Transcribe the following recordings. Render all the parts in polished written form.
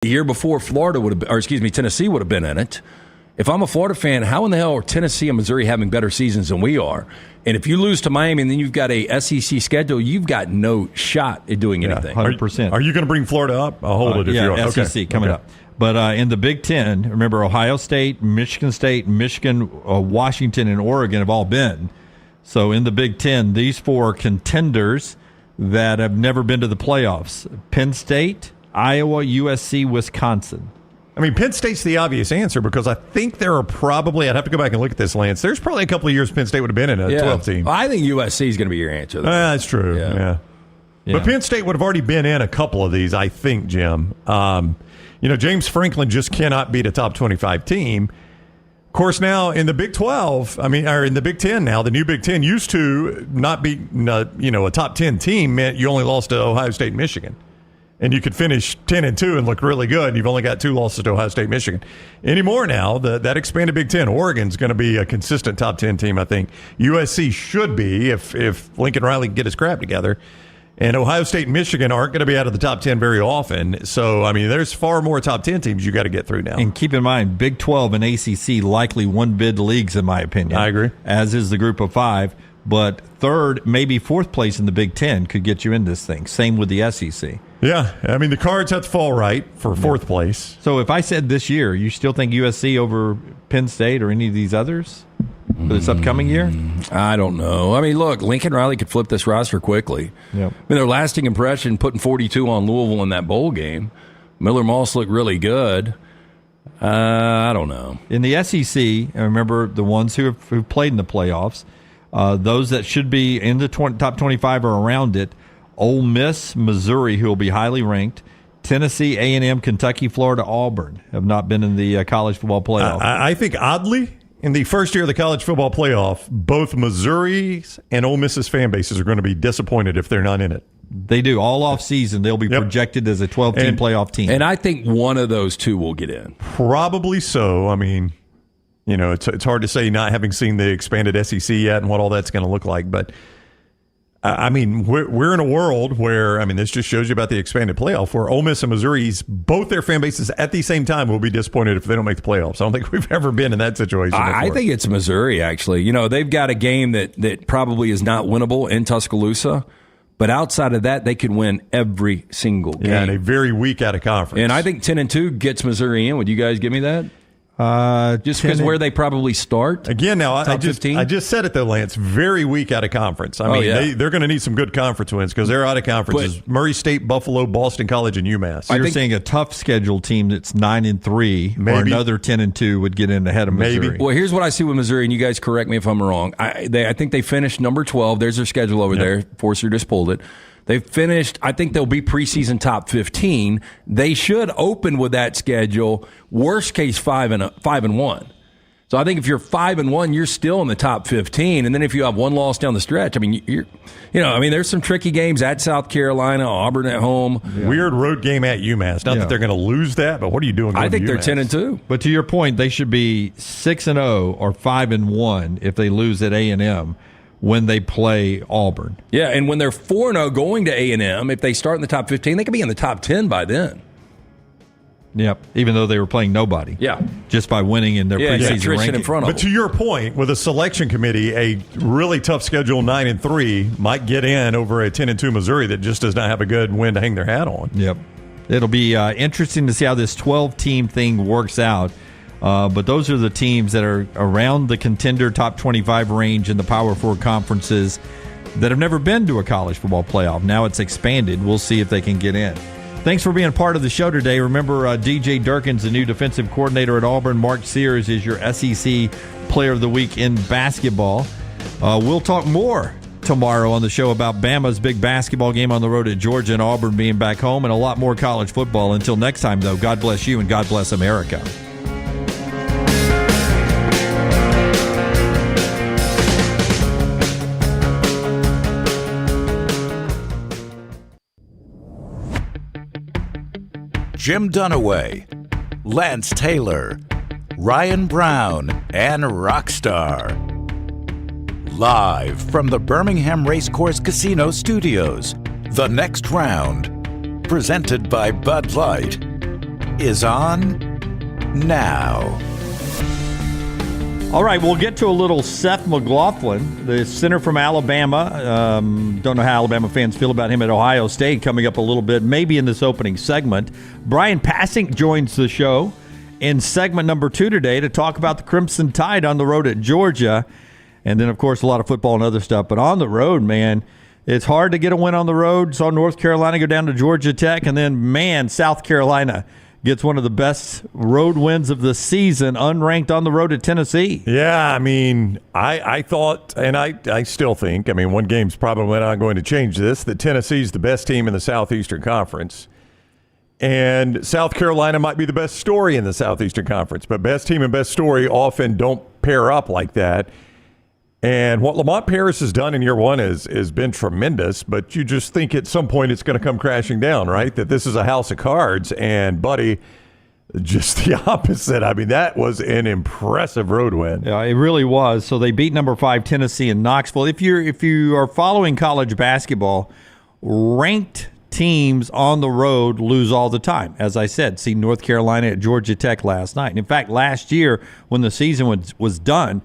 The year before, Tennessee would have been in it. If I'm a Florida fan, how in the hell are Tennessee and Missouri having better seasons than we are? And if you lose to Miami and then you've got a SEC schedule, you've got no shot at doing anything. 100%. Are you going to bring Florida up? I'll hold it if you are. SEC coming up. But in the Big Ten, remember Ohio State, Michigan, Washington, and Oregon have all been. So in the Big Ten, these four contenders that have never been to the playoffs: Penn State, Iowa, USC, Wisconsin. I mean, Penn State's the obvious answer because I think there are probably, I'd have to go back and look at this, Lance, there's probably a couple of years Penn State would have been in a 12 team. I think USC is going to be your answer. That's true, yeah. But Penn State would have already been in a couple of these, I think, Jim. James Franklin just cannot beat a top 25 team. Of course, now in the Big 12, or in the Big 10 now, the new Big 10 used to not be, a top 10 team meant you only lost to Ohio State and Michigan. And you could finish 10-2 and look really good. And you've only got 2 losses to Ohio State, Michigan. Anymore now, that expanded Big 10, Oregon's going to be a consistent top 10 team, I think. USC should be if Lincoln Riley can get his crap together. And Ohio State and Michigan aren't going to be out of the top 10 very often. So, there's far more top 10 teams you got to get through now. And keep in mind, Big 12 and ACC likely one-bid leagues, in my opinion. I agree. As is the group of 5. But third, maybe fourth place in the Big 10 could get you in this thing. Same with the SEC. Yeah, the cards have to fall right for fourth place. So if I said this year, you still think USC over Penn State or any of these others for this upcoming year? I don't know. Look, Lincoln Riley could flip this roster quickly. Yep. Their lasting impression, putting 42 on Louisville in that bowl game. Miller Moss looked really good. I don't know. In the SEC, I remember the ones who played in the playoffs, those that should be in the top 25 or around it: Ole Miss, Missouri, who will be highly ranked; Tennessee, A&M, Kentucky, Florida, Auburn have not been in the college football playoff. I think, oddly, in the first year of the college football playoff, both Missouri's and Ole Miss's fan bases are going to be disappointed if they're not in it. They do. All off season, they'll be projected as a 12-team playoff team. And I think one of those two will get in. Probably so. It's hard to say not having seen the expanded SEC yet and what all that's going to look like. But, we're in a world where, this just shows you about the expanded playoff, where Ole Miss and Missouri's, both their fan bases at the same time will be disappointed if they don't make the playoffs. I don't think we've ever been in that situation before. I think it's Missouri, actually. They've got a game that probably is not winnable in Tuscaloosa. But outside of that, they could win every single game. Yeah, and a very weak out of conference. And I think 10-2 gets Missouri in. Would you guys give me that? Just because where they probably start. Again, now I I just said it though, Lance. Very weak out of conference. They're going to need some good conference wins because they're out of conferences. Murray State, Buffalo, Boston College, and UMass. So you're saying a tough schedule team that's 9-3 or another 10-2 would get in ahead of Missouri. Maybe. Well, here's what I see with Missouri, and you guys correct me if I'm wrong. I think they finished number 12. There's their schedule over there. Forcer just pulled it. They've finished, I think they'll be preseason top 15. They should open with that schedule, worst case 5-1. So I think if you're 5-1, you're still in the top 15. And then if you have one loss down the stretch, there's some tricky games at South Carolina, Auburn at home. Yeah. Weird road game at UMass. Not that they're going to lose that, but what are you doing? I think they're 10-2. But to your point, they should be 6-0 or 5-1 if they lose at A&M. When they play Auburn. Yeah, and when they're 4-0 going to A&M, if they start in the top 15, they could be in the top 10 by then. Yep, even though they were playing nobody. Yeah. Just by winning in their preseason ranking. In front of but to your point, with a selection committee, a really tough schedule, 9-3, might get in over a 10-2 Missouri that just does not have a good win to hang their hat on. Yep. It'll be interesting to see how this 12-team thing works out. But those are the teams that are around the contender top 25 range in the Power 4 conferences that have never been to a college football playoff. Now it's expanded. We'll see if they can get in. Thanks for being part of the show today. Remember, DJ Durkin's the new defensive coordinator at Auburn. Mark Sears is your SEC Player of the Week in basketball. We'll talk more tomorrow on the show about Bama's big basketball game on the road at Georgia and Auburn being back home, and a lot more college football. Until next time, though, God bless you and God bless America. Jim Dunaway, Lance Taylor, Ryan Brown, and Rockstar. Live from the Birmingham Racecourse Casino Studios, The Next Round, presented by Bud Light. is on now. All right, we'll get to a little Seth McLaughlin, the center from Alabama. Don't know how Alabama fans feel about him at Ohio State, coming up a little bit, maybe in this opening segment. Bryan Passink joins the show in segment number 2 today to talk about the Crimson Tide on the road at Georgia. And then, of course, a lot of football and other stuff. But on the road, man, it's hard to get a win on the road. Saw North Carolina go down to Georgia Tech, and then, man, South Carolina gets one of the best road wins of the season, unranked on the road at Tennessee. Yeah, I mean, I thought, and I still think, I mean, one game's probably not going to change this, that Tennessee's the best team in the Southeastern Conference. And South Carolina might be the best story in the Southeastern Conference, but best team and best story often don't pair up like that. And what Lamont Paris has done in year one has been tremendous, but you just think at some point it's going to come crashing down, right? That this is a house of cards, and buddy, just the opposite. I mean, that was an impressive road win. Yeah, it really was. So they beat number 5 Tennessee in Knoxville. If you are following college basketball, ranked teams on the road lose all the time. As I said, see North Carolina at Georgia Tech last night. And in fact, last year when the season was done,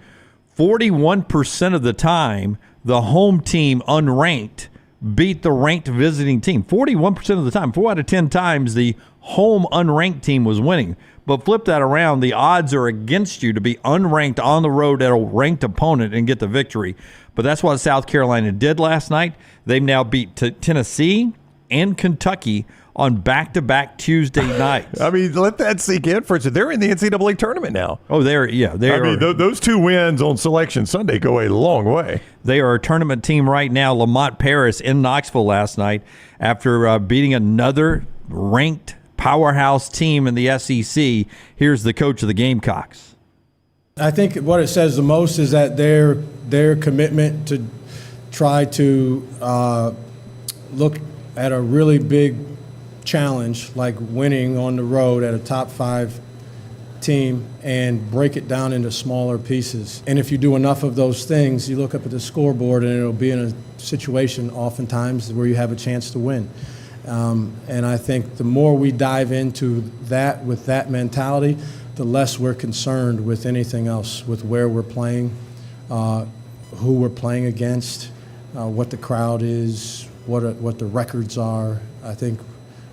41% of the time, the home team unranked beat the ranked visiting team. 41% of the time, 4 out of 10 times, the home unranked team was winning. But flip that around, the odds are against you to be unranked on the road at a ranked opponent and get the victory. But that's what South Carolina did last night. They've now beat Tennessee and Kentucky on back-to-back Tuesday nights. I mean, let that sink in for a second. They're in the NCAA tournament now. Oh, those 2 wins on Selection Sunday go a long way. They are a tournament team right now. Lamont Paris in Knoxville last night after beating another ranked powerhouse team in the SEC. Here's the coach of the Gamecocks. I think what it says the most is that their commitment to try to look at a really big challenge like winning on the road at a top 5 team and break it down into smaller pieces. And if you do enough of those things, you look up at the scoreboard and it'll be in a situation oftentimes where you have a chance to win. And I think the more we dive into that with that mentality, the less we're concerned with anything else, with where we're playing, who we're playing against, what the crowd is, what the records are. I think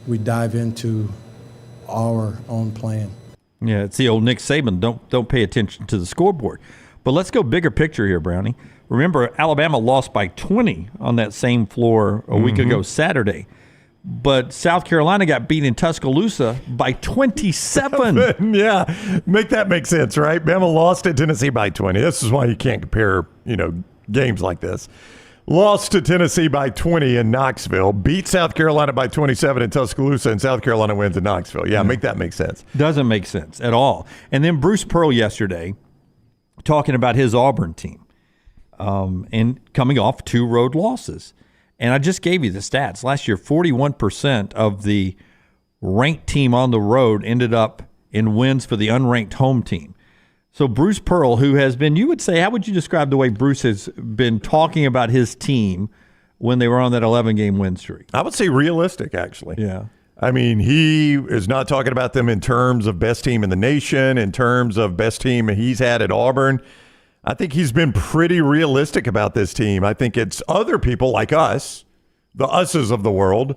we dive into our own plan. Yeah, it's the old Nick Saban. Don't pay attention to the scoreboard. But let's go bigger picture here, Brownie. Remember, Alabama lost by 20 on that same floor a week ago Saturday. But South Carolina got beat in Tuscaloosa by 27. Yeah, make that make sense, right? Bama lost at Tennessee by 20. This is why you can't compare, games like this. Lost to Tennessee by 20 in Knoxville, beat South Carolina by 27 in Tuscaloosa, and South Carolina wins in Knoxville. Yeah, make that make sense. Doesn't make sense at all. And then Bruce Pearl yesterday talking about his Auburn team and coming off 2 road losses. And I just gave you the stats. Last year, 41% of the ranked team on the road ended up in wins for the unranked home team. So Bruce Pearl, who has been, you would say, how would you describe the way Bruce has been talking about his team when they were on that 11-game win streak? I would say realistic, actually. Yeah. I mean, he is not talking about them in terms of best team in the nation, in terms of best team he's had at Auburn. I think he's been pretty realistic about this team. I think it's other people like us, the us's of the world,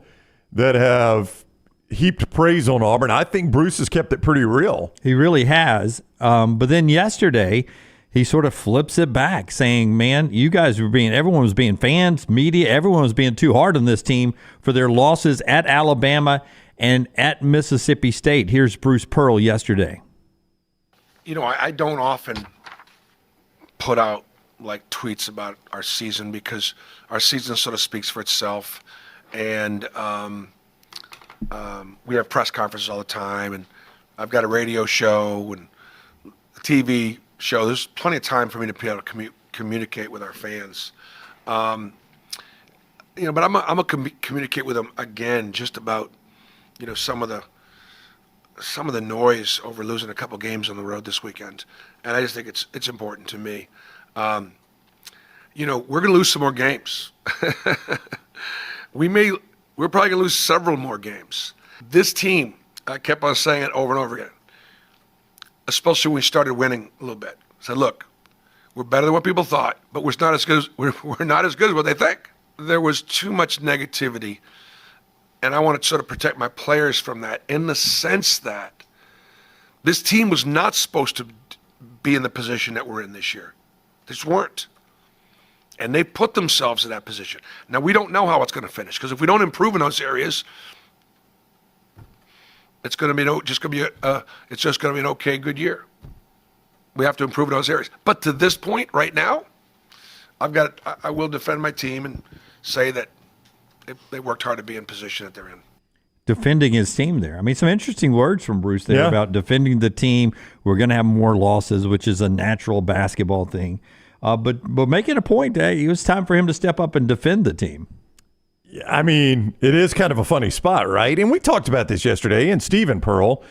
that have heaped praise on Auburn. I think Bruce has kept it pretty real. He really has. But then yesterday, he sort of flips it back, saying, man, you guys were everyone was being fans, media, everyone was being too hard on this team for their losses at Alabama and at Mississippi State. Here's Bruce Pearl yesterday. I don't often put out like tweets about our season because our season sort of speaks for itself. And we have press conferences all the time, and I've got a radio show and a TV show. There's plenty of time for me to be able to communicate with our fans. But I'm gonna communicate with them again just about some of the noise over losing a couple games on the road this weekend, and I just think it's important to me. We're gonna lose some more games. We're probably gonna lose several more games. This team I kept on saying it over and over again, especially when we started winning a little bit. I said, look, we're better than what people thought, but we're not as good as we're not as good as what they think. There was too much negativity, and I want to sort of protect my players from that in the sense that this team was not supposed to be in the position that we're in this year. They just weren't. And they put themselves in that position. Now, we don't know how it's going to finish, because if we don't improve in those areas, it's going to be just going to be an okay, good year. We have to improve in those areas. But to this point, right now, I will defend my team and say that they worked hard to be in position that they're in. Defending his team there. I mean, some interesting words from Bruce there about defending the team. We're going to have more losses, which is a natural basketball thing. But making a point that it was time for him to step up and defend the team. I mean, it is kind of a funny spot, right? And we talked about this yesterday, and Stephen Pearl,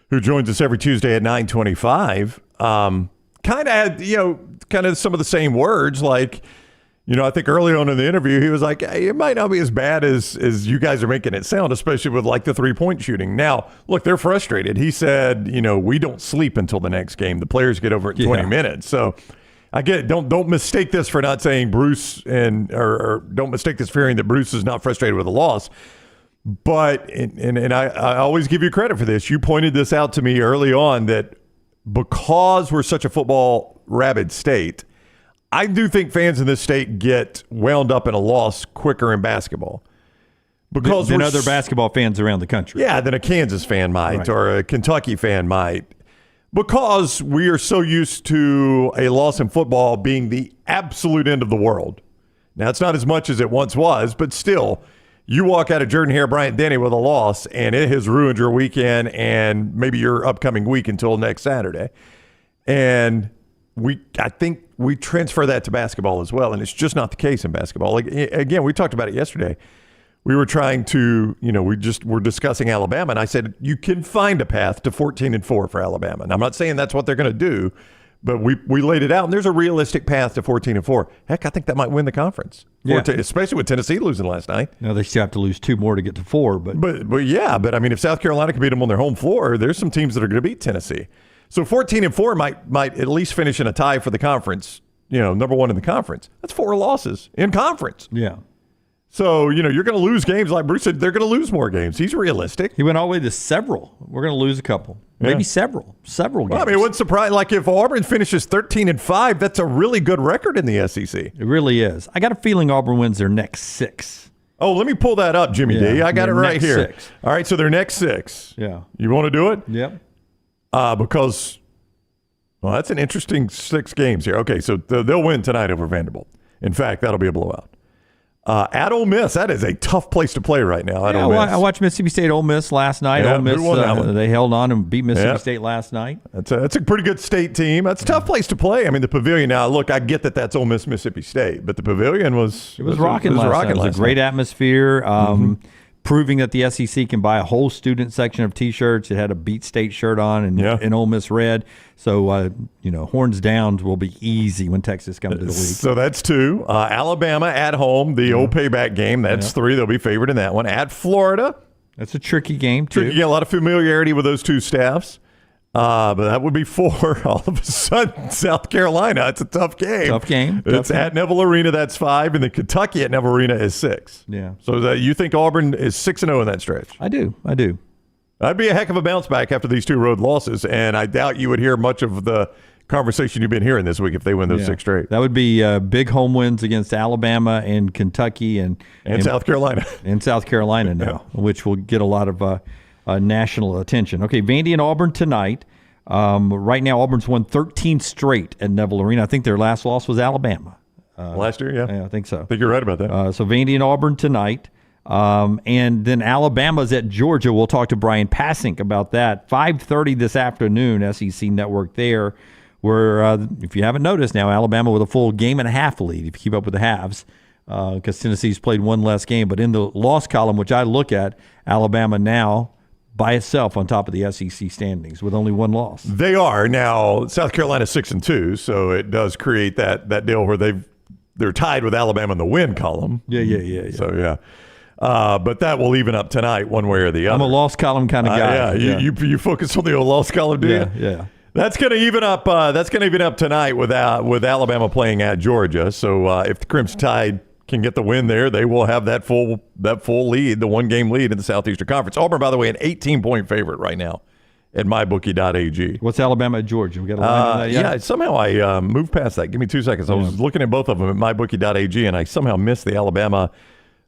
who joins us every Tuesday at 9:25, kind of had, kind of some of the same words. Like, I think early on in the interview, he was like, hey, it might not be as bad as you guys are making it sound, especially with like the 3-point shooting. Now, look, they're frustrated. He said, we don't sleep until the next game. The players get over it in 20 minutes. So I get it. Don't mistake this for not saying Bruce or don't mistake this for hearing that Bruce is not frustrated with a loss. But, and I always give you credit for this. You pointed this out to me early on that because we're such a football rabid state, I do think fans in this state get wound up in a loss quicker in basketball. Because than other basketball fans around the country. Yeah, than a Kansas fan might or a Kentucky fan might. Because we are so used to a loss in football being the absolute end of the world. Now, it's not as much as it once was, but still, you walk out of Jordan-Hare Bryant-Denny with a loss, and it has ruined your weekend and maybe your upcoming week until next Saturday. And I think we transfer that to basketball as well, and it's just not the case in basketball. Like, again, we talked about it yesterday. We were trying to, we're discussing Alabama, and I said you can find a path to 14-4 for Alabama. And I'm not saying that's what they're going to do, but we laid it out, and there's a realistic path to 14-4. Heck, I think that might win the conference, especially with Tennessee losing last night. Now they still have to lose 2 more to get to 4, but I mean, if South Carolina can beat them on their home floor, there's some teams that are going to beat Tennessee. So 14-4 might at least finish in a tie for the conference. Number one in the conference. That's 4 losses in conference. Yeah. So, you're going to lose games. Like Bruce said, they're going to lose more games. He's realistic. He went all the way to several. We're going to lose a couple. Maybe several games. Well, I mean, it wouldn't surprise. Like, if Auburn finishes 13-5, that's a really good record in the SEC. It really is. I got a feeling Auburn wins their next 6. Oh, let me pull that up, Jimmy D. I got it right here. 6. All right, so their next 6. Yeah. You want to do it? Yep. Because, well, that's an interesting 6 games here. Okay, so they'll win tonight over Vanderbilt. In fact, that'll be a blowout. At Ole Miss, that is a tough place to play right now. At Ole Miss. I watched Mississippi State Ole Miss last night. Yeah, Ole Miss, who won that one? they held on and beat Mississippi State last night. That's a pretty good state team. That's a tough place to play. I mean, the Pavilion. Now, look, I get that that's Ole Miss, Mississippi State, but the Pavilion was rocking last night. It was a great atmosphere. Proving that the SEC can buy a whole student section of T-shirts. It had a Beat State shirt on and Ole Miss red. So, horns down will be easy when Texas comes to the league. So that's 2. Alabama at home, the old payback game. That's 3. They'll be favored in that one. At Florida. That's a tricky game, too. You get a lot of familiarity with those 2 staffs. But that would be 4. All of a sudden, South Carolina. It's a tough game. It's at Neville Arena. That's 5. And the Kentucky at Neville Arena is 6. Yeah. So you think Auburn is 6-0 in that stretch? I do. That'd be a heck of a bounce back after these 2 road losses. And I doubt you would hear much of the conversation you've been hearing this week if they win those 6 straight. That would be big home wins against Alabama and Kentucky and South Carolina. And South Carolina now, which will get a lot of national attention. Okay, Vandy and Auburn tonight. Right now, Auburn's won 13 straight at Neville Arena. I think their last loss was Alabama. Last year, yeah. Yeah, I think so. I think you're right about that. So Vandy and Auburn tonight. And then Alabama's at Georgia. We'll talk to Bryan Passink about that. 5:30 this afternoon, SEC Network there, where, if you haven't noticed now, Alabama with a full game and a half lead, if you keep up with the halves, because Tennessee's played 1 less game. But in the loss column, which I look at, Alabama now by itself on top of the SEC standings with only 1 loss. They are. Now, South Carolina 6-2, so it does create that deal where they're tied with Alabama in the win column. Yeah. So, yeah. But that will even up tonight one way or the other. I'm a lost column kind of guy. You focus on the old lost column, do you? Yeah. That's going to even up. That's going to even up tonight with Alabama playing at Georgia. So if the Crimson Tide can get the win there, they will have that full lead, the 1-game lead in the Southeastern Conference. Auburn, by the way, an 18-point favorite right now at mybookie.ag. What's Alabama at Georgia? We got a line on that yet? Yeah, somehow I moved past that. Give me 2 seconds. I was looking at both of them at mybookie.ag, and I somehow missed the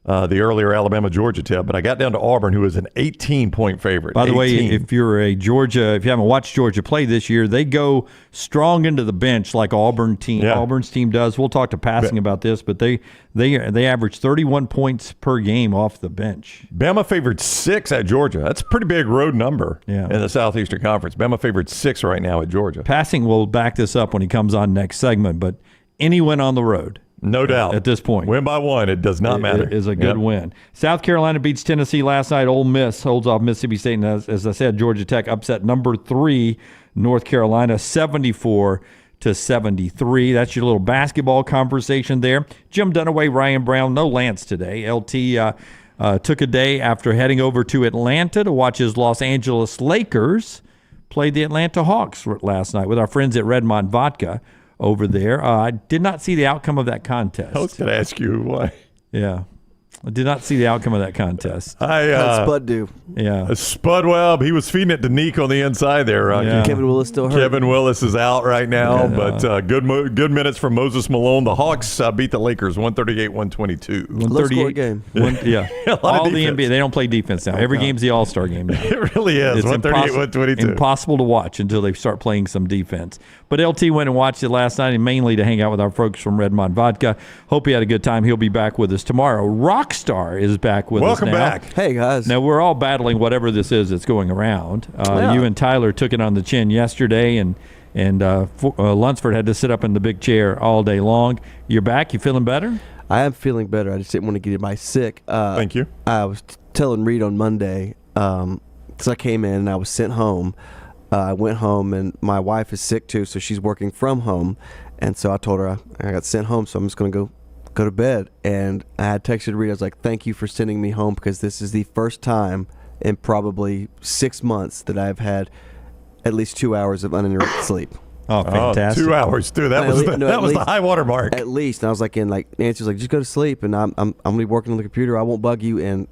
earlier Alabama-Georgia tip, but I got down to Auburn, who is an 18-point favorite. By the way, if you haven't watched Georgia play this year, they go strong into the bench like Auburn's team does. We'll talk to Passing about this, but they average 31 points per game off the bench. Bama favored 6 at Georgia. That's a pretty big road number in the Southeastern Conference. Bama favored 6 right now at Georgia. Passing will back this up when he comes on next segment, but any win on the road, no doubt. At this point. Win by 1, it does not matter. It is a good win. South Carolina beats Tennessee last night. Ole Miss holds off Mississippi State. And as I said, Georgia Tech upset number 3, North Carolina, 74-73. That's your little basketball conversation there. Jim Dunaway, Ryan Brown, no Lance today. LT took a day after heading over to Atlanta to watch his Los Angeles Lakers play the Atlanta Hawks last night with our friends at Redmond Vodka over there. I did not see the outcome of that contest. I was going to ask you why. Yeah. I did not see the outcome of that contest. How'd Spud do? Yeah. Spud, he was feeding it to Neek on the inside there. Kevin Willis still hurt. Kevin Willis is out right now, but good minutes from Moses Malone. The Hawks beat the Lakers 138-122. Low-score game. All the NBA, they don't play defense now. Every game's the All-Star game now. It really is. 138-122. Impossible to watch until they start playing some defense. But LT went and watched it last night, and mainly to hang out with our folks from Redmond Vodka. Hope he had a good time. He'll be back with us tomorrow. Rockstar is back with us now. Welcome back. Hey, guys. Now, we're all battling whatever this is that's going around. You and Tyler took it on the chin yesterday, and Lunsford had to sit up in the big chair all day long. You're back? You feeling better? I am feeling better. I just didn't want to get anybody sick. Thank you. I was telling Reed on Monday, because I came in and I was sent home. I went home, and my wife is sick too, so she's working from home. And so I told her I got sent home, so I'm just going to go to bed. And I had texted Reed. I was like, thank you for sending me home, because this is the first time in probably 6 months that I've had at least 2 hours of uninterrupted sleep. Oh, fantastic. 2 hours, dude. That was the high water mark. At least. And I was like, Nancy was like, just go to sleep, and I'm going to be working on the computer. I won't bug you. And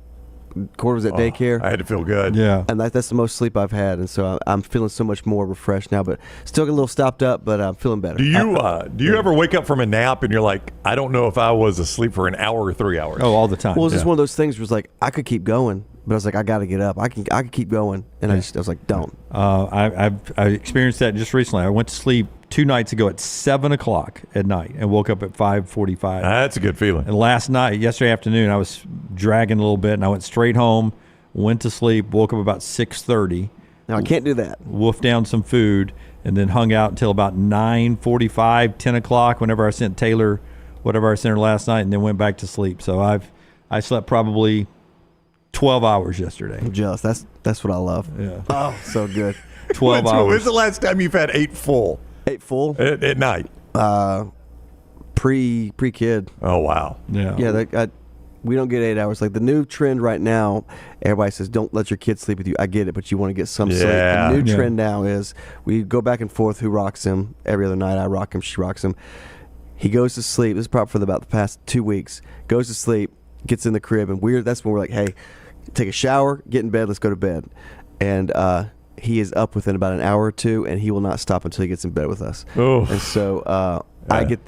Cord was at daycare. I had to feel good. Yeah. And that's the most sleep I've had. And so I'm feeling so much more refreshed now, but still get a little stopped up, but I'm feeling better. Do you ever wake up from a nap and you're like, I don't know if I was asleep for an hour or 3 hours? Oh, all the time. Well, it's just one of those things where it's like, I could keep going, but I was like, I got to get up. I can keep going. And I was like, don't. I experienced that just recently. I went to sleep 2 nights ago at 7 o'clock at night and woke up at 5:45. That's a good feeling. And yesterday afternoon, I was dragging a little bit, and I went straight home, went to sleep, woke up about 6:30. Now, I can't do that. Wolfed down some food, and then hung out until about 9:45, 10 o'clock, whenever I sent Taylor whatever I sent her last night, and then went back to sleep. So I slept probably 12 hours yesterday. I'm jealous. That's what I love. Yeah. Oh, so good. 12 hours. When's the last time you've had 8 full? 8 full? At night? Pre-kid. Oh, wow. Yeah. Yeah, we don't get 8 hours. Like the new trend right now, everybody says don't let your kids sleep with you. I get it, but you want to get some sleep. The new trend now is we go back and forth who rocks him. Every other night I rock him, she rocks him. He goes to sleep. This is probably for about the past 2 weeks. Goes to sleep, gets in the crib, and that's when we're like, hey, take a shower, get in bed, let's go to bed. And he is up within about an hour or two, and he will not stop until he gets in bed with us. Oh. And so I get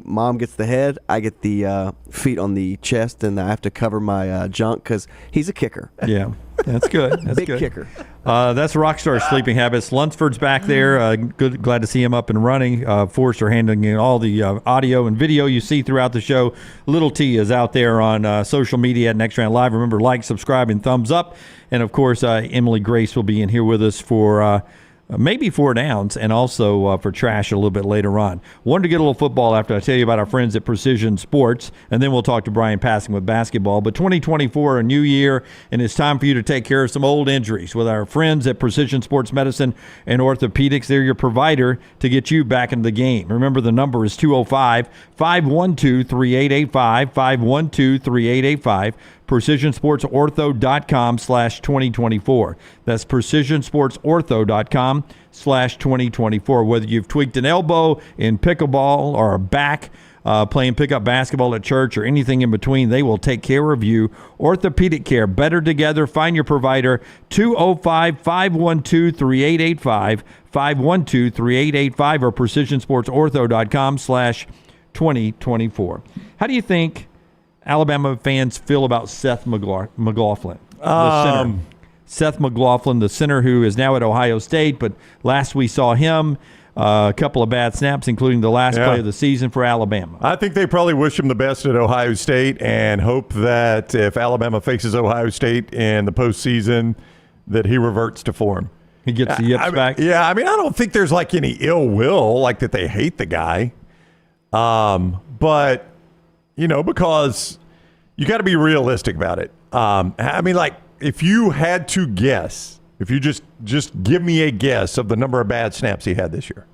mom gets the head, I get the feet on the chest, and I have to cover my junk because he's a kicker. Yeah, that's good. That's Big good. kicker. That's Rockstar Sleeping Habits. Lunsford's back there. Glad to see him up and running. Forrester handling all the audio and video you see throughout the show. Little T is out there on social media at Next Round Live. Remember, like, subscribe, and thumbs up. And, of course, Emily Grace will be in here with us for maybe 4 downs, and also for trash a little bit later on. Wanted to get a little football after I tell you about our friends at Precision Sports, and then we'll talk to Brian Passink with basketball. But 2024, a new year, and it's time for you to take care of some old injuries with our friends at Precision Sports Medicine and Orthopedics. They're your provider to get you back in the game. Remember, the number is 205-512-3885, 512-3885. PrecisionSportsOrtho.com/2024. That's PrecisionSportsOrtho.com/2024. Whether you've tweaked an elbow in pickleball or a back, playing pickup basketball at church, or anything in between, they will take care of you. Orthopedic care, better together. Find your provider, 205-512-3885, 512-3885, or PrecisionSportsOrtho.com/2024. How do you think Alabama fans feel about Seth McLaughlin, the center? Seth McLaughlin, the center who is now at Ohio State, but last we saw him, a couple of bad snaps, including the last play of the season for Alabama. I think they probably wish him the best at Ohio State and hope that if Alabama faces Ohio State in the postseason, that he reverts to form. He gets the yips back? Yeah, I mean, I don't think there's like any ill will, like that they hate the guy. But, because you got to be realistic about it. I mean, like, if you had to guess, if you just give me a guess of the number of bad snaps he had this year.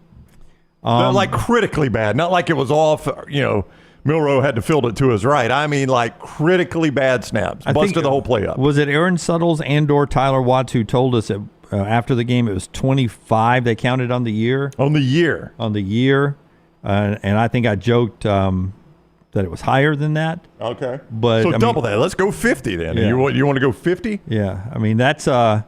Like critically bad, not like it was off, Milroe had to field it to his right. I mean, like critically bad snaps. Busted the whole play up. Was it Aaron Suttles and/or Tyler Watts who told us that after the game it was 25 they counted on the year? On the year. And I think I joked that it was higher than that. Okay. But so double that. Let's go 50 then. Yeah. You want to go 50? Yeah. I mean, that's a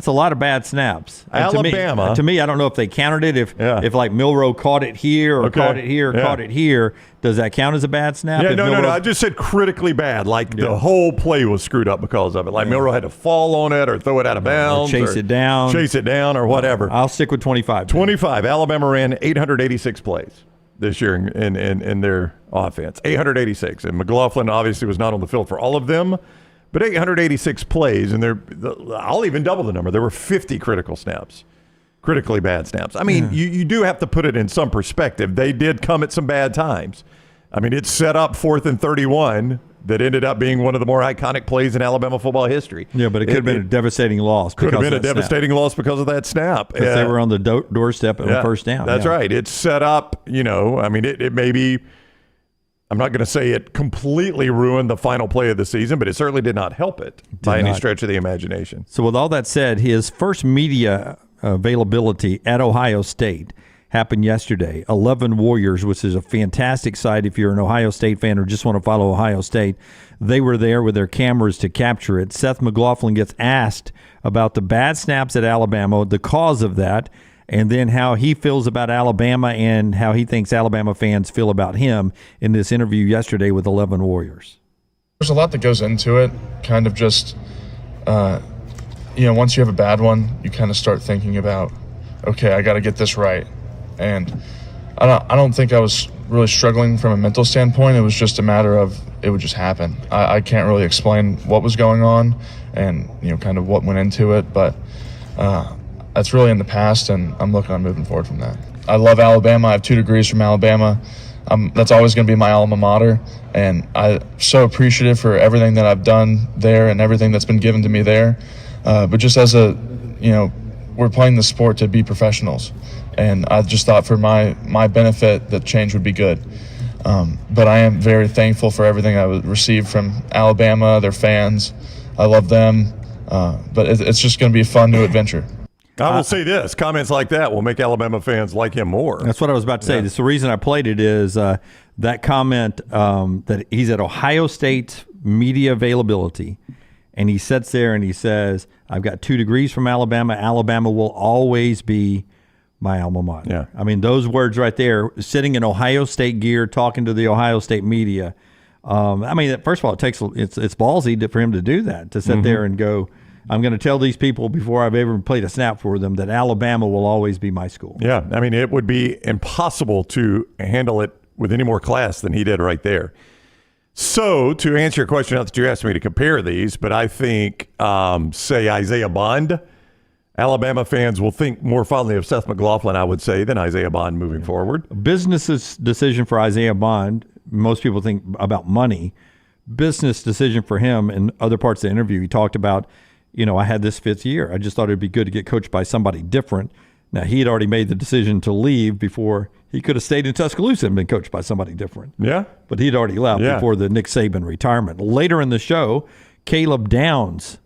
lot of bad snaps. And Alabama. To me, I don't know if they counted it. If like Milroe caught it here or caught it here or caught it here, does that count as a bad snap? Yeah, no. I just said critically bad. Like the whole play was screwed up because of it. Like Milroe had to fall on it or throw it out of bounds. Chase it down or whatever. I'll stick with 25. 25. Alabama ran 886 plays this year in their offense. 886. And McLaughlin obviously was not on the field for all of them. But 886 plays, and I'll even double the number. There were 50 critically bad snaps. I mean, you do have to put it in some perspective. They did come at some bad times. I mean, it set up 4th and 31 that ended up being one of the more iconic plays in Alabama football history. Yeah, but it could have been a devastating loss. Could have been a devastating loss because of that snap. Because they were on the doorstep of first down. That's right. It set up, I mean, it may be, I'm not going to say it completely ruined the final play of the season, but it certainly did not help it by any stretch of the imagination. So with all that said, his first media availability at Ohio State happened yesterday. 11 Warriors, which is a fantastic sight if you're an Ohio State fan or just want to follow Ohio State. They were there with their cameras to capture it. Seth McLaughlin gets asked about the bad snaps at Alabama, the cause of that, and then how he feels about Alabama and how he thinks Alabama fans feel about him in this interview yesterday with 11 Warriors. There's a lot that goes into it, kind of just, once you have a bad one, you kind of start thinking about, okay, I got to get this right. And I don't think I was really struggling from a mental standpoint. It was just a matter of it would just happen. I can't really explain what was going on and, kind of what went into it, but that's really in the past, and I'm looking on moving forward from that. I love Alabama. I have 2 degrees from Alabama. That's always going to be my alma mater, and I'm so appreciative for everything that I've done there and everything that's been given to me there. But just as we're playing the sport to be professionals, and I just thought for my benefit that change would be good. But I am very thankful for everything I received from Alabama, their fans. I love them, but it's just going to be a fun new adventure. I will say this. Comments like that will make Alabama fans like him more. That's what I was about to say. The reason I played it is that comment that he's at Ohio State media availability, and he sits there and he says, I've got 2 degrees from Alabama. Alabama will always be my alma mater. Yeah. I mean, those words right there, sitting in Ohio State gear, talking to the Ohio State media. I mean, first of all, it's ballsy for him to do that, to sit there and go, I'm going to tell these people before I've ever played a snap for them that Alabama will always be my school. Yeah, I mean, it would be impossible to handle it with any more class than he did right there. So, to answer your question, not that you asked me to compare these, but I think, say, Isaiah Bond, Alabama fans will think more fondly of Seth McLaughlin, I would say, than Isaiah Bond moving forward. Business's decision for Isaiah Bond, most people think about money. Business decision for him, in other parts of the interview, he talked about, I had this 5th year. I just thought it'd be good to get coached by somebody different. Now, he had already made the decision to leave before he could have stayed in Tuscaloosa and been coached by somebody different. Yeah. But he'd already left before the Nick Saban retirement. Later in the show, Caleb Downs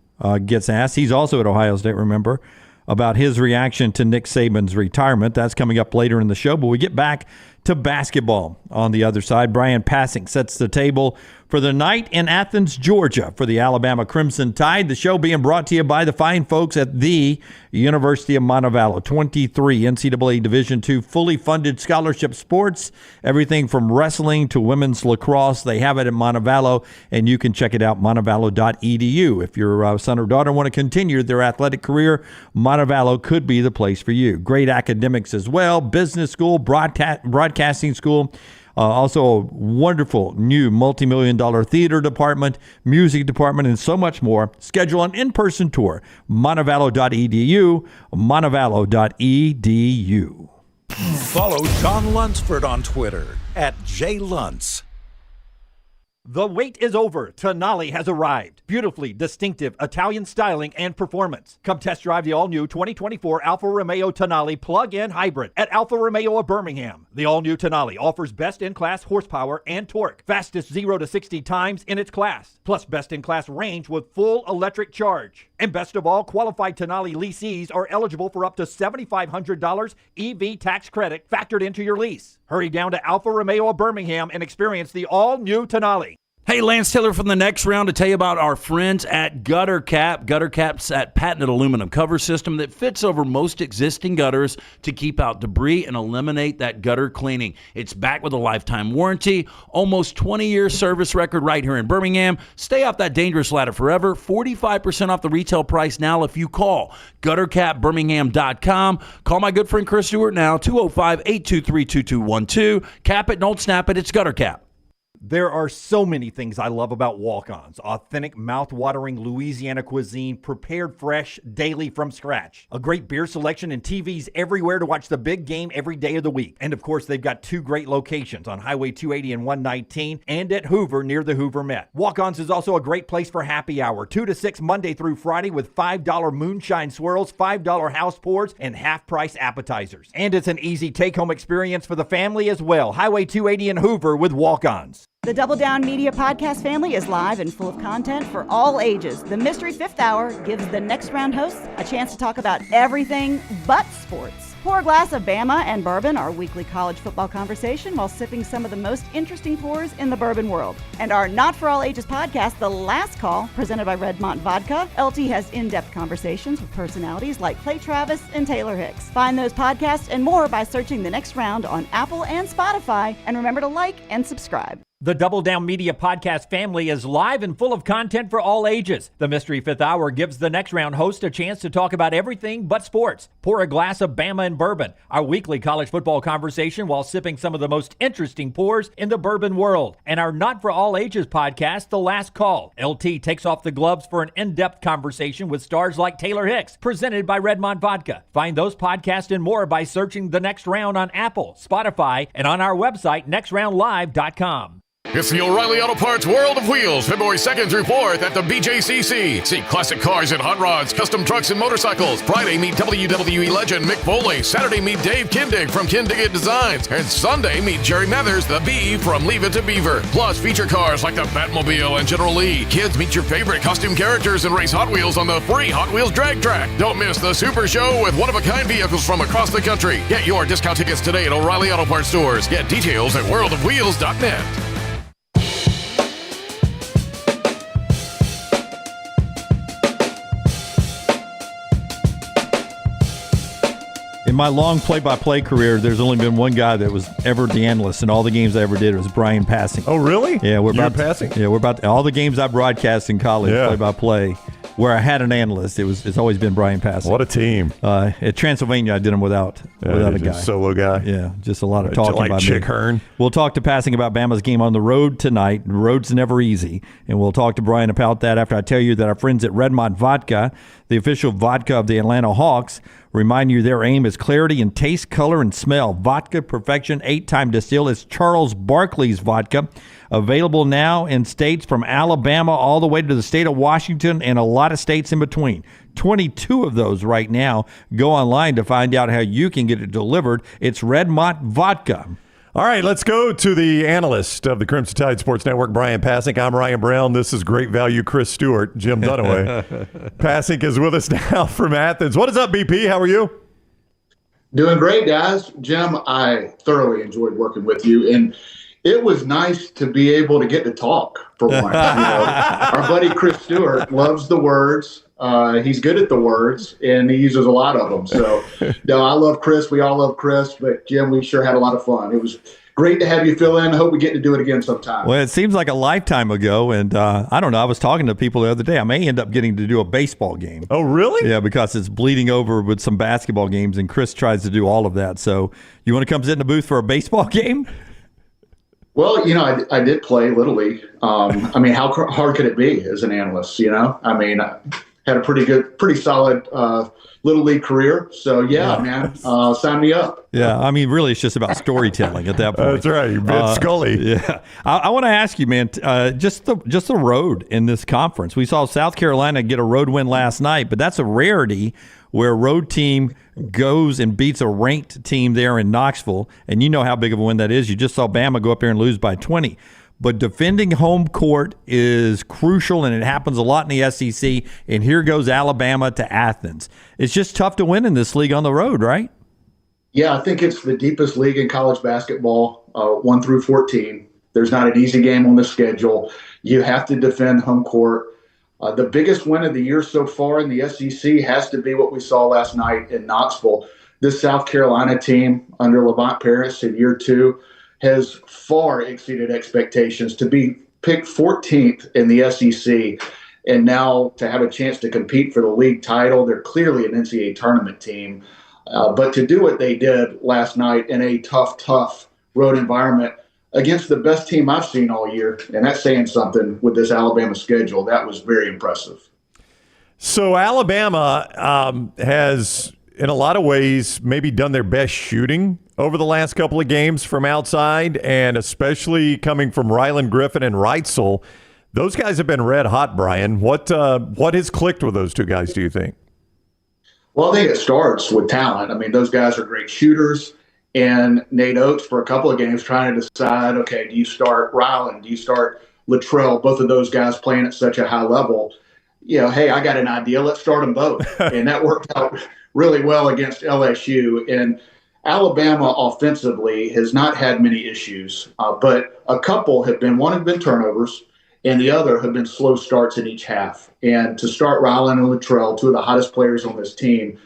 gets asked. He's also at Ohio State, remember, about his reaction to Nick Saban's retirement. That's coming up later in the show. But we get back to basketball on the other side. Bryan Passink sets the table for the night in Athens, Georgia for the Alabama Crimson Tide. The show being brought to you by the fine folks at the University of Montevallo. 23 NCAA Division II fully funded scholarship sports, everything from wrestling to women's lacrosse. They have it at Montevallo, and you can check it out, montevallo.edu. If your son or daughter want to continue their athletic career, Montevallo could be the place for you. Great academics as well, business school, broadcasting school. Also a wonderful new multi-million-dollar theater department, music department, and so much more. Schedule an in-person tour. Montevallo.edu, montevallo.edu. Follow John Lunsford on Twitter @JLuntz. The wait is over. Tonali has arrived. Beautifully distinctive Italian styling and performance. Come test drive the all-new 2024 Alfa Romeo Tonali plug-in hybrid at Alfa Romeo of Birmingham. The all-new Tonali offers best-in-class horsepower and torque, fastest 0 to 60 times in its class, plus best-in-class range with full electric charge. And best of all, qualified Tonali leasees are eligible for up to $7,500 EV tax credit factored into your lease. Hurry down to Alfa Romeo of Birmingham and experience the all-new Tonali. Hey, Lance Taylor from the next round to tell you about our friends at Gutter Cap. Gutter Cap's that patented aluminum cover system that fits over most existing gutters to keep out debris and eliminate that gutter cleaning. It's backed with a lifetime warranty, almost 20-year service record right here in Birmingham. Stay off that dangerous ladder forever. 45% off the retail price now if you call guttercapbirmingham.com. Call my good friend Chris Stewart now, 205-823-2212. Cap it, don't snap it. It's Gutter Cap. There are so many things I love about walk-ons. Authentic, mouth-watering Louisiana cuisine, prepared fresh, daily from scratch. A great beer selection and TVs everywhere to watch the big game every day of the week. And of course, they've got two great locations on Highway 280 and 119 and at Hoover near the Hoover Met. Walk-ons is also a great place for happy hour, 2 to 6 Monday through Friday with $5 moonshine swirls, $5 house pours, and half-price appetizers. And it's an easy take-home experience for the family as well. Highway 280 and Hoover with walk-ons. The Double Down Media podcast family is live and full of content for all ages. The Mystery Fifth Hour gives the next round hosts a chance to talk about everything but sports. Pour a glass of Bama and bourbon, our weekly college football conversation, while sipping some of the most interesting pours in the bourbon world. And our Not For All Ages podcast, The Last Call, presented by Redmont Vodka. LT has in-depth conversations with personalities like Clay Travis and Taylor Hicks. Find those podcasts and more by searching The Next Round on Apple and Spotify. And remember to like and subscribe. The Double Down Media podcast family is live and full of content for all ages. The Mystery Fifth Hour gives the next round host a chance to talk about everything but sports. Pour a glass of Bama and bourbon, our weekly college football conversation while sipping some of the most interesting pours in the bourbon world. And our Not For All Ages podcast, The Last Call. LT takes off the gloves for an in-depth conversation with stars like Taylor Hicks, presented by Redmont Vodka. Find those podcasts and more by searching The Next Round on Apple, Spotify, and on our website, nextroundlive.com. It's the O'Reilly Auto Parts World of Wheels, February 2nd through 4th at the BJCC. See classic cars and hot rods, custom trucks and motorcycles. Friday, meet WWE legend Mick Foley. Saturday, meet Dave Kindig from Kindig Designs. And Sunday, meet Jerry Mathers, the Bee from Leave It to Beaver. Plus, feature cars like the Batmobile and General Lee. Kids, meet your favorite costume characters and race Hot Wheels on the free Hot Wheels drag track. Don't miss the Super Show with one-of-a-kind vehicles from across the country. Get your discount tickets today at O'Reilly Auto Parts stores. Get details at worldofwheels.net. In my long play-by-play career, there's only been one guy that was ever the analyst in all the games I ever did. It was Bryan Passink. Oh, really? Yeah, we're Passink. Yeah, we're about all the games I broadcast in college, play-by-play, where I had an analyst. It's always been Bryan Passink. What a team! At Transylvania, I did them without a guy, solo guy. Yeah, just a lot of talking like about Chick me. Hearn. We'll talk to Passink about Bama's game on the road tonight. The road's never easy, and we'll talk to Brian about that after I tell you that our friends at Redmont Vodka, the official vodka of the Atlanta Hawks, remind you their aim is clarity in taste, color, and smell. Vodka Perfection 8-time distill is Charles Barkley's vodka. Available now in states from Alabama all the way to the state of Washington and a lot of states in between. 22 of those right now. Go online to find out how you can get it delivered. It's Redmont Vodka. All right, let's go to the analyst of the Crimson Tide Sports Network, Bryan Passink. I'm Ryan Brown. This is Great Value Chris Stewart, Jim Dunaway. Passink is with us now from Athens. What is up, BP? How are you? Doing great, guys. Jim, I thoroughly enjoyed working with you, and it was nice to be able to get to talk for once. Our buddy Chris Stewart loves the words. He's good at the words, and he uses a lot of them. So, I love Chris. We all love Chris. But, Jim, we sure had a lot of fun. It was great to have you fill in. I hope we get to do it again sometime. Well, it seems like a lifetime ago, and I don't know. I was talking to people the other day. I may end up getting to do a baseball game. Oh, really? Yeah, because it's bleeding over with some basketball games, and Chris tries to do all of that. So you want to come sit in the booth for a baseball game? Well, I did play Little League. How hard could it be as an analyst, I had a pretty solid Little League career. So, man, sign me up. Yeah, really, it's just about storytelling at that point. That's right. You bet Scully. Yeah. I want to ask you, man, just the road in this conference. We saw South Carolina get a road win last night, but that's a rarity where a road team goes and beats a ranked team there in Knoxville, and you know how big of a win that is. You just saw Bama go up there and lose by 20. But defending home court is crucial, and it happens a lot in the SEC, and here goes Alabama to Athens. It's just tough to win in this league on the road, right? Yeah, I think it's the deepest league in college basketball, 1 through 14. There's not an easy game on the schedule. You have to defend home court. The biggest win of the year so far in the SEC has to be what we saw last night in Knoxville. This South Carolina team under Levant Paris in year 2 has far exceeded expectations to be picked 14th in the SEC. And now to have a chance to compete for the league title, they're clearly an NCAA tournament team. But to do what they did last night in a tough road environment against the best team I've seen all year, and that's saying something with this Alabama schedule, that was very impressive. So Alabama has, in a lot of ways, maybe done their best shooting over the last couple of games from outside, and especially coming from Ryland Griffin and Reitzel. Those guys have been red hot, Brian. What has clicked with those two guys, do you think? Well, I think it starts with talent. Those guys are great shooters. And Nate Oates, for a couple of games, trying to decide, okay, do you start Ryland? Do you start Latrell? Both of those guys playing at such a high level. Hey, I got an idea. Let's start them both. And that worked out really well against LSU. And Alabama offensively has not had many issues, but a couple have been, one have been turnovers, and the other have been slow starts in each half. And to start Ryland and Latrell, two of the hottest players on this team,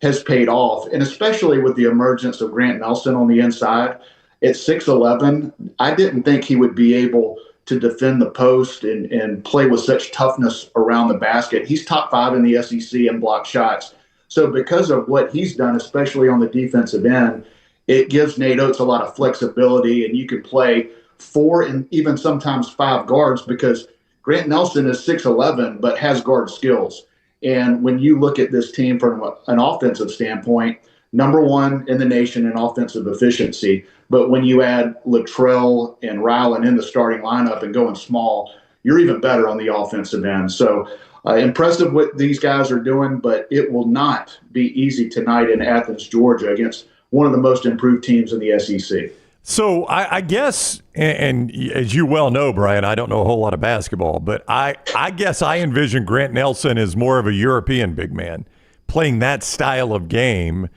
has paid off, and especially with the emergence of Grant Nelson on the inside. At 6'11", I didn't think he would be able to defend the post and play with such toughness around the basket. He's top 5 in the SEC in block shots. So because of what he's done, especially on the defensive end, it gives Nate Oates a lot of flexibility, and you can play 4 and even sometimes 5 guards because Grant Nelson is 6'11", but has guard skills. And when you look at this team from an offensive standpoint, number 1 in the nation in offensive efficiency. But when you add Latrell and Ryland in the starting lineup and going small, you're even better on the offensive end. So impressive what these guys are doing, but it will not be easy tonight in Athens, Georgia, against one of the most improved teams in the SEC. So I guess, and as you well know, Brian, I don't know a whole lot of basketball, but I guess I envision Grant Nelson as more of a European big man playing that style of game.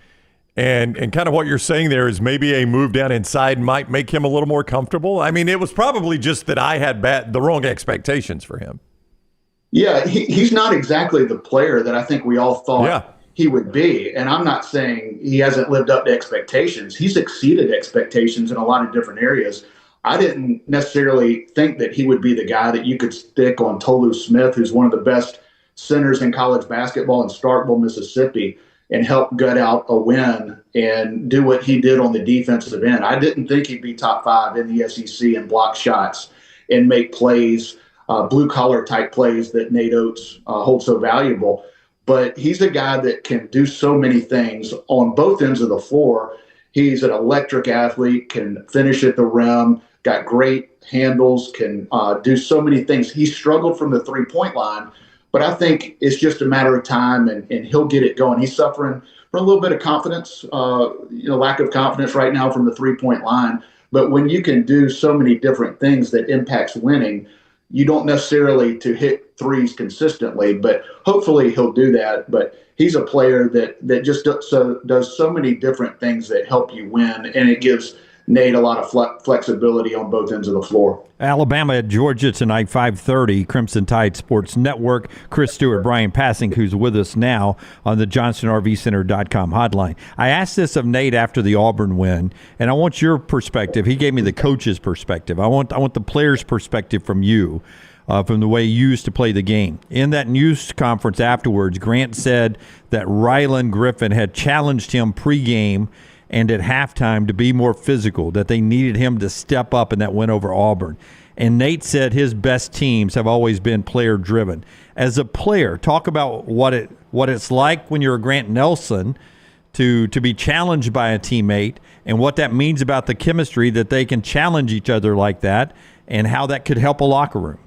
And kind of what you're saying there is maybe a move down inside might make him a little more comfortable. It was probably just that I had the wrong expectations for him. Yeah, he's not exactly the player that I think we all thought he would be. And I'm not saying he hasn't lived up to expectations. He's exceeded expectations in a lot of different areas. I didn't necessarily think that he would be the guy that you could stick on Tolu Smith, who's one of the best centers in college basketball in Starkville, Mississippi, and help gut out a win and do what he did on the defensive end. I didn't think he'd be top 5 in the SEC in block shots and make plays, blue-collar type plays that Nate Oates holds so valuable. But he's a guy that can do so many things on both ends of the floor. He's an electric athlete, can finish at the rim, got great handles, can do so many things. He struggled from the three-point line, but I think it's just a matter of time, and he'll get it going. He's suffering from a little bit of confidence, lack of confidence right now from the three-point line. But when you can do so many different things that impacts winning, you don't necessarily to hit threes consistently, but hopefully he'll do that. But he's a player that just does so many different things that help you win, and it gives Nate a lot of flexibility on both ends of the floor. Alabama at Georgia tonight, 5:30, Crimson Tide Sports Network. Chris Stewart, Bryan Passink, who's with us now on the JohnstonRVCenter.com hotline. I asked this of Nate after the Auburn win, and I want your perspective. He gave me the coach's perspective. I want the player's perspective from you, from the way you used to play the game. In that news conference afterwards, Grant said that Rylan Griffin had challenged him pregame and at halftime to be more physical, that they needed him to step up in that win over Auburn. And Nate said his best teams have always been player-driven. As a player, talk about what it's like when you're a Grant Nelson to be challenged by a teammate and what that means about the chemistry that they can challenge each other like that and how that could help a locker room.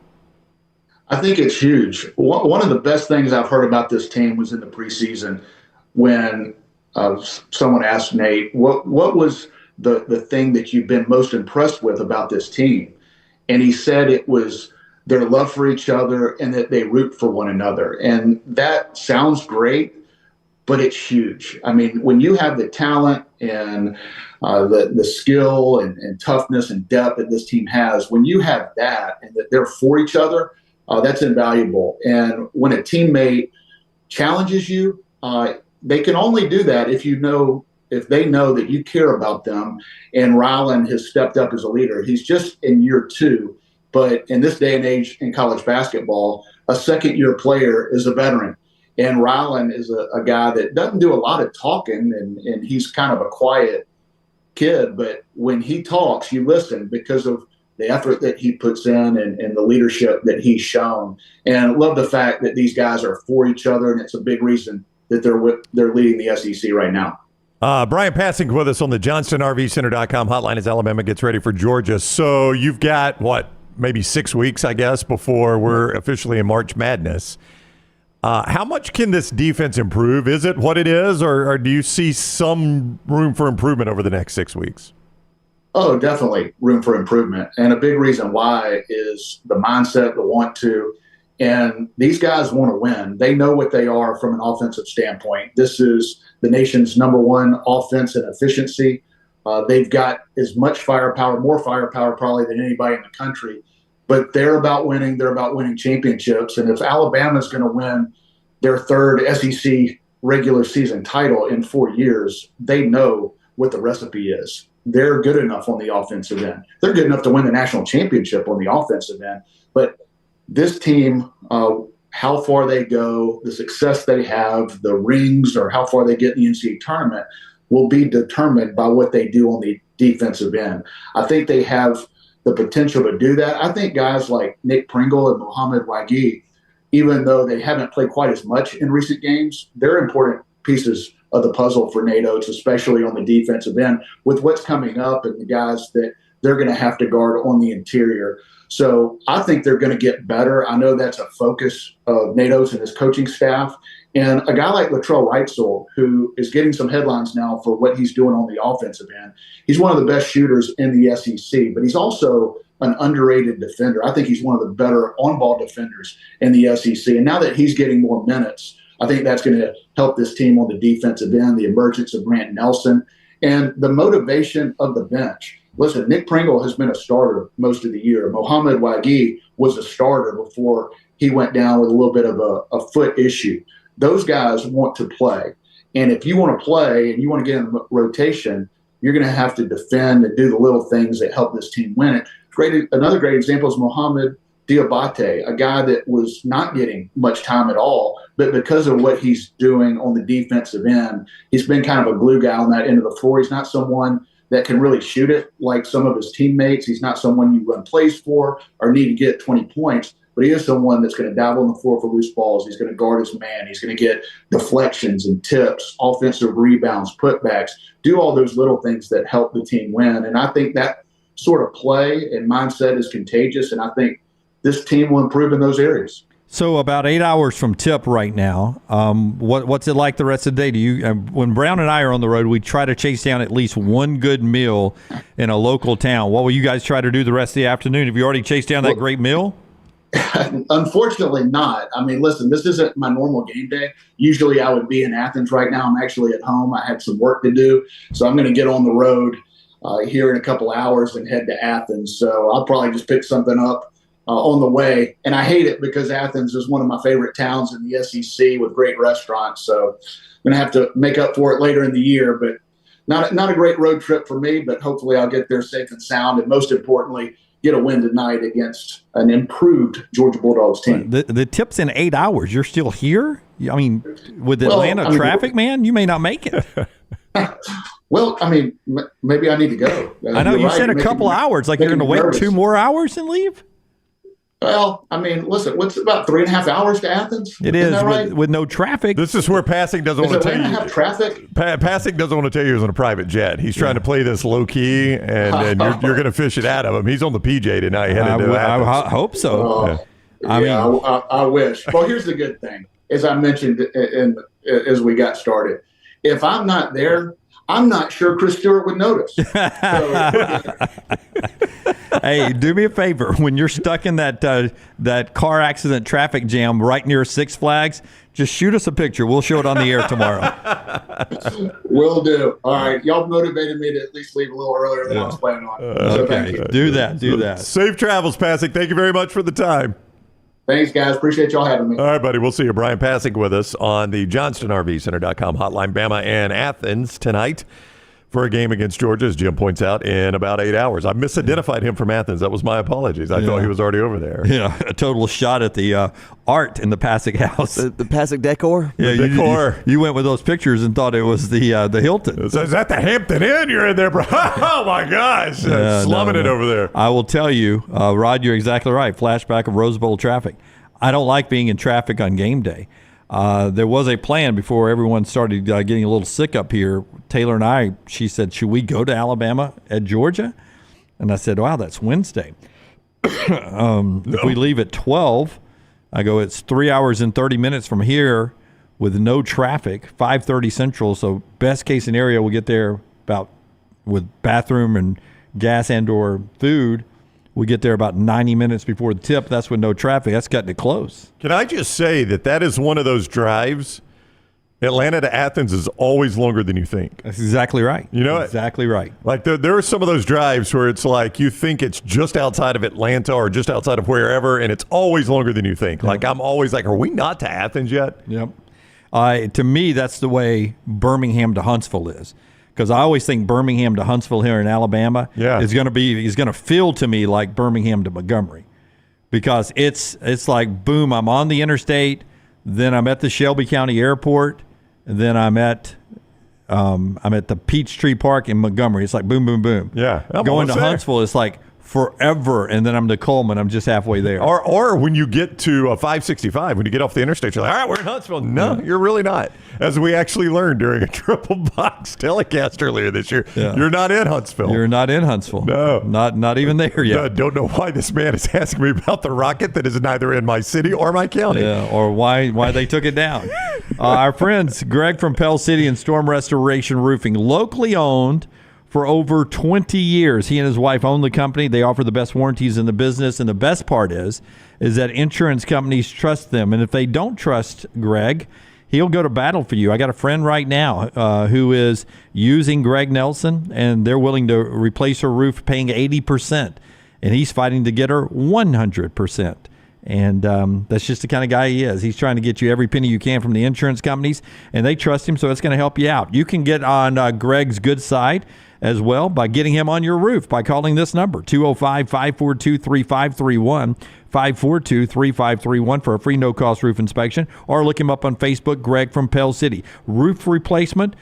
I think it's huge. One of the best things I've heard about this team was in the preseason when someone asked Nate, what was the thing that you've been most impressed with about this team? And he said it was their love for each other and that they root for one another. And that sounds great, but it's huge. I mean, when you have the talent and the skill and toughness and depth that this team has, when you have that and that they're for each other, that's invaluable. And when a teammate challenges you, they can only do that if they know that you care about them. And Rylan has stepped up as a leader. He's just in year 2, but in this day and age in college basketball, a second-year player is a veteran. And Rylan is a guy that doesn't do a lot of talking, and he's kind of a quiet kid. But when he talks, you listen because of the effort that he puts in and the leadership that he's shown. And I love the fact that these guys are for each other, and it's a big reason that they're leading the SEC right now. Bryan Passink with us on the JohnstonRVCenter.com hotline as Alabama gets ready for Georgia. So you've got, maybe 6 weeks, I guess, before we're officially in March Madness. How much can this defense improve? Is it what it is, or do you see some room for improvement over the next 6 weeks? Oh, definitely room for improvement. And a big reason why is the mindset, the want to. And these guys want to win. They know what they are from an offensive standpoint. This is the nation's #1 offense in efficiency. They've got as much firepower, more firepower probably than anybody in the country. But they're about winning. They're about winning championships. And if Alabama's going to win their 3rd SEC regular season title in 4 years, they know what the recipe is. They're good enough on the offensive end. They're good enough to win the national championship on the offensive end. But this team, how far they go, the success they have, the rings, or how far they get in the NCAA tournament will be determined by what they do on the defensive end. I think they have the potential to do that. I think guys like Nick Pringle and Mohamed Wagi, even though they haven't played quite as much in recent games, they're important pieces of the puzzle for Nate Oates, especially on the defensive end, with what's coming up and the guys that they're going to have to guard on the interior. So I think they're going to get better. I know that's a focus of Nate Oates and his coaching staff. And a guy like Latrell Wrightsell, who is getting some headlines now for what he's doing on the offensive end, he's one of the best shooters in the SEC, but he's also an underrated defender. I think he's one of the better on-ball defenders in the SEC. And now that he's getting more minutes, I think that's going to help this team on the defensive end, the emergence of Grant Nelson, and the motivation of the bench. Listen, Nick Pringle has been a starter most of the year. Mohamed Wagi was a starter before he went down with a little bit of a foot issue. Those guys want to play. And if you want to play and you want to get in rotation, you're going to have to defend and do the little things that help this team win it. Another great example is Mohamed Diabate, a guy that was not getting much time at all, but because of what he's doing on the defensive end, he's been kind of a glue guy on that end of the floor. He's not someone that can really shoot it like some of his teammates. He's not someone you run plays for or need to get 20 points, but he is someone that's going to dabble on the floor for loose balls. He's going to guard his man. He's going to get deflections and tips, offensive rebounds, putbacks, do all those little things that help the team win. And I think that sort of play and mindset is contagious, and I think this team will improve in those areas. So about 8 hours from tip right now. What's it like the rest of the day? Do you, when Brown and I are on the road, we try to chase down at least one good meal in a local town. What will you guys try to do the rest of the afternoon? Have you already chased down that great meal? Unfortunately not. I mean, listen, this isn't my normal game day. Usually I would be in Athens right now. I'm actually at home. I had some work to do. So I'm going to get on the road here in a couple hours and head to Athens. So I'll probably just pick something up on the way. And I hate it because Athens is one of my favorite towns in the SEC with great restaurants. So I'm going to have to make up for it later in the year. But not a great road trip for me, but hopefully I'll get there safe and sound. And most importantly, get a win tonight against an improved Georgia Bulldogs team. The tip's in 8 hours. You're still here? I mean, with Atlanta traffic, man, you may not make it. Well, I mean, maybe I need to go. I know you said a couple hours. Like you're going to wait 2 more hours and leave? Well, I mean, listen, what's about 3.5 hours to Athens? It is, right? with no traffic. This is where Passink doesn't want to tell you. Have traffic? Passink doesn't want to tell you he's on a private jet. He's trying to play this low key, and you're going to fish it out of him. He's on the PJ tonight. I hope so. I wish. Well, here's the good thing. As I mentioned as we got started, if I'm not there, I'm not sure Chris Stewart would notice. Hey, do me a favor. When you're stuck in that car accident traffic jam right near Six Flags, just shoot us a picture. We'll show it on the air tomorrow. Will do. All right. Y'all motivated me to at least leave a little earlier than I was planning on. So thank you. Do that. Safe travels, Passink. Thank you very much for the time. Thanks, guys. Appreciate y'all having me. All right, buddy. We'll see you. Bryan Passink with us on the JohnstonRVCenter.com hotline. Bama and Athens tonight for a game against Georgia, as Jim points out, in about 8 hours. I misidentified him from Athens. That was my apologies. I thought he was already over there. Yeah, a total shot at the art in the Passink house. The Passink decor? Yeah, decor. You went with those pictures and thought it was the Hilton. Is that the Hampton Inn you're in there, bro? Oh, my gosh. Slumming it over there. I will tell you, Rod, you're exactly right. Flashback of Rose Bowl traffic. I don't like being in traffic on game day. There was a plan before everyone started getting a little sick up here. Taylor and I, she said, should we go to Alabama at Georgia? And I said, wow, that's Wednesday. If we leave at 12, I go, it's 3 hours and 30 minutes from here with no traffic, 5:30 Central. So best case scenario, we'll get there about with bathroom and gas and or food. We get there about 90 minutes before the tip. That's with no traffic. That's cutting it close. Can I just say that is one of those drives, Atlanta to Athens, is always longer than you think. That's exactly right. You know, exactly right. Like there are some of those drives where it's like you think it's just outside of Atlanta or just outside of wherever, and it's always longer than you think. Yep. Like I'm always like, are we not to Athens yet? Yep. To me, that's the way Birmingham to Huntsville is. Because I always think Birmingham to Huntsville here in Alabama is going to feel to me like Birmingham to Montgomery, because it's like boom, I'm on the interstate, then I'm at the Shelby County Airport, and then I'm at the Peachtree Park in Montgomery. It's like boom, boom, boom. Yeah, going to Huntsville, it's like forever, and then I'm to Coleman. I'm just halfway there. Or when you get to 565, when you get off the interstate, you're like, all right, we're in Huntsville. No, you're really not. As we actually learned during a triple box telecast earlier this year, you're not in Huntsville. You're not in Huntsville. No. Not even there yet. Don't know why this man is asking me about the rocket that is neither in my city or my county. Yeah, or why they took it down. Our friends, Greg from Pell City and Storm Restoration Roofing, locally owned for over 20 years. He and his wife own the company. They offer the best warranties in the business. And the best part is that insurance companies trust them. And if they don't trust Greg, he'll go to battle for you. I got a friend right now who is using Greg Nelson, and they're willing to replace her roof paying 80%. And he's fighting to get her 100%. And that's just the kind of guy he is. He's trying to get you every penny you can from the insurance companies, and they trust him, so it's going to help you out. You can get on Greg's good side as well by getting him on your roof by calling this number, 205-542-3531, 542-3531 for a free no-cost roof inspection, or look him up on Facebook, Greg from Pell City. Roof replacement,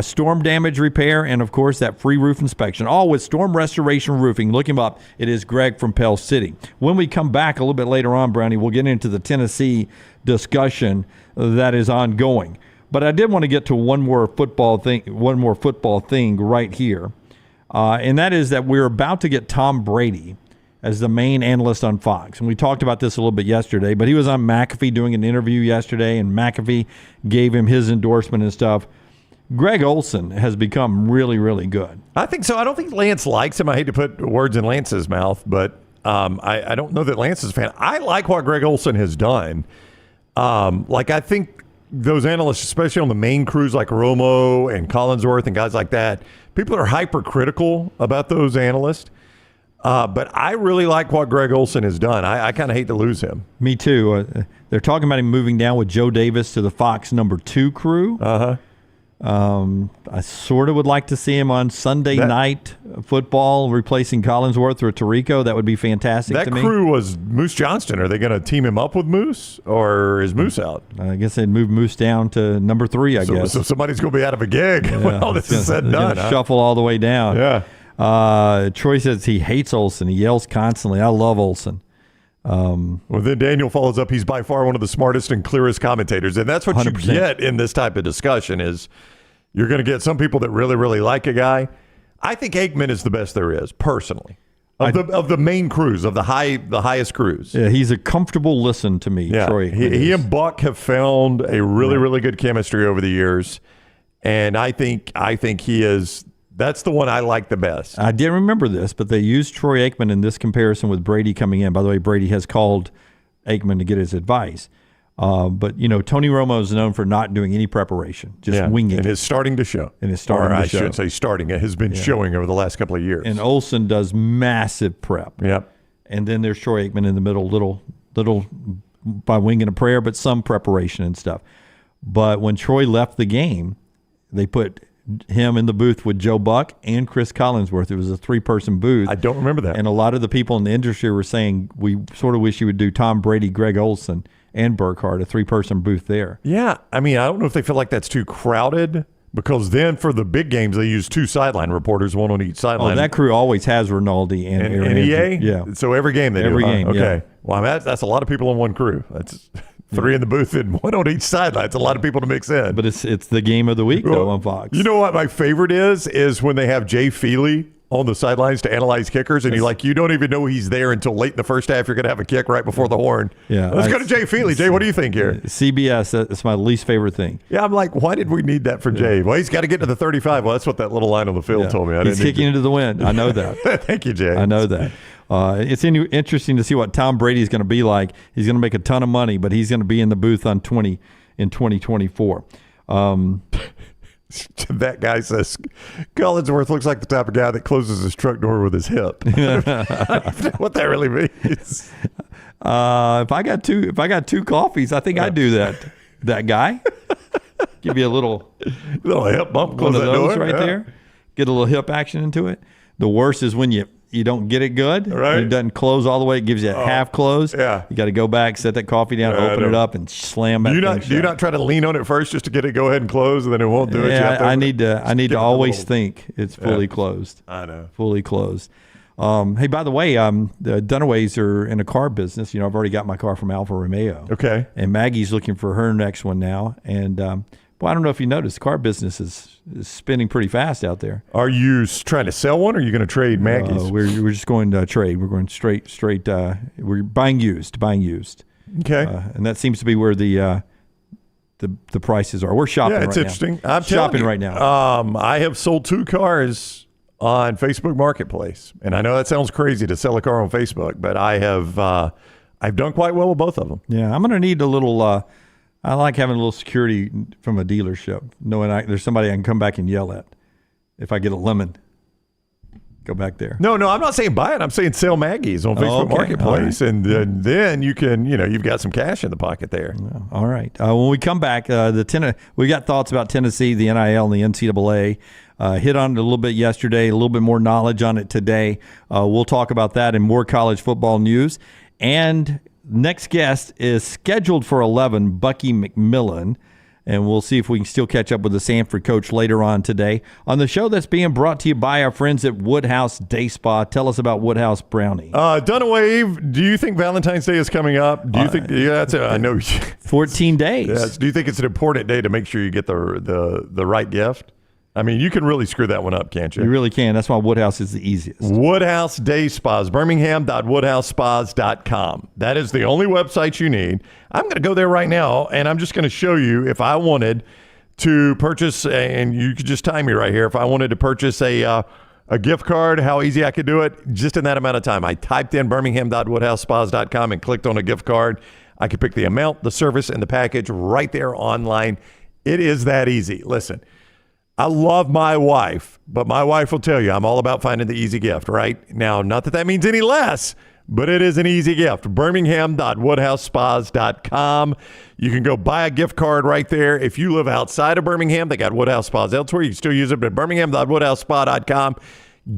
storm damage repair, and, of course, that free roof inspection, all with Storm Restoration Roofing. Look him up. It is Greg from Pell City. When we come back a little bit later on, Brownie, we'll get into the Tennessee discussion that is ongoing. But I did want to get to one more football thing right here, and that is that we're about to get Tom Brady as the main analyst on Fox. And we talked about this a little bit yesterday, but he was on McAfee doing an interview yesterday, and McAfee gave him his endorsement and stuff. Greg Olsen has become really, really good. I think so. I don't think Lance likes him. I hate to put words in Lance's mouth, but I don't know that Lance is a fan. I like what Greg Olsen has done. I think those analysts, especially on the main crews like Romo and Collinsworth and guys like that, people are hypercritical about those analysts. But I really like what Greg Olsen has done. I kind of hate to lose him. Me too. They're talking about him moving down with Joe Davis to the Fox number 2 crew. I sort of would like to see him on Sunday night football, replacing Collinsworth or Tirico. That would be fantastic to me. That crew was Moose Johnston. Are they going to team him up with Moose, or is Moose out? I guess they'd move Moose down to number 3, I guess. So somebody's going to be out of a gig when all this is said and done. Shuffle all the way down. Yeah. Troy says he hates Olsen. He yells constantly. I love Olsen. Well, then Daniel follows up. He's by far one of the smartest and clearest commentators, and that's what 100%. You get in this type of discussion. Is you're going to get some people that really, really like a guy. I think Aikman is the best there is, personally, of the main crews, of the highest crews. Yeah, he's a comfortable listen to me. Yeah, Troy. He and Buck have found a really, really good chemistry over the years, and I think he is. That's the one I like the best. I didn't remember this, but they used Troy Aikman in this comparison with Brady coming in. By the way, Brady has called Aikman to get his advice. But, Tony Romo is known for not doing any preparation, just winging it. And it's starting to show. I shouldn't say starting. It has been showing over the last couple of years. And Olsen does massive prep. Yep. And then there's Troy Aikman in the middle, little by winging a prayer, but some preparation and stuff. But when Troy left the game, they put him in the booth with Joe Buck and Chris Collinsworth. It was a 3-person booth. I don't remember that. And a lot of the people in the industry were saying, we sort of wish you would do Tom Brady, Greg Olsen, and Burkhardt, a 3-person booth there. Yeah. I mean, I don't know if they feel like that's too crowded, because then for the big games, they use 2 sideline reporters, one on each sideline. Oh, that crew always has Rinaldi and Aaron EA? Andrews. Yeah. So every game they do. Every game, Okay. yeah. Well, I mean, that's a lot of people on one crew. That's 3 in the booth and 1 on each sideline. It's a lot of people to mix in. But it's the game of the week, though, on Fox. You know what my favorite is when they have Jay Feely on the sidelines to analyze kickers, and you don't even know he's there until late in the first half. You're going to have a kick right before the horn. Yeah. Let's go to Jay Feely. Jay, what do you think here? CBS, that's my least favorite thing. Yeah, I'm like, why did we need that from Jay? Well, he's got to get to the 35. Well, that's what that little line on the field told me. He's kicking into the wind. I know that. Thank you, Jay. I know that. It's interesting to see what Tom Brady is going to be like. He's going to make a ton of money, but he's going to be in the booth in 2024. That guy says Collinsworth looks like the type of guy that closes his truck door with his hip. What that really means? If I got two coffees, I think I'd do that. That guy, give you a little hip bump, one of those door. right there. Get a little hip action into it. The worst is when you don't get it good. Right. It doesn't close all the way. It gives you a half close. Yeah. You got to go back, set that coffee down, open it up, and slam that thing Do you not try to lean on it first just to get it go ahead and close, and then it won't do it? Yeah, I need to always think it's fully closed. I know. Fully closed. Hey, by the way, the Dunaways are in a car business. I've already got my car from Alfa Romeo. Okay. And Maggie's looking for her next one now. And I don't know if you noticed, the car business is spinning pretty fast out there. Are you trying to sell one, or are you going to trade Maggie's? We're just going to trade. We're going straight. We're buying used. Okay. And that seems to be where the prices are. We're shopping. Yeah, it's right interesting. Now. I'm shopping right now. I have sold 2 cars on Facebook Marketplace, and I know that sounds crazy to sell a car on Facebook, but I have I've done quite well with both of them. Yeah, I'm going to need a little. I like having a little security from a dealership, knowing there's somebody I can come back and yell at if I get a lemon. Go back there. No, I'm not saying buy it. I'm saying sell Maggie's on Facebook Marketplace, right. And then you can, you've got some cash in the pocket there. All right. When we come back, we got thoughts about Tennessee, the NIL, and the NCAA. Hit on it a little bit yesterday, a little bit more knowledge on it today. We'll talk about that and more college football news. And next guest is scheduled for 11, Bucky McMillan. And we'll see if we can still catch up with the Sanford coach later on today on the show that's being brought to you by our friends at Woodhouse Day Spa. Tell us about Woodhouse Brownie. Dunawave, do you think Valentine's Day is coming up? Do you think I know 14 days. Yes. Do you think it's an important day to make sure you get the right gift? I mean, you can really screw that one up, can't you? You really can. That's why Woodhouse is the easiest. Woodhouse Day Spas, birmingham.woodhousespas.com. That is the only website you need. I'm going to go there right now, and I'm just going to show you if I wanted to purchase, and you could just time me right here, if I wanted to purchase a gift card, how easy I could do it just in that amount of time. I typed in birmingham.woodhousespas.com and clicked on a gift card. I could pick the amount, the service, and the package right there online. It is that easy. Listen, I love my wife, but my wife will tell you I'm all about finding the easy gift, right? Now, not that that means any less, but it is an easy gift. Birmingham.woodhousespas.com. You can go buy a gift card right there. If you live outside of Birmingham, they got Woodhouse Spas elsewhere. You can still use it, but birmingham.woodhousespa.com.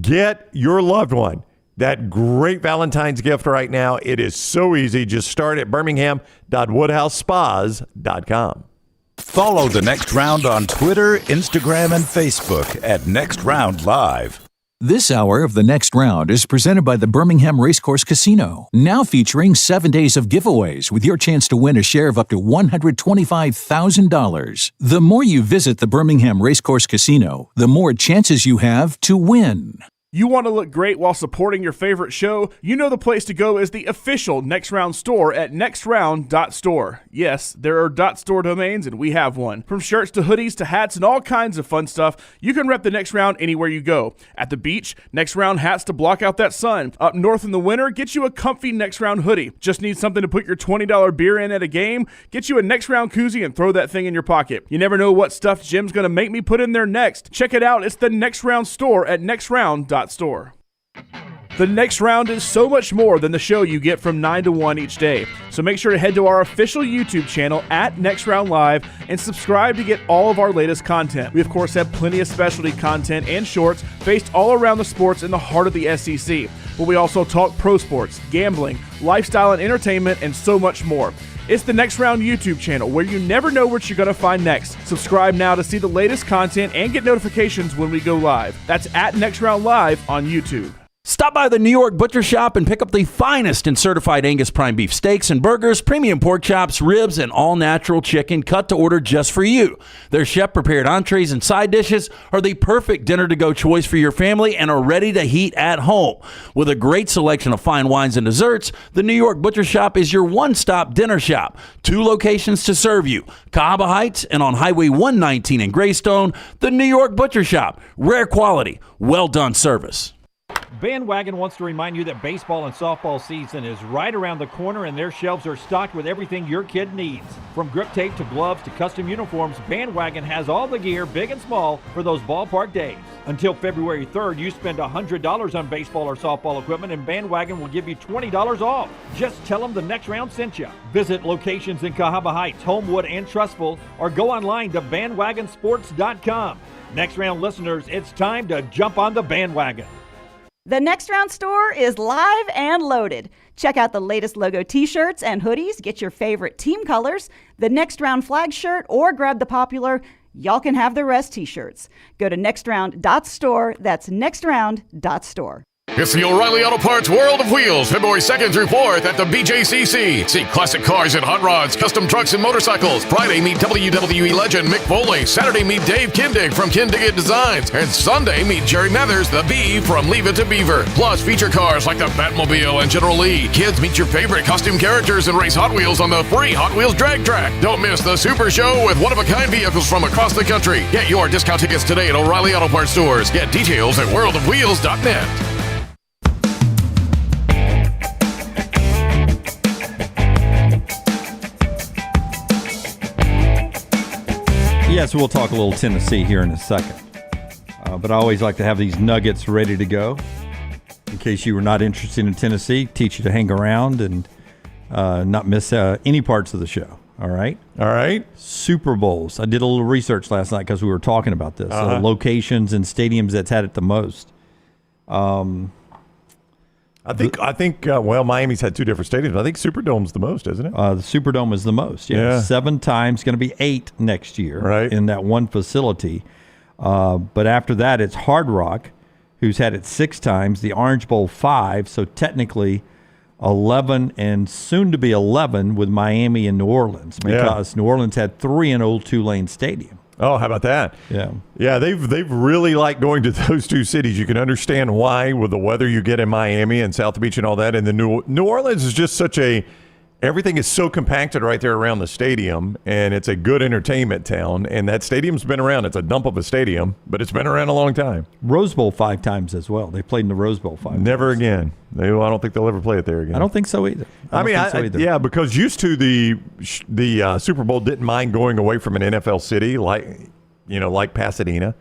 Get your loved one that great Valentine's gift right now. It is so easy. Just start at birmingham.woodhousespas.com. Follow The Next Round on Twitter, Instagram, and Facebook at Next Round Live. This hour of The Next Round is presented by the Birmingham Racecourse Casino, now featuring 7 days of giveaways with your chance to win a share of up to $125,000. The more you visit the Birmingham Racecourse Casino, the more chances you have to win. You want to look great while supporting your favorite show? You know the place to go is the official Next Round store at nextround.store. Yes, there are .store domains, and we have one. From shirts to hoodies to hats and all kinds of fun stuff, you can rep the Next Round anywhere you go. At the beach, Next Round hats to block out that sun. Up north in the winter, get you a comfy Next Round hoodie. Just need something to put your $20 beer in at a game? Get you a Next Round koozie and throw that thing in your pocket. You never know what stuff Jim's going to make me put in there next. Check it out. It's the Next Round store at nextround.store. The Next Round is so much more than the show you get from 9 to 1 each day. So make sure to head to our official YouTube channel at Next Round Live and subscribe to get all of our latest content. We, of course, have plenty of specialty content and shorts based all around the sports in the heart of the SEC. But we also talk pro sports, gambling, lifestyle and entertainment, and so much more. It's the Next Round YouTube channel where you never know what you're going to find next. Subscribe now to see the latest content and get notifications when we go live. That's at Next Round Live on YouTube. Stop by the New York Butcher Shop and pick up the finest in certified Angus prime beef steaks and burgers, premium pork chops, ribs, and all-natural chicken cut to order just for you. Their chef-prepared entrees and side dishes are the perfect dinner-to-go choice for your family and are ready to heat at home. With a great selection of fine wines and desserts, the New York Butcher Shop is your one-stop dinner shop. 2 locations to serve you, Cahaba Heights and on Highway 119 in Greystone. The New York Butcher Shop. Rare quality, well-done service. Bandwagon wants to remind you that baseball and softball season is right around the corner, and their shelves are stocked with everything your kid needs. From grip tape to gloves to custom uniforms, Bandwagon has all the gear, big and small, for those ballpark days. Until February 3rd, you spend $100 on baseball or softball equipment, and Bandwagon will give you $20 off. Just tell them the Next Round sent you. Visit locations in Cahaba Heights, Homewood, and Trustful, or go online to bandwagonsports.com. Next Round listeners, it's time to jump on the bandwagon. The Next Round store is live and loaded. Check out the latest logo t-shirts and hoodies. Get your favorite team colors, the Next Round flag shirt, or grab the popular Y'all Can Have the Rest t-shirts. Go to nextround.store. That's nextround.store. It's the O'Reilly Auto Parts World of Wheels, February 2nd through 4th at the BJCC. See classic cars and hot rods, custom trucks and motorcycles. Friday, meet WWE legend Mick Foley. Saturday, meet Dave Kindig from Kindig Designs. And Sunday, meet Jerry Mathers, the Bee from Leave It to Beaver. Plus, feature cars like the Batmobile and General Lee. Kids, meet your favorite costume characters and race Hot Wheels on the free Hot Wheels drag track. Don't miss the Super Show with one-of-a-kind vehicles from across the country. Get your discount tickets today at O'Reilly Auto Parts stores. Get details at worldofwheels.net. Yes, we'll talk a little Tennessee here in a second. But I always like to have these nuggets ready to go. In case you were not interested in Tennessee, teach you to hang around and not miss any parts of the show. All right? All right. Super Bowls. I did a little research last night because we were talking about this. Locations and stadiums that's had it the most. I think. Well, Miami's had 2 different stadiums. I think Superdome's the most, isn't it? The Superdome is the most. Yeah. 7 times. Going to be 8 next year. Right. In that one facility. But after that, it's Hard Rock, who's had it 6 times. The Orange Bowl 5. So technically 11 and soon to be 11 with Miami and New Orleans, because New Orleans had 3 in Old Tulane Stadium. Oh, how about that? Yeah. They've really liked going to those two cities. You can understand why with the weather you get in Miami and South Beach and all that. And the New Orleans is just everything is so compacted right there around the stadium, and it's a good entertainment town. And that stadium's been around. It's a dump of a stadium, but it's been around a long time. Rose Bowl 5 times as well. They played in the Rose Bowl 5 Never times. again. I don't think they'll ever play it there again. I don't think so either. Yeah, because used to the Super Bowl didn't mind going away from an NFL city like Pasadena,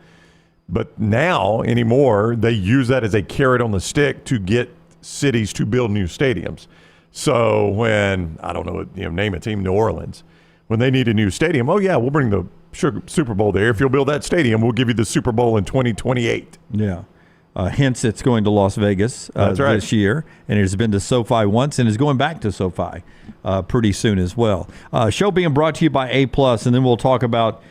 but now anymore they use that as a carrot on the stick to get cities to build new stadiums. So when name a team, New Orleans, when they need a new stadium, we'll bring the Super Bowl there. If you'll build that stadium, we'll give you the Super Bowl in 2028. Yeah. Hence, it's going to Las Vegas this year, and it has been to SoFi once and is going back to SoFi pretty soon as well. Show being brought to you by A+, and then we'll talk about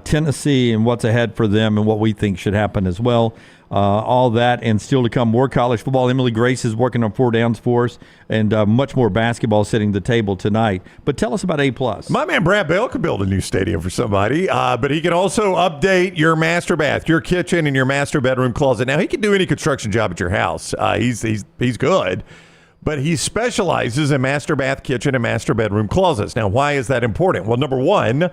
Tennessee and what's ahead for them and what we think should happen as well. All that and still to come, more college football. Emily Grace is working on 4 downs for us, and much more basketball setting the table tonight. But tell us about A+. My man Brad Bell could build a new stadium for somebody, but he can also update your master bath, your kitchen, and your master bedroom closet. Now, he can do any construction job at your house. He's good, but he specializes in master bath, kitchen, and master bedroom closets. Now, why is that important? Well, number one,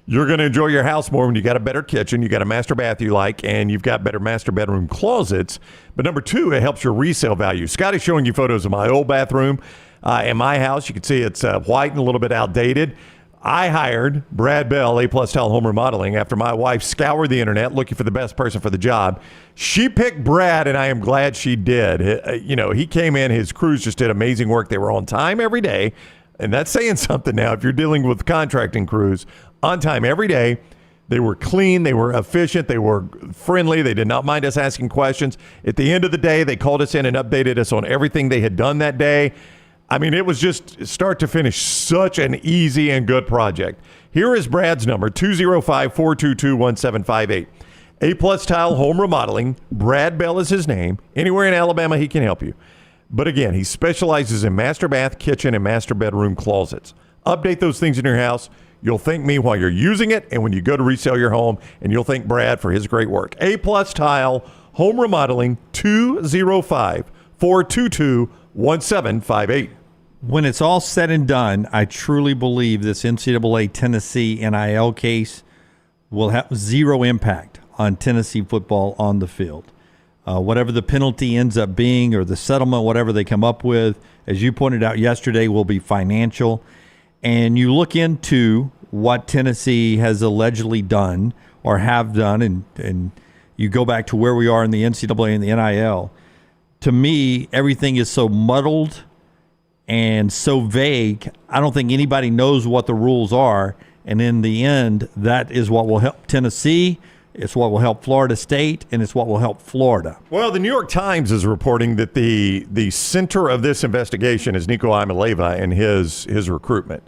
you're going to enjoy your house more when you got a better kitchen, you got a master bath you like, and you've got better master bedroom closets. But number two, it helps your resale value. Scott is showing you photos of my old bathroom in my house. You can see it's white and a little bit outdated. I hired Brad Bell, A+ Tile Home Remodeling, after my wife scoured the internet looking for the best person for the job. She picked Brad, and I am glad she did. He came in, his crews just did amazing work. They were on time every day, and that's saying something now if you're dealing with contracting crews. On time every day. They were clean. They were efficient. They were friendly. They did not mind us asking questions. At the end of the day, they called us in and updated us on everything they had done that day. I mean, it was just start to finish such an easy and good project. Here is Brad's number, 205-422-1758. A+ Tile Home Remodeling. Brad Bell is his name. Anywhere in Alabama, he can help you. But again, he specializes in master bath, kitchen, and master bedroom closets. Update those things in your house. You'll thank me while you're using it, and when you go to resell your home, and you'll thank Brad for his great work. A+ Tile Home Remodeling, 205-422-1758. When it's all said and done, I truly believe this NCAA Tennessee NIL case will have zero impact on Tennessee football on the field. Whatever the penalty ends up being or the settlement, whatever they come up with, as you pointed out yesterday, will be financial. And you look into what Tennessee has allegedly done or have done, and you go back to where we are in the NCAA and the NIL, to me, everything is so muddled and so vague, I don't think anybody knows what the rules are. And in the end, that is what will help Tennessee. It's what will help Florida State, and it's what will help Florida. Well, the New York Times is reporting that the center of this investigation is Nico Iamaleava and his recruitment.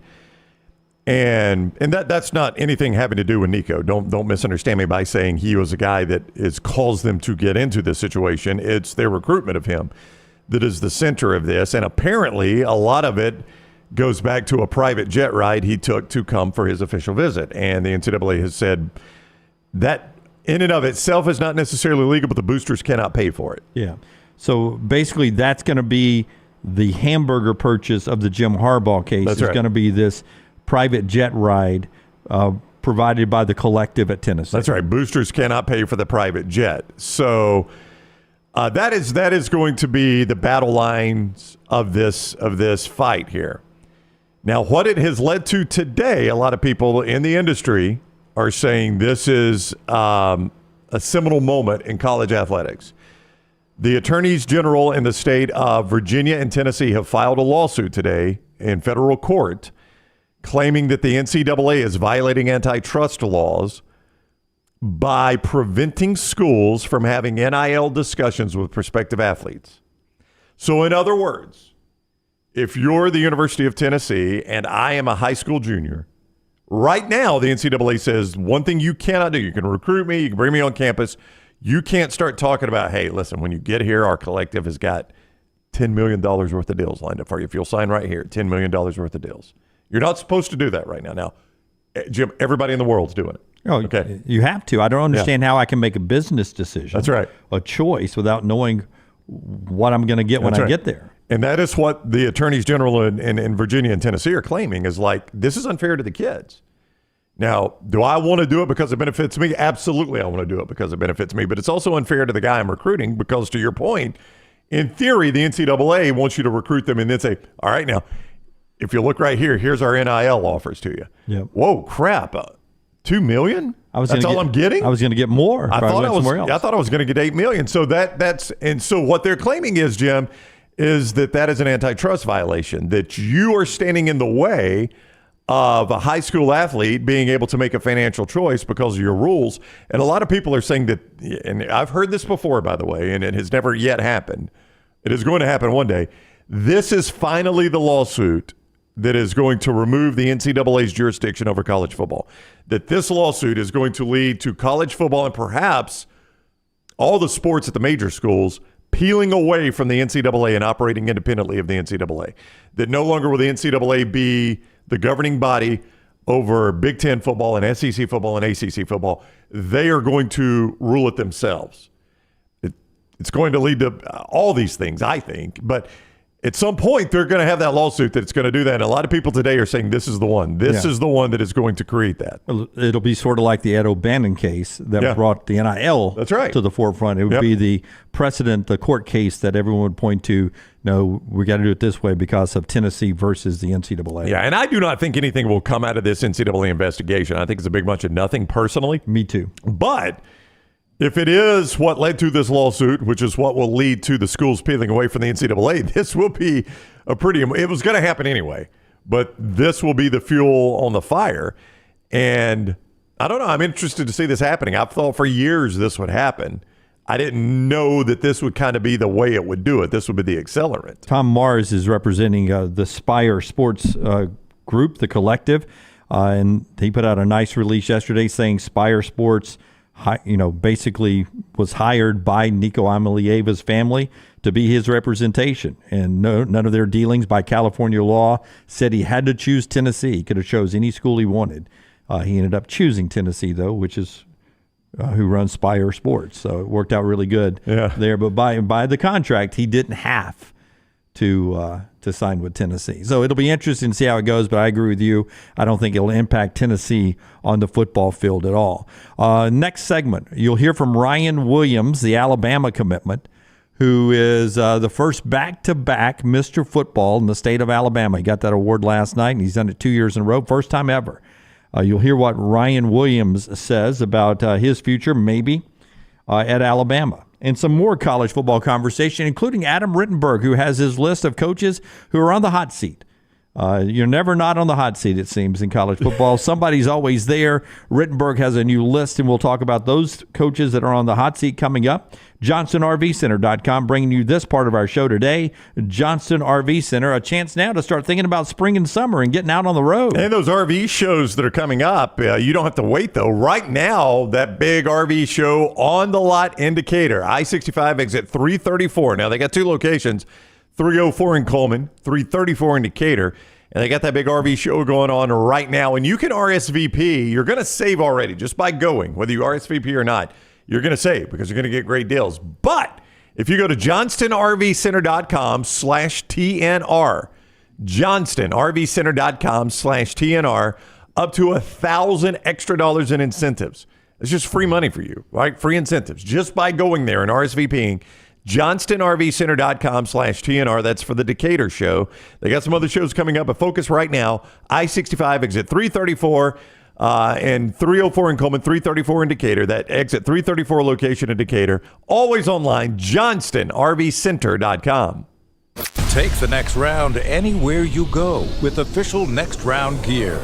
And that's not anything having to do with Nico. Don't misunderstand me by saying he was a guy that has caused them to get into this situation. It's their recruitment of him that is the center of this. And apparently a lot of it goes back to a private jet ride he took to come for his official visit. And the NCAA has said that in and of itself is not necessarily legal, but the boosters cannot pay for it. Yeah. So basically that's going to be the hamburger purchase of the Jim Harbaugh case. That's is right. going to be this private jet ride provided by the collective at Tennessee. That's right. Boosters cannot pay for the private jet. So that is going to be the battle lines of this fight here. Now, what it has led to today, a lot of people in the industry are saying this is a seminal moment in college athletics. The attorneys general in the state of Virginia and Tennessee have filed a lawsuit today in federal court claiming that the NCAA is violating antitrust laws by preventing schools from having NIL discussions with prospective athletes. So in other words, if you're the University of Tennessee and I am a high school junior, right now the NCAA says one thing you cannot do, you can recruit me, you can bring me on campus, you can't start talking about, hey, listen, when you get here, our collective has got $10 million worth of deals lined up for you. If you'll sign right here, $10 million worth of deals. You're not supposed to do that right now. Now, Jim, everybody in the world's doing it. Oh, okay. You have to. I don't understand how I can make a business decision. That's right. A choice without knowing what I'm going to get when I get there. And that is what the attorneys general in Virginia and Tennessee are claiming is like, this is unfair to the kids. Now, do I want to do it because it benefits me? Absolutely, I want to do it because it benefits me. But it's also unfair to the guy I'm recruiting because, to your point, in theory, the NCAA wants you to recruit them and then say, all right, now, if you look right here, here's our NIL offers to you. Yep. Whoa, crap. $2 million? That's all I'm getting? I was going to get more. I thought I was going to get $8 million. So so what they're claiming is, Jim, is that is an antitrust violation, that you are standing in the way of a high school athlete being able to make a financial choice because of your rules. And a lot of people are saying that, and I've heard this before, by the way, and it has never yet happened. It is going to happen one day. This is finally the lawsuit that is going to remove the NCAA's jurisdiction over college football. That this lawsuit is going to lead to college football and perhaps all the sports at the major schools peeling away from the NCAA and operating independently of the NCAA. That no longer will the NCAA be the governing body over Big Ten football and SEC football and ACC football. They are going to rule it themselves. It's going to lead to all these things, I think. But at some point, they're going to have that lawsuit that's going to do that. And a lot of people today are saying this is the one. This is the one that is going to create that. It'll be sort of like the Ed O'Bannon case that brought the NIL to the forefront. It would be the precedent, the court case that everyone would point to. No, we got to do it this way because of Tennessee versus the NCAA. Yeah, and I do not think anything will come out of this NCAA investigation. I think it's a big bunch of nothing personally. Me too. But if it is what led to this lawsuit, which is what will lead to the schools peeling away from the NCAA, this will be it was going to happen anyway, but this will be the fuel on the fire. And I don't know, I'm interested to see this happening. I've thought for years this would happen. I didn't know that this would kind of be the way it would do it. This would be the accelerant. Tom Mars is representing the Spire Sports group, the collective, and he put out a nice release yesterday saying Spire Sports basically was hired by Nico Amelieva's family to be his representation. And none of their dealings by California law said he had to choose Tennessee. He could have chose any school he wanted. He ended up choosing Tennessee, though, which is who runs Spire Sports. So it worked out really good there. But by the contract, he didn't have to sign with Tennessee. So it'll be interesting to see how it goes, but I agree with you. I don't think it'll impact Tennessee on the football field at all. Next segment, you'll hear from Ryan Williams, the Alabama commitment, who is the first back-to-back Mr. Football in the state of Alabama. He got that award last night, and he's done it 2 years in a row, first time ever. You'll hear what Ryan Williams says about his future, maybe, at Alabama. And some more college football conversation, including Adam Rittenberg, who has his list of coaches who are on the hot seat. You're never not on the hot seat, it seems, in college football. Somebody's always there. Rittenberg has a new list, and we'll talk about those coaches that are on the hot seat coming up. JohnstonRVCenter.com bringing you this part of our show today. Johnston RV Center, a chance now to start thinking about spring and summer and getting out on the road. And those RV shows that are coming up, you don't have to wait, though. Right now, that big RV show on the lot in Decatur, I-65 exit 334. Now, they got two locations, 304 in Coleman, 334 in Decatur. And they got that big RV show going on right now. And you can RSVP. You're going to save already just by going, whether you RSVP or not. You're going to save because you're going to get great deals. But if you go to johnstonrvcenter.com/TNR, johnstonrvcenter.com/TNR, up to $1,000 extra dollars in incentives. It's just free money for you, right? Free incentives just by going there and RSVPing. johnstonrvcenter.com/TNR. That's for the Decatur show. They got some other shows coming up, but focus right now. I-65 exit 334 and 304 in Coleman, 334 in Decatur. That exit 334 location in Decatur. Always online, johnstonrvcenter.com. Take the next round anywhere you go with official Next Round gear.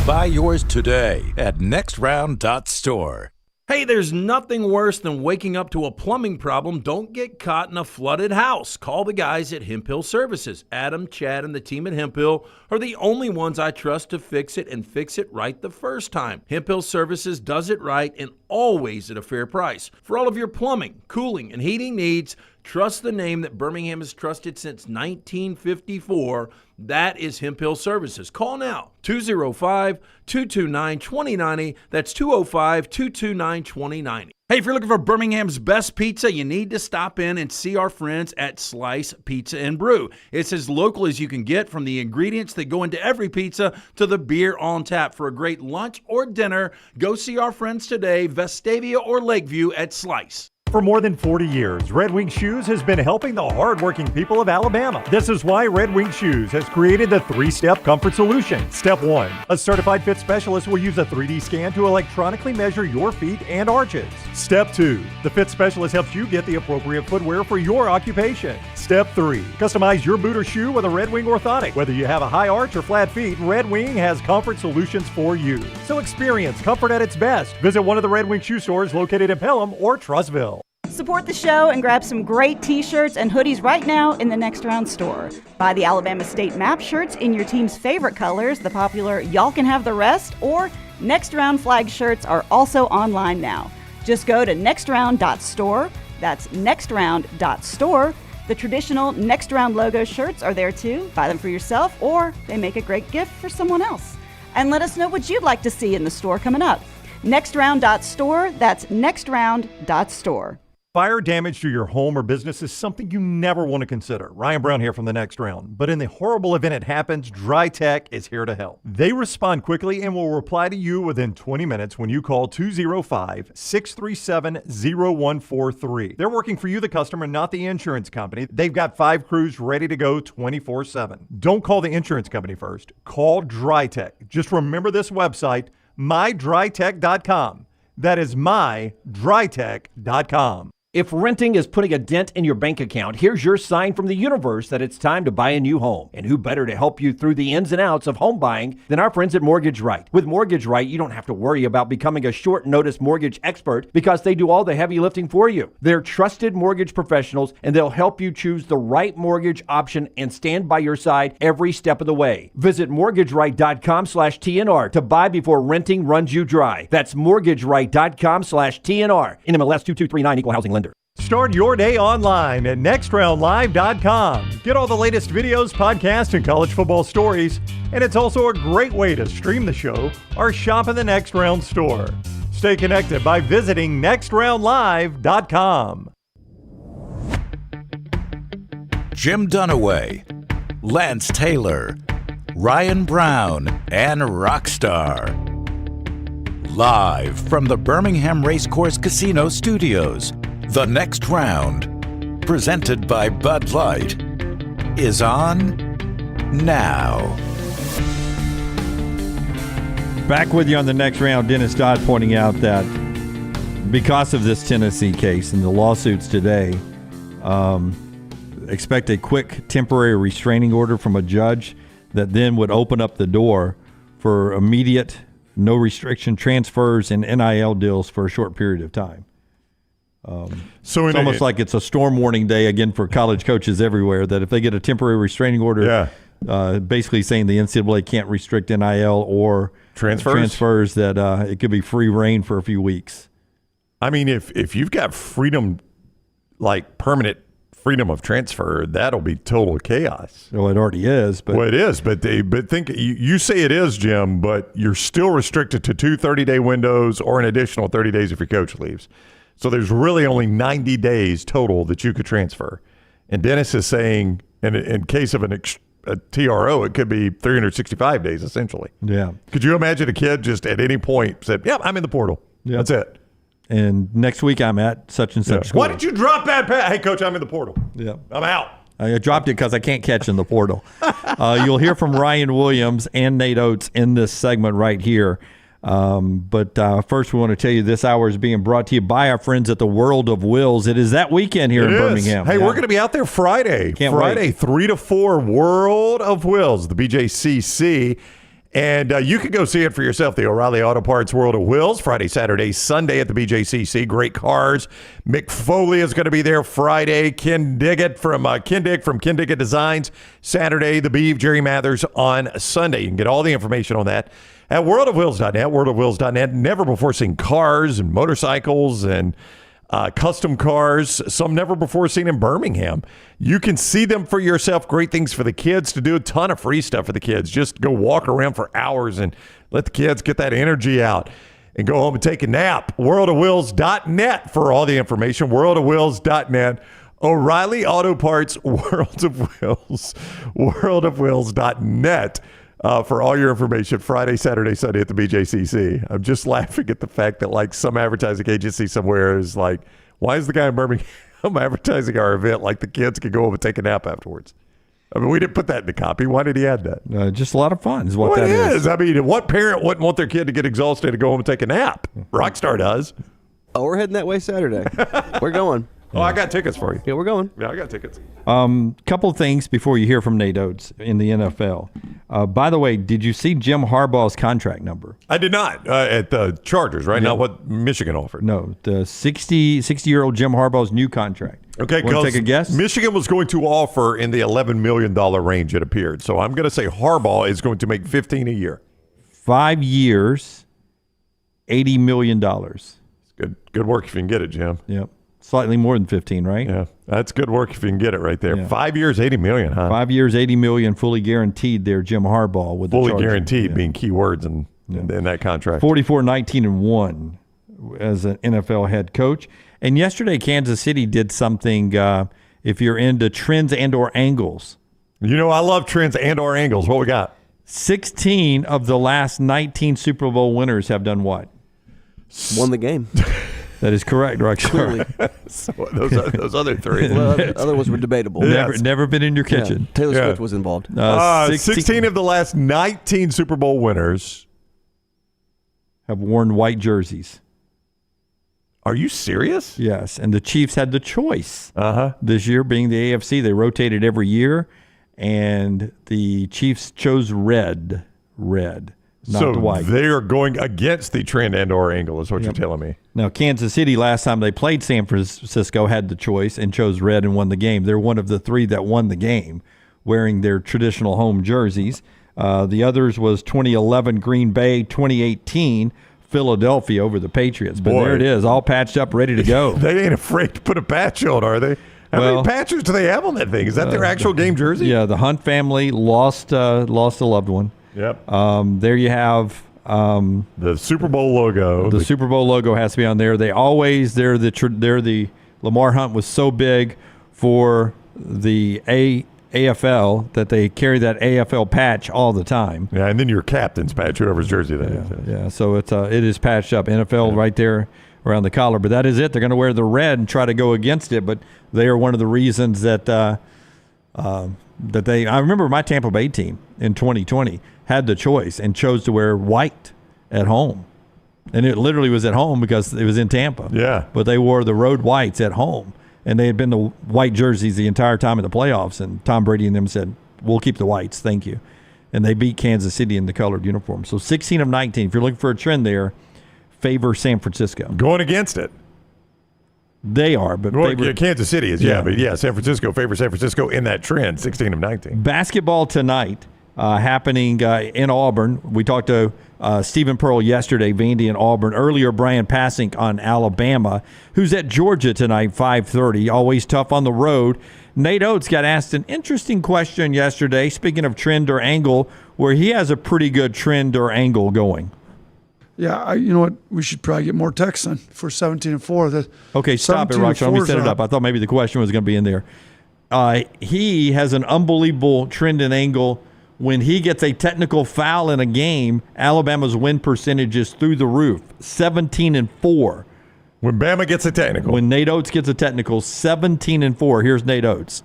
Buy yours today at nextround.store. Hey, there's nothing worse than waking up to a plumbing problem. Don't get caught in a flooded house. Call the guys at Hemp Hill Services. Adam, Chad, and the team at Hemp Hill are the only ones I trust to fix it and fix it right the first time. Hemp Hill Services does it right and always at a fair price. For all of your plumbing, cooling, and heating needs, trust the name that Birmingham has trusted since 1954. That is Hemp Hill Services. Call now, 205-229-2090. That's 205-229-2090. Hey, if you're looking for Birmingham's best pizza, you need to stop in and see our friends at Slice Pizza and Brew. It's as local as you can get, from the ingredients that go into every pizza to the beer on tap. For a great lunch or dinner, go see our friends today, Vestavia or Lakeview at Slice. For more than 40 years, Red Wing Shoes has been helping the hardworking people of Alabama. This is why Red Wing Shoes has created the 3-step comfort solution. Step 1, a certified fit specialist will use a 3D scan to electronically measure your feet and arches. Step 2, the fit specialist helps you get the appropriate footwear for your occupation. Step 3, customize your boot or shoe with a Red Wing orthotic. Whether you have a high arch or flat feet, Red Wing has comfort solutions for you. So experience comfort at its best. Visit one of the Red Wing shoe stores located in Pelham or Trussville. Support the show and grab some great t-shirts and hoodies right now in the Next Round store. Buy the Alabama State map shirts in your team's favorite colors, the popular Y'all Can Have the Rest, or Next Round flag shirts are also online now. Just go to nextround.store. That's nextround.store. The traditional Next Round logo shirts are there too. Buy them for yourself, or they make a great gift for someone else. And let us know what you'd like to see in the store coming up. Nextround.store. That's nextround.store. Fire damage to your home or business is something you never want to consider. Ryan Brown here from the Next Round. But in the horrible event it happens, Dry Tech is here to help. They respond quickly and will reply to you within 20 minutes when you call 205-637-0143. They're working for you, the customer, not the insurance company. They've got 5 crews ready to go 24/7. Don't call the insurance company first. Call Dry Tech. Just remember this website, mydrytech.com. That is mydrytech.com. If renting is putting a dent in your bank account, here's your sign from the universe that it's time to buy a new home. And who better to help you through the ins and outs of home buying than our friends at Mortgage Right. With Mortgage Right, you don't have to worry about becoming a short notice mortgage expert because they do all the heavy lifting for you. They're trusted mortgage professionals, and they'll help you choose the right mortgage option and stand by your side every step of the way. Visit mortgageright.com/TNR to buy before renting runs you dry. That's mortgageright.com/TNR. NMLS 2239, Equal Housing Lender. Start your day online at nextroundlive.com. Get all the latest videos, podcasts, and college football stories. And it's also a great way to stream the show or shop in the Next Round store. Stay connected by visiting nextroundlive.com. Jim Dunaway, Lance Taylor, Ryan Brown, and Rockstar. Live from the Birmingham Racecourse Casino Studios, The Next Round, presented by Bud Light, is on now. Back with you on The Next Round. Dennis Dodd pointing out that because of this Tennessee case and the lawsuits today, expect a quick temporary restraining order from a judge that then would open up the door for immediate, no restriction transfers and NIL deals for a short period of time. So it's almost like it's a storm warning day again for college coaches everywhere, that if they get a temporary restraining order, basically saying the NCAA can't restrict NIL or transfers, that it could be free reign for a few weeks. I mean, if you've got freedom, like permanent freedom of transfer, that'll be total chaos. Well, it already is. But. Well, it is, but think you say it is, Jim, but you're still restricted to 2 30-day windows or an additional 30 days if your coach leaves. So there's really only 90 days total that you could transfer. And Dennis is saying, in case of a TRO, it could be 365 days, essentially. Yeah. Could you imagine a kid just at any point said, "Yep, I'm in the portal." Yep. That's it. And next week I'm at such and such school. Why did you drop that pass? Hey, Coach, I'm in the portal. Yeah. I'm out. I dropped it because I can't catch in the portal. You'll hear from Ryan Williams and Nate Oates in this segment right here. But first, we want to tell you this hour is being brought to you by our friends at the World of Wills. It is that weekend here in Birmingham. Hey, we're going to be out there Friday. Friday, 3 to 4, World of Wills, the BJCC. And you can go see it for yourself, the O'Reilly Auto Parts World of Wills, Friday, Saturday, Sunday at the BJCC. Great cars. Mick Foley is going to be there Friday. Ken Diggett from Ken Diggett Designs, Saturday. The Beeve, Jerry Mathers on Sunday. You can get all the information on that at worldofwheels.net. Worldofwheels.net, never before seen cars and motorcycles and custom cars, some never before seen in Birmingham. You can see them for yourself. Great things for the kids to do. A ton of free stuff for the kids. Just go walk around for hours and let the kids get that energy out and go home and take a nap. Worldofwheels.net for all the information. Worldofwheels.net. O'Reilly Auto Parts, World of Wheels. Worldofwheels.net. For all your information, Friday, Saturday, Sunday at the BJCC. I'm just laughing at the fact that like some advertising agency somewhere is like, why is the guy in Birmingham advertising our event like the kids could go home and take a nap afterwards? I mean, we didn't put that in the copy. Why did he add that? Just a lot of fun is what that is. I mean, what parent wouldn't want their kid to get exhausted and go home and take a nap? Rockstar does. Oh, we're heading that way Saturday. We're going. Oh, I got tickets for you. Yeah, we're going. Yeah, I got tickets. Couple of things before you hear from Nate Oates in the NFL. By the way, did you see Jim Harbaugh's contract number? I did not. At the Chargers, right? Not what Michigan offered. No, the 60-year-old Jim Harbaugh's new contract. Okay, want to take a guess? Michigan was going to offer in the $11 million range, it appeared. So I'm going to say Harbaugh is going to make $15 a year. 5 years, $80 million. It's good work if you can get it, Jim. Yep. Slightly more than 15, right? Yeah, that's good work if you can get it right there. Yeah. 5 years, $80 million, huh? 5 years, $80 million, fully guaranteed there, Jim Harbaugh. With fully the Chargers. Guaranteed being key words in that contract. 44-19-1 as an NFL head coach. And yesterday, Kansas City did something, if you're into trends and or angles. You know, I love trends and or angles. What we got? 16 of the last 19 Super Bowl winners have done what? Won the game. That is correct, Rockstar. So those other three. Well, other ones were debatable. Never been in your kitchen. Yeah. Taylor Swift was involved. 16 of the last 19 Super Bowl winners have worn white jerseys. Are you serious? Yes, and the Chiefs had the choice this year, being the AFC. They rotated every year, and the Chiefs chose red, not the white. They are going against the trend and or angle is what you're telling me. Now, Kansas City, last time they played San Francisco, had the choice and chose red and won the game. They're one of the three that won the game, wearing their traditional home jerseys. The others was 2011 Green Bay, 2018 Philadelphia over the Patriots. But there it is, all patched up, ready to go. They ain't afraid to put a patch on, are they? How many patches do they have on that thing? Is that their actual game jersey? Yeah, the Hunt family lost a loved one. Yep. There you have the Super Bowl logo. The Super Bowl logo has to be on there. They're the Lamar Hunt was so big for the AFL that they carry that AFL patch all the time. Yeah, and then your captain's patch, whoever's jersey that is. Yeah, so it is patched up. NFL right there around the collar. But that is it. They're going to wear the red and try to go against it. But they are one of the reasons that I remember my Tampa Bay team in 2020 had the choice and chose to wear white at home. And it literally was at home because it was in Tampa. Yeah. But they wore the road whites at home. And they had been the white jerseys the entire time in the playoffs. And Tom Brady and them said, we'll keep the whites. Thank you. And they beat Kansas City in the colored uniform. So 16 of 19. If you're looking for a trend there, favor San Francisco. Going against it. They are. But Kansas City is, But San Francisco favors San Francisco in that trend, 16 of 19. Basketball tonight happening in Auburn. We talked to Stephen Pearl yesterday, Vandy and Auburn. Earlier, Bryan Passink on Alabama, who's at Georgia tonight, 5:30. Always tough on the road. Nate Oates got asked an interesting question yesterday, speaking of trend or angle, where he has a pretty good trend or angle going. Yeah, you know what? We should probably get more texts then for 17-4. Okay, stop it, Rockstar. Let me set it up. I thought maybe the question was going to be in there. He has an unbelievable trend and angle. When he gets a technical foul in a game, Alabama's win percentage is through the roof, 17-4. When Bama gets a technical. When Nate Oates gets a technical, 17-4. Here's Nate Oates.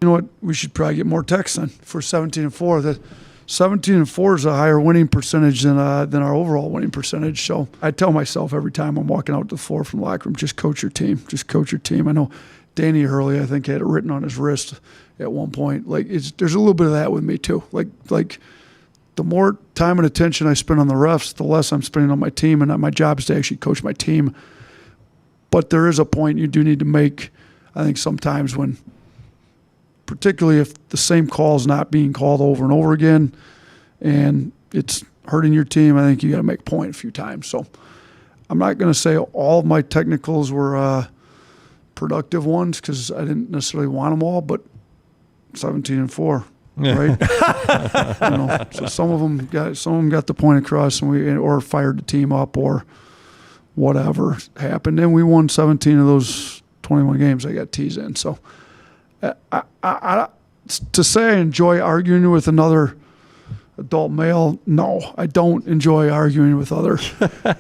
You know what? We should probably get more texts then for 17-4. That 17-4 is a higher winning percentage than our overall winning percentage. So I tell myself every time I'm walking out to the floor from the locker room, just coach your team. Just coach your team. I know Danny Hurley, I think, had it written on his wrist at one point. Like there's a little bit of that with me too. Like the more time and attention I spend on the refs, the less I'm spending on my team, and my job is to actually coach my team. But there is a point you do need to make, I think, sometimes when, particularly if the same call is not being called over and over again, and it's hurting your team, I think you got to make a point a few times. So I'm not going to say all of my technicals were productive ones because I didn't necessarily want them all, but 17-4, right? So some of them got the point across, and or fired the team up, or whatever happened, and we won 17 of those 21 games I got T's in. So I to say I enjoy arguing with another adult male, no, I don't enjoy arguing with other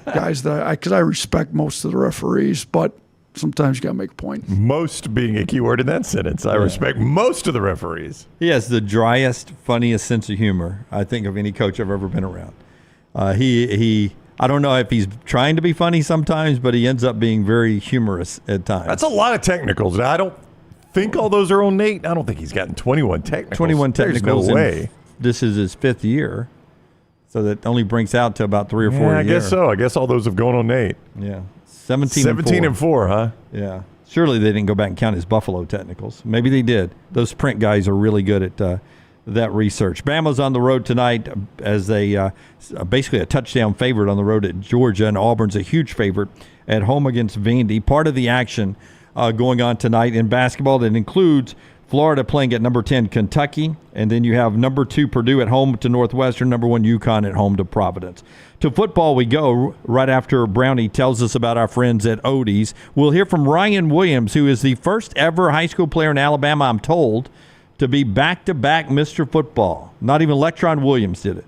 guys because I respect most of the referees, but sometimes you got to make a point. Most being a key word in that sentence. I respect most of the referees. He has the driest, funniest sense of humor, I think, of any coach I've ever been around. I don't know if he's trying to be funny sometimes, but he ends up being very humorous at times. That's a lot of technicals. I don't think all those are on Nate. I don't think he's gotten 21 technicals. 21 technicals. There's no way. This is his 5th year, so that only brings out to about 3 or 4 a year. I guess so. I guess all those have gone on Nate. Yeah. 17-4, huh? Yeah. Surely they didn't go back and count his Buffalo technicals. Maybe they did. Those print guys are really good at that research. Bama's on the road tonight as basically a touchdown favorite on the road at Georgia, and Auburn's a huge favorite at home against Vandy. Part of the action going on tonight in basketball that includes Florida playing at number 10 Kentucky, and then you have number 2 Purdue at home to Northwestern, number 1 UConn at home to Providence. To football we go right after Brownie tells us about our friends at Odie's. We'll hear from Ryan Williams, who is the first ever high school player in Alabama, I'm told, to be back-to-back Mr. Football. Not even Lectron Williams did it.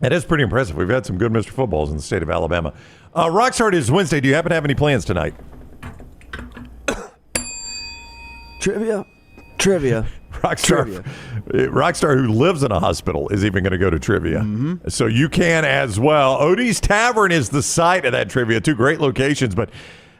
That is pretty impressive. We've had some good Mr. Footballs in the state of Alabama. Rockstar is Wednesday. Do you happen to have any plans tonight? Trivia. Rockstar, who lives in a hospital, is even going to go to trivia. Mm-hmm. So you can as well. Odie's Tavern is the site of that trivia. 2 great locations, but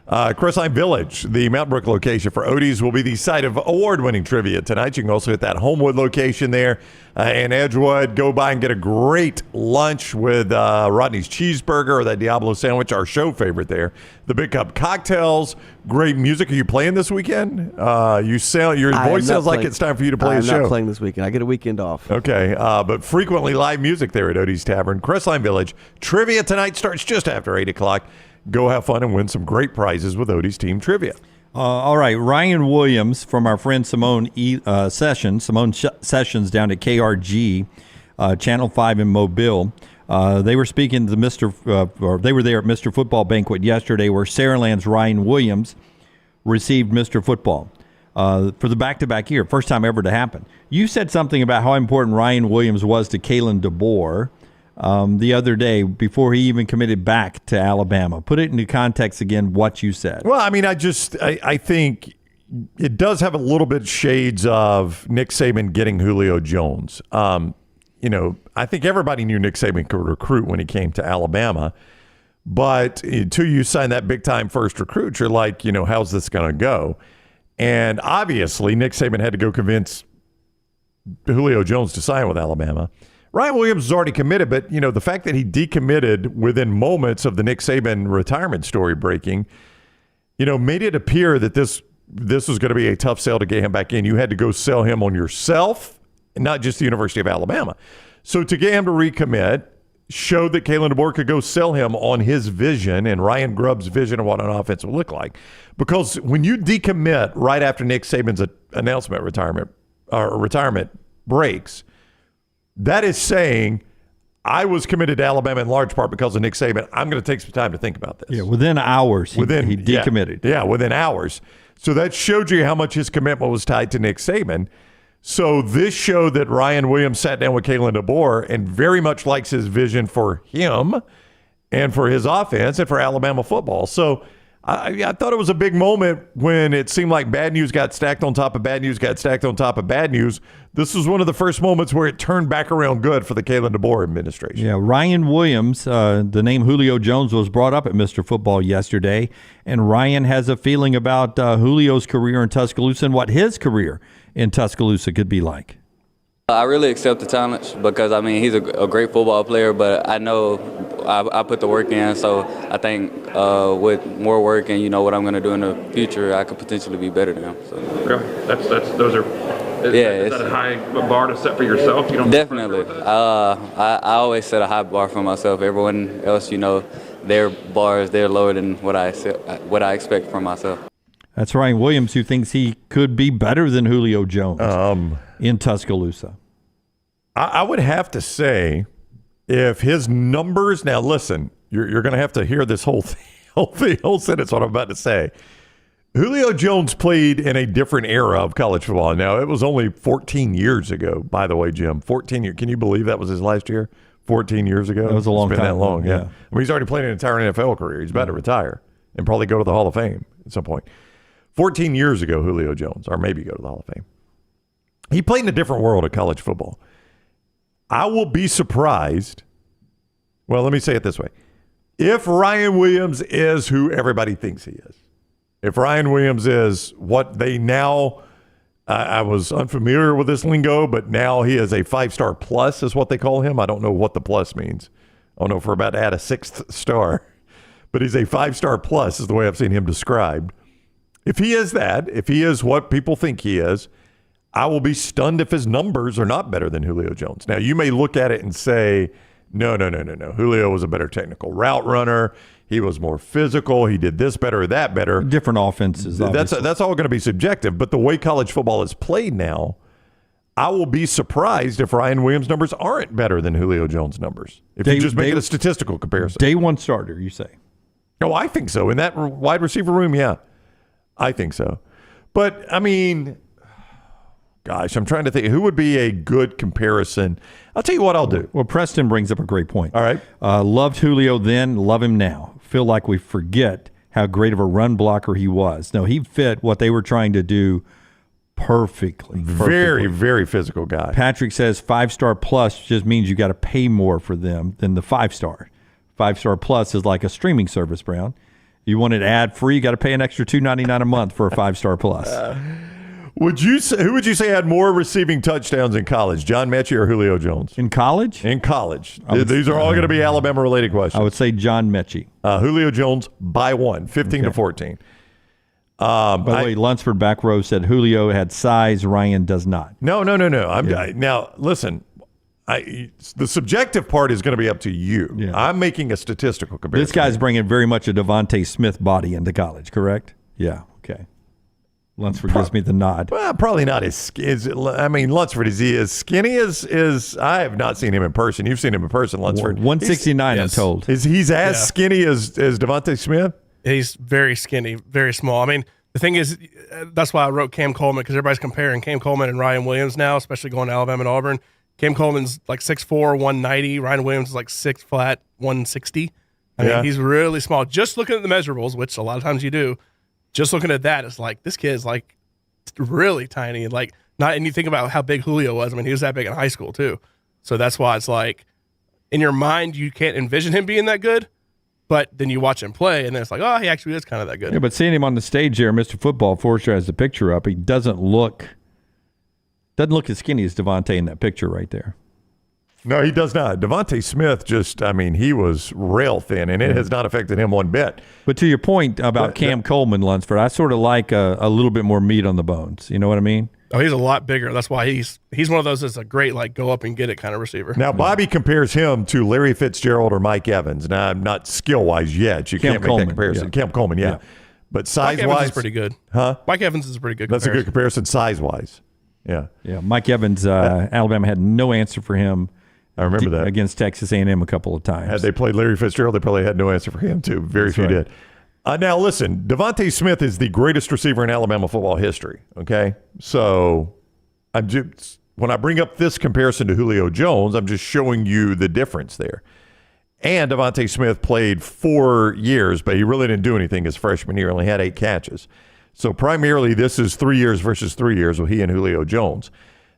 Crestline Village, the Mountain Brook location for Odie's, will be the site of award-winning trivia tonight. You can also hit that Homewood location there in Edgewood. Go by and get a great lunch with Rodney's Cheeseburger or that Diablo sandwich, our show favorite there. The Big Cup cocktails, great music. Are you playing this weekend? Your voice sounds like it's time for you to play a show. I'm not playing this weekend. I get a weekend off. Okay, but frequently live music there at Odie's Tavern, Crestline Village. Trivia tonight starts just after 8 o'clock. Go have fun and win some great prizes with Odie's Team Trivia. All right, Ryan Williams from our friend Simone Sessions down at KRG, Channel 5 in Mobile. They were speaking to they were there at Mr. Football Banquet yesterday, where Saraland's Ryan Williams received Mr. Football for the back-to-back year, first time ever to happen. You said something about how important Ryan Williams was to Kalen DeBoer the other day before he even committed back to Alabama. Put it into context again, what you said. Well, I mean, I think it does have a little bit shades of Nick Saban getting Julio Jones. I think everybody knew Nick Saban could recruit when he came to Alabama. But until you sign that big-time first recruit, you're like, how's this going to go? And obviously, Nick Saban had to go convince Julio Jones to sign with Alabama. Ryan Williams is already committed, but, the fact that he decommitted within moments of the Nick Saban retirement story breaking, made it appear that this was going to be a tough sell to get him back in. You had to go sell him on yourself, and not just the University of Alabama. So to get him to recommit showed that Kalen DeBoer could go sell him on his vision and Ryan Grubb's vision of what an offense would look like. Because when you decommit right after Nick Saban's announcement retirement breaks, that is saying, I was committed to Alabama in large part because of Nick Saban. I'm going to take some time to think about this. Yeah, within hours, he decommitted. Yeah, within hours. So that showed you how much his commitment was tied to Nick Saban. So this showed that Ryan Williams sat down with Kalen DeBoer and very much likes his vision for him and for his offense and for Alabama football. So I thought it was a big moment when it seemed like bad news got stacked on top of bad news, got stacked on top of bad news. This was one of the first moments where it turned back around good for the Kalen DeBoer administration. Yeah, Ryan Williams, the name Julio Jones was brought up at Mr. Football yesterday, and Ryan has a feeling about Julio's career in Tuscaloosa and what his career in Tuscaloosa could be like. I really accept the challenge because, he's a great football player, but I know I put the work in, so I think with more work and what I'm going to do in the future, I could potentially be better than him. So. Really? Is that a high bar to set for yourself? You don't definitely. I always set a high bar for myself. Everyone else, their bars, they're lower than what I expect from myself. That's Ryan Williams, who thinks he could be better than Julio Jones in Tuscaloosa. I would have to say, if his numbers, now listen, you're going to have to hear this whole sentence, what I'm about to say. Julio Jones played in a different era of college football. Now, it was only 14 years ago, by the way, Jim. 14 years. Can you believe that was his last year? 14 years ago? That was a long time. It's been that long, yeah. I mean, he's already played an entire NFL career. He's about to retire and probably go to the Hall of Fame at some point. 14 years ago, Julio Jones, or maybe go to the Hall of Fame. He played in a different world of college football. I will be surprised. Well, let me say it this way. If Ryan Williams is who everybody thinks he is, if Ryan Williams is what they now, I was unfamiliar with this lingo, but now he is a 5-star plus is what they call him. I don't know what the plus means. I don't know if we're about to add a 6th star, but he's a 5-star plus is the way I've seen him described. If he is that, if he is what people think he is, I will be stunned if his numbers are not better than Julio Jones. Now, you may look at it and say, no. Julio was a better technical route runner. He was more physical. He did this better or that better. Different offenses, obviously. That's all going to be subjective. But the way college football is played now, I will be surprised if Ryan Williams' numbers aren't better than Julio Jones' numbers. If you just make it a statistical comparison. Day one starter, you say? No, I think so. In that wide receiver room, yeah. I think so. But, I mean, gosh, I'm trying to think. Who would be a good comparison? I'll tell you what I'll do. Well, Preston brings up a great point. All right. Loved Julio then, love him now. Feel like we forget how great of a run blocker he was. No, he fit what they were trying to do perfectly. Very, very physical guy. Patrick says 5-star plus just means you got to pay more for them than the 5-star. 5-star plus is like a streaming service, Brown. You want it ad-free, you got to pay an extra $2.99 a month for a 5-star plus. Who would you say had more receiving touchdowns in college, John Mechie or Julio Jones? In college? In college. These are all going to be Alabama-related questions. I would say John Mechie. Julio Jones by 1, 15 to 14. By the way, Lunsford back row said Julio had size, Ryan does not. No. Now, listen, the subjective part is going to be up to you. Yeah. I'm making a statistical comparison. This guy's bringing very much a Devontae Smith body into college, correct? Yeah, okay. Lunsford gives me the nod. Well, probably not as skinny. I mean, Lunsford, is he as skinny as I have not seen him in person. You've seen him in person, Lunsford. 169, I'm told. He's as skinny as Devontae Smith? He's very skinny, very small. I mean, the thing is, that's why I wrote Cam Coleman, because everybody's comparing Cam Coleman and Ryan Williams now, especially going to Alabama and Auburn. Cam Coleman's like 6'4", 190. Ryan Williams is like 6 flat, 160. I mean, he's really small. Just looking at the measurables, which a lot of times you do, just looking at that, it's like this kid's like really tiny. And you think about how big Julio was. I mean, he was that big in high school too. So that's why it's like in your mind you can't envision him being that good, but then you watch him play and then it's like, oh, he actually is kind of that good. Yeah, but seeing him on the stage there, Mr. Football, Forrester has the picture up. He doesn't look as skinny as Devontae in that picture right there. No, he does not. Devontae Smith he was rail thin, and it has not affected him one bit. But to your point about Cam Coleman, Lunsford, I sort of like a little bit more meat on the bones. You know what I mean? Oh, he's a lot bigger. That's why he's one of those that's a great go up and get it kind of receiver. Now, Bobby compares him to Larry Fitzgerald or Mike Evans. Now, not skill-wise yet. You can't make that comparison. Yeah. Cam Coleman, yeah. But size-wise. Mike Evans is pretty good. Huh? Mike Evans is a pretty good comparison. That's a good comparison size-wise. Yeah. Yeah, Mike Evans, Alabama had no answer for him. I remember that. Against Texas A&M a couple of times. Had they played Larry Fitzgerald, they probably had no answer for him, too. Very few did. Now, listen, Devontae Smith is the greatest receiver in Alabama football history, okay? So, when I bring up this comparison to Julio Jones, I'm just showing you the difference there. And Devontae Smith played 4 years, but he really didn't do anything his freshman year. Only had 8 catches. So, primarily, this is 3 years versus 3 years with he and Julio Jones.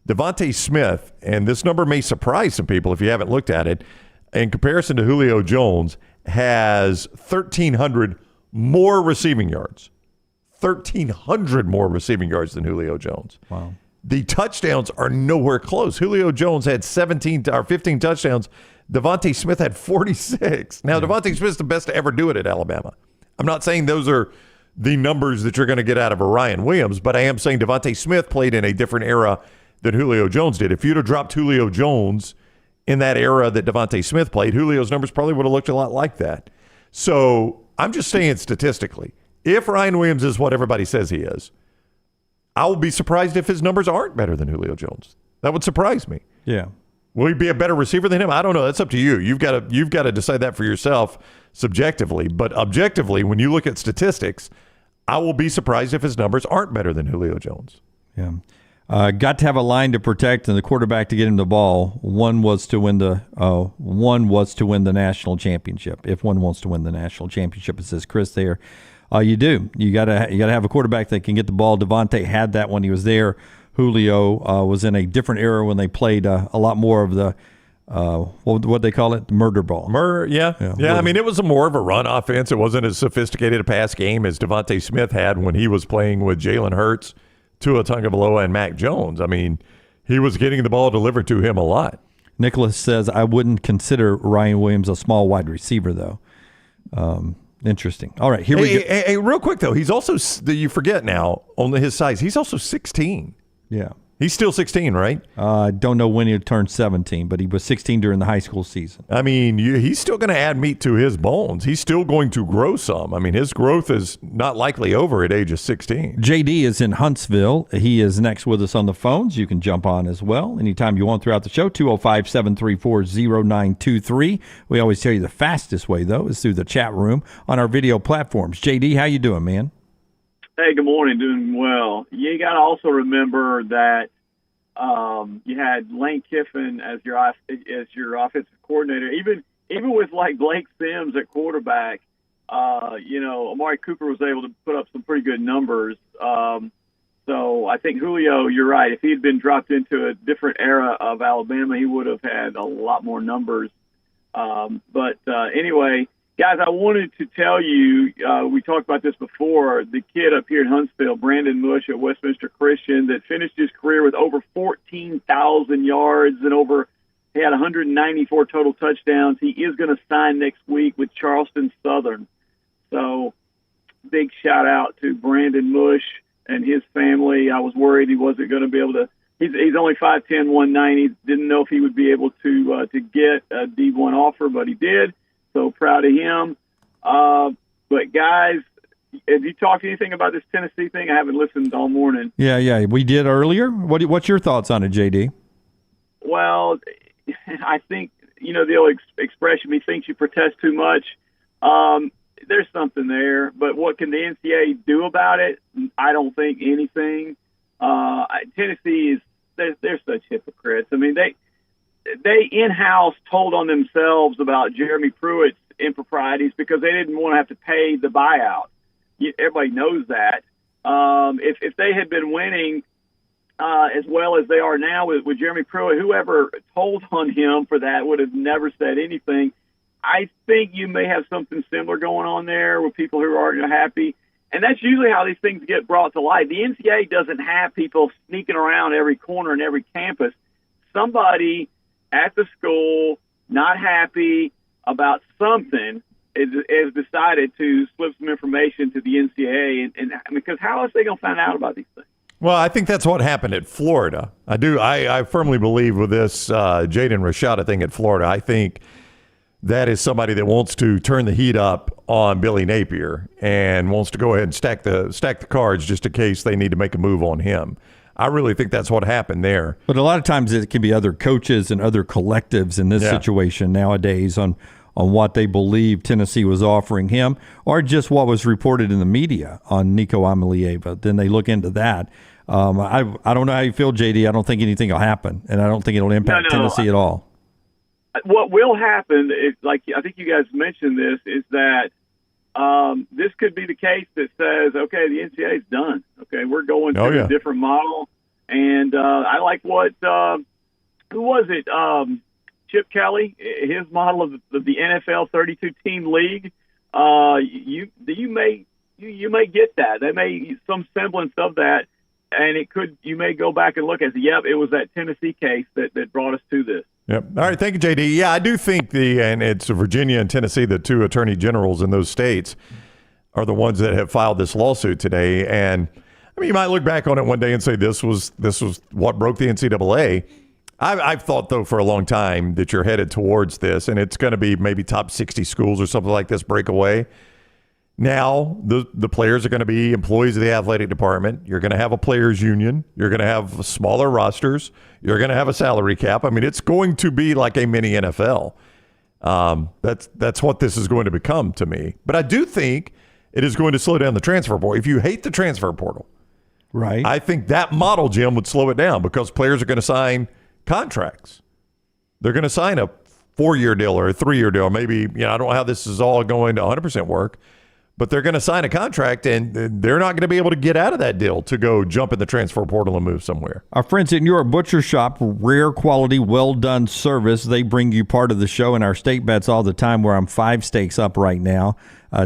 Devontae Smith, and this number may surprise some people if you haven't looked at it, in comparison to Julio Jones, has 1,300 more receiving yards. 1,300 more receiving yards than Julio Jones. Wow. The touchdowns are nowhere close. Julio Jones had 15 touchdowns. Devontae Smith had 46. Now, Devontae Smith's the best to ever do it at Alabama. I'm not saying those are the numbers that you're going to get out of a Ryan Williams, but I am saying Devontae Smith played in a different era than Julio Jones did. If you'd have dropped Julio Jones in that era that Devontae Smith played, Julio's numbers probably would have looked a lot like that. So I'm just saying statistically, if Ryan Williams is what everybody says he is, I will be surprised if his numbers aren't better than Julio Jones. That would surprise me. Yeah. Will he be a better receiver than him? I don't know. That's up to you. You've got to decide that for yourself subjectively. But objectively, when you look at statistics, I will be surprised if his numbers aren't better than Julio Jones. Yeah. Got to have a line to protect and the quarterback to get him the ball. One was to win the national championship. If one wants to win the national championship, it says Chris there. You do. You gotta have a quarterback that can get the ball. Devontae had that when he was there. Julio was in a different era when they played a lot more of the what they call it, the murder ball. Yeah. I mean, it was more of a run offense. It wasn't as sophisticated a pass game as Devontae Smith had when he was playing with Jalen Hurts, Tua Tagovailoa, and Mac Jones. I mean, he was getting the ball delivered to him a lot. Nicholas says, I wouldn't consider Ryan Williams a small wide receiver, though. Interesting. All right, here we go. Hey, real quick, though, he's also, you forget now, on his size, he's also 16. Yeah. He's still 16, right? I don't know when he turned 17, but he was 16 during the high school season. I mean, he's still going to add meat to his bones. He's still going to grow some. I mean, his growth is not likely over at age of 16. JD is in Huntsville. He is next with us on the phones. You can jump on as well anytime you want throughout the show, 205-734-0923. We always tell you the fastest way, though, is through the chat room on our video platforms. JD, how you doing, man? Hey, good morning. Doing well. You got to also remember that you had Lane Kiffin as your offensive coordinator. Even with like Blake Sims at quarterback, Amari Cooper was able to put up some pretty good numbers. So I think Julio, you're right. If he had been dropped into a different era of Alabama, he would have had a lot more numbers. Anyway. Guys, I wanted to tell you, we talked about this before, the kid up here in Huntsville, Brandon Mush at Westminster Christian, that finished his career with over 14,000 yards and he had 194 total touchdowns. He is going to sign next week with Charleston Southern. So big shout out to Brandon Mush and his family. I was worried he wasn't going to be able to. He's only 5'10", 190. Didn't know if he would be able to get a D1 offer, but he did. So proud of him. But, guys, have you talked anything about this Tennessee thing? I haven't listened all morning. Yeah, we did earlier. What's your thoughts on it, JD? Well, I think, the old expression, he thinks you protest too much. There's something there. But what can the NCAA do about it? I don't think anything. Tennessee they're such hypocrites. I mean, they in-house told on themselves about Jeremy Pruitt's improprieties because they didn't want to have to pay the buyout. Everybody knows that. If they had been winning as well as they are now with Jeremy Pruitt, whoever told on him for that would have never said anything. I think you may have something similar going on there with people who aren't happy. And that's usually how these things get brought to light. The NCAA doesn't have people sneaking around every corner and every campus. Somebody at the school, not happy about something, has decided to slip some information to the NCAA, and because how else are they going to find out about these things? Well, I think that's what happened at Florida. I firmly believe with this Jaden Rashada thing at Florida. I think that is somebody that wants to turn the heat up on Billy Napier and wants to go ahead and stack the cards just in case they need to make a move on him. I really think that's what happened there. But a lot of times it can be other coaches and other collectives in this situation nowadays on what they believe Tennessee was offering him or just what was reported in the media on Nico Amalieva. Then they look into that. I don't know how you feel, JD. I don't think anything will happen, and I don't think it'll impact Tennessee at all. What will happen is, like I think you guys mentioned this, is that this could be the case that says, okay, the NCAA is done. Okay, we're going to a different model. And I like what who was it? Chip Kelly, his model of the NFL 32-team league. You may get that. They may some semblance of that, and you may go back and look at it was that Tennessee case that brought us to this. Yep. All right. Thank you, JD. Yeah, I do think and it's Virginia and Tennessee, the two attorney generals in those states, are the ones that have filed this lawsuit today. And I I mean, you might look back on it one day and say this was what broke the NCAA. I've thought, though, for a long time that you're headed towards this, and it's going to be maybe top 60 schools or something like this break away. Now, the players are going to be employees of the athletic department. You're going to have a players' union. You're going to have smaller rosters. You're going to have a salary cap. I mean, it's going to be like a mini NFL. That's what this is going to become to me. But I do think it is going to slow down the transfer portal. If you hate the transfer portal, right? I think that model, Jim, would slow it down because players are going to sign contracts. They're going to sign a 4-year deal or a 3-year deal. Maybe, I don't know how this is all going to 100% work, but they're going to sign a contract and they're not going to be able to get out of that deal to go jump in the transfer portal and move somewhere. Our friends at New York Butcher Shop, rare quality, well-done service. They bring you part of the show in our stake bets all the time, where I'm 5 stakes up right now.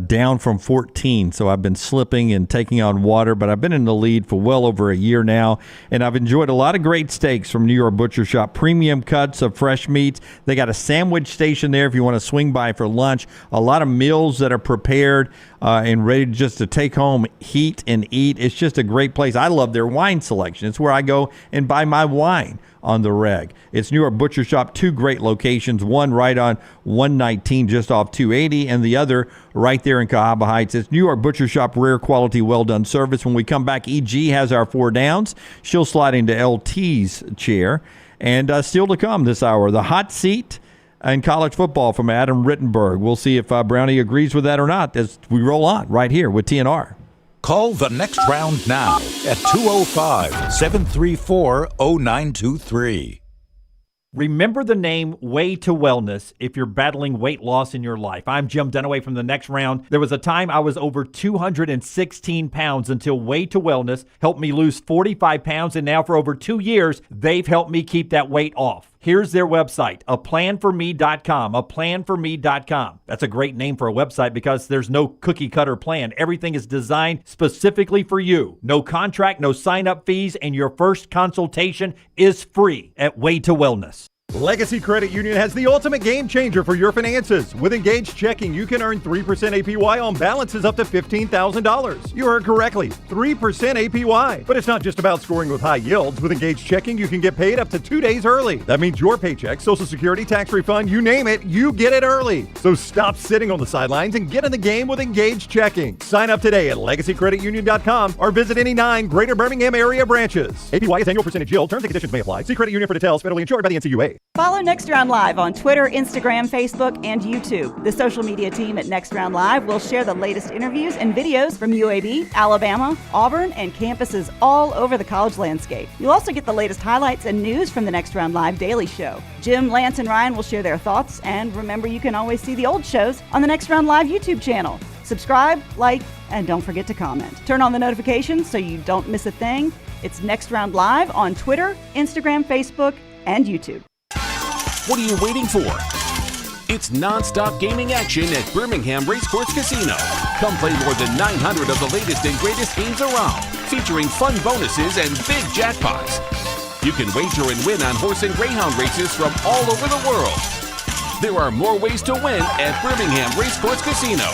Down from 14, so I've been slipping and taking on water, but I've been in the lead for well over a year now, and I've enjoyed a lot of great steaks from New York Butcher Shop. Premium cuts of fresh meats. They got a sandwich station there if you want to swing by for lunch. A lot of meals that are prepared and ready just to take home, heat, and eat. It's just a great place. I love their wine selection. It's where I go and buy my wine on the reg. It's New York Butcher Shop, 2 great locations, one right on 119 just off 280, and the other right there in Cahaba Heights. It's New York Butcher Shop, rare quality, well-done service. When we come back, EG has our 4 downs. She'll slide into LT's chair. And still to come this hour, the hot seat in college football from Adam Rittenberg. We'll see if Brownie agrees with that or not as we roll on right here with TNR. Call the next round now at 205-734-0923. Remember the name Way to Wellness if you're battling weight loss in your life. I'm Jim Dunaway from the next round. There was a time I was over 216 pounds until Way to Wellness helped me lose 45 pounds, and now for over 2 years, they've helped me keep that weight off. Here's their website, aplanforme.com, aplanforme.com. That's a great name for a website because there's no cookie cutter plan. Everything is designed specifically for you. No contract, no sign-up fees, and your first consultation is free at Way to Wellness. Legacy Credit Union has the ultimate game changer for your finances. With Engaged Checking, you can earn 3% APY on balances up to $15,000. You heard correctly, 3% APY. But it's not just about scoring with high yields. With Engaged Checking, you can get paid up to 2 days early. That means your paycheck, Social Security, tax refund, you name it, you get it early. So stop sitting on the sidelines and get in the game with Engaged Checking. Sign up today at LegacyCreditUnion.com or visit any 9 Greater Birmingham area branches. APY is annual percentage yield. Terms and conditions may apply. See Credit Union for details. Federally insured by the NCUA. Follow Next Round Live on Twitter, Instagram, Facebook, and YouTube. The social media team at Next Round Live will share the latest interviews and videos from UAB, Alabama, Auburn, and campuses all over the college landscape. You'll also get the latest highlights and news from the Next Round Live daily show. Jim, Lance, and Ryan will share their thoughts, and remember, you can always see the old shows on the Next Round Live YouTube channel. Subscribe, like, and don't forget to comment. Turn on the notifications so you don't miss a thing. It's Next Round Live on Twitter, Instagram, Facebook, and YouTube. What are you waiting for? It's non-stop gaming action at Birmingham Racecourse Casino. Come play more than 900 of the latest and greatest games around, featuring fun bonuses and big jackpots. You can wager and win on horse and greyhound races from all over the world. There are more ways to win at Birmingham Racecourse Casino.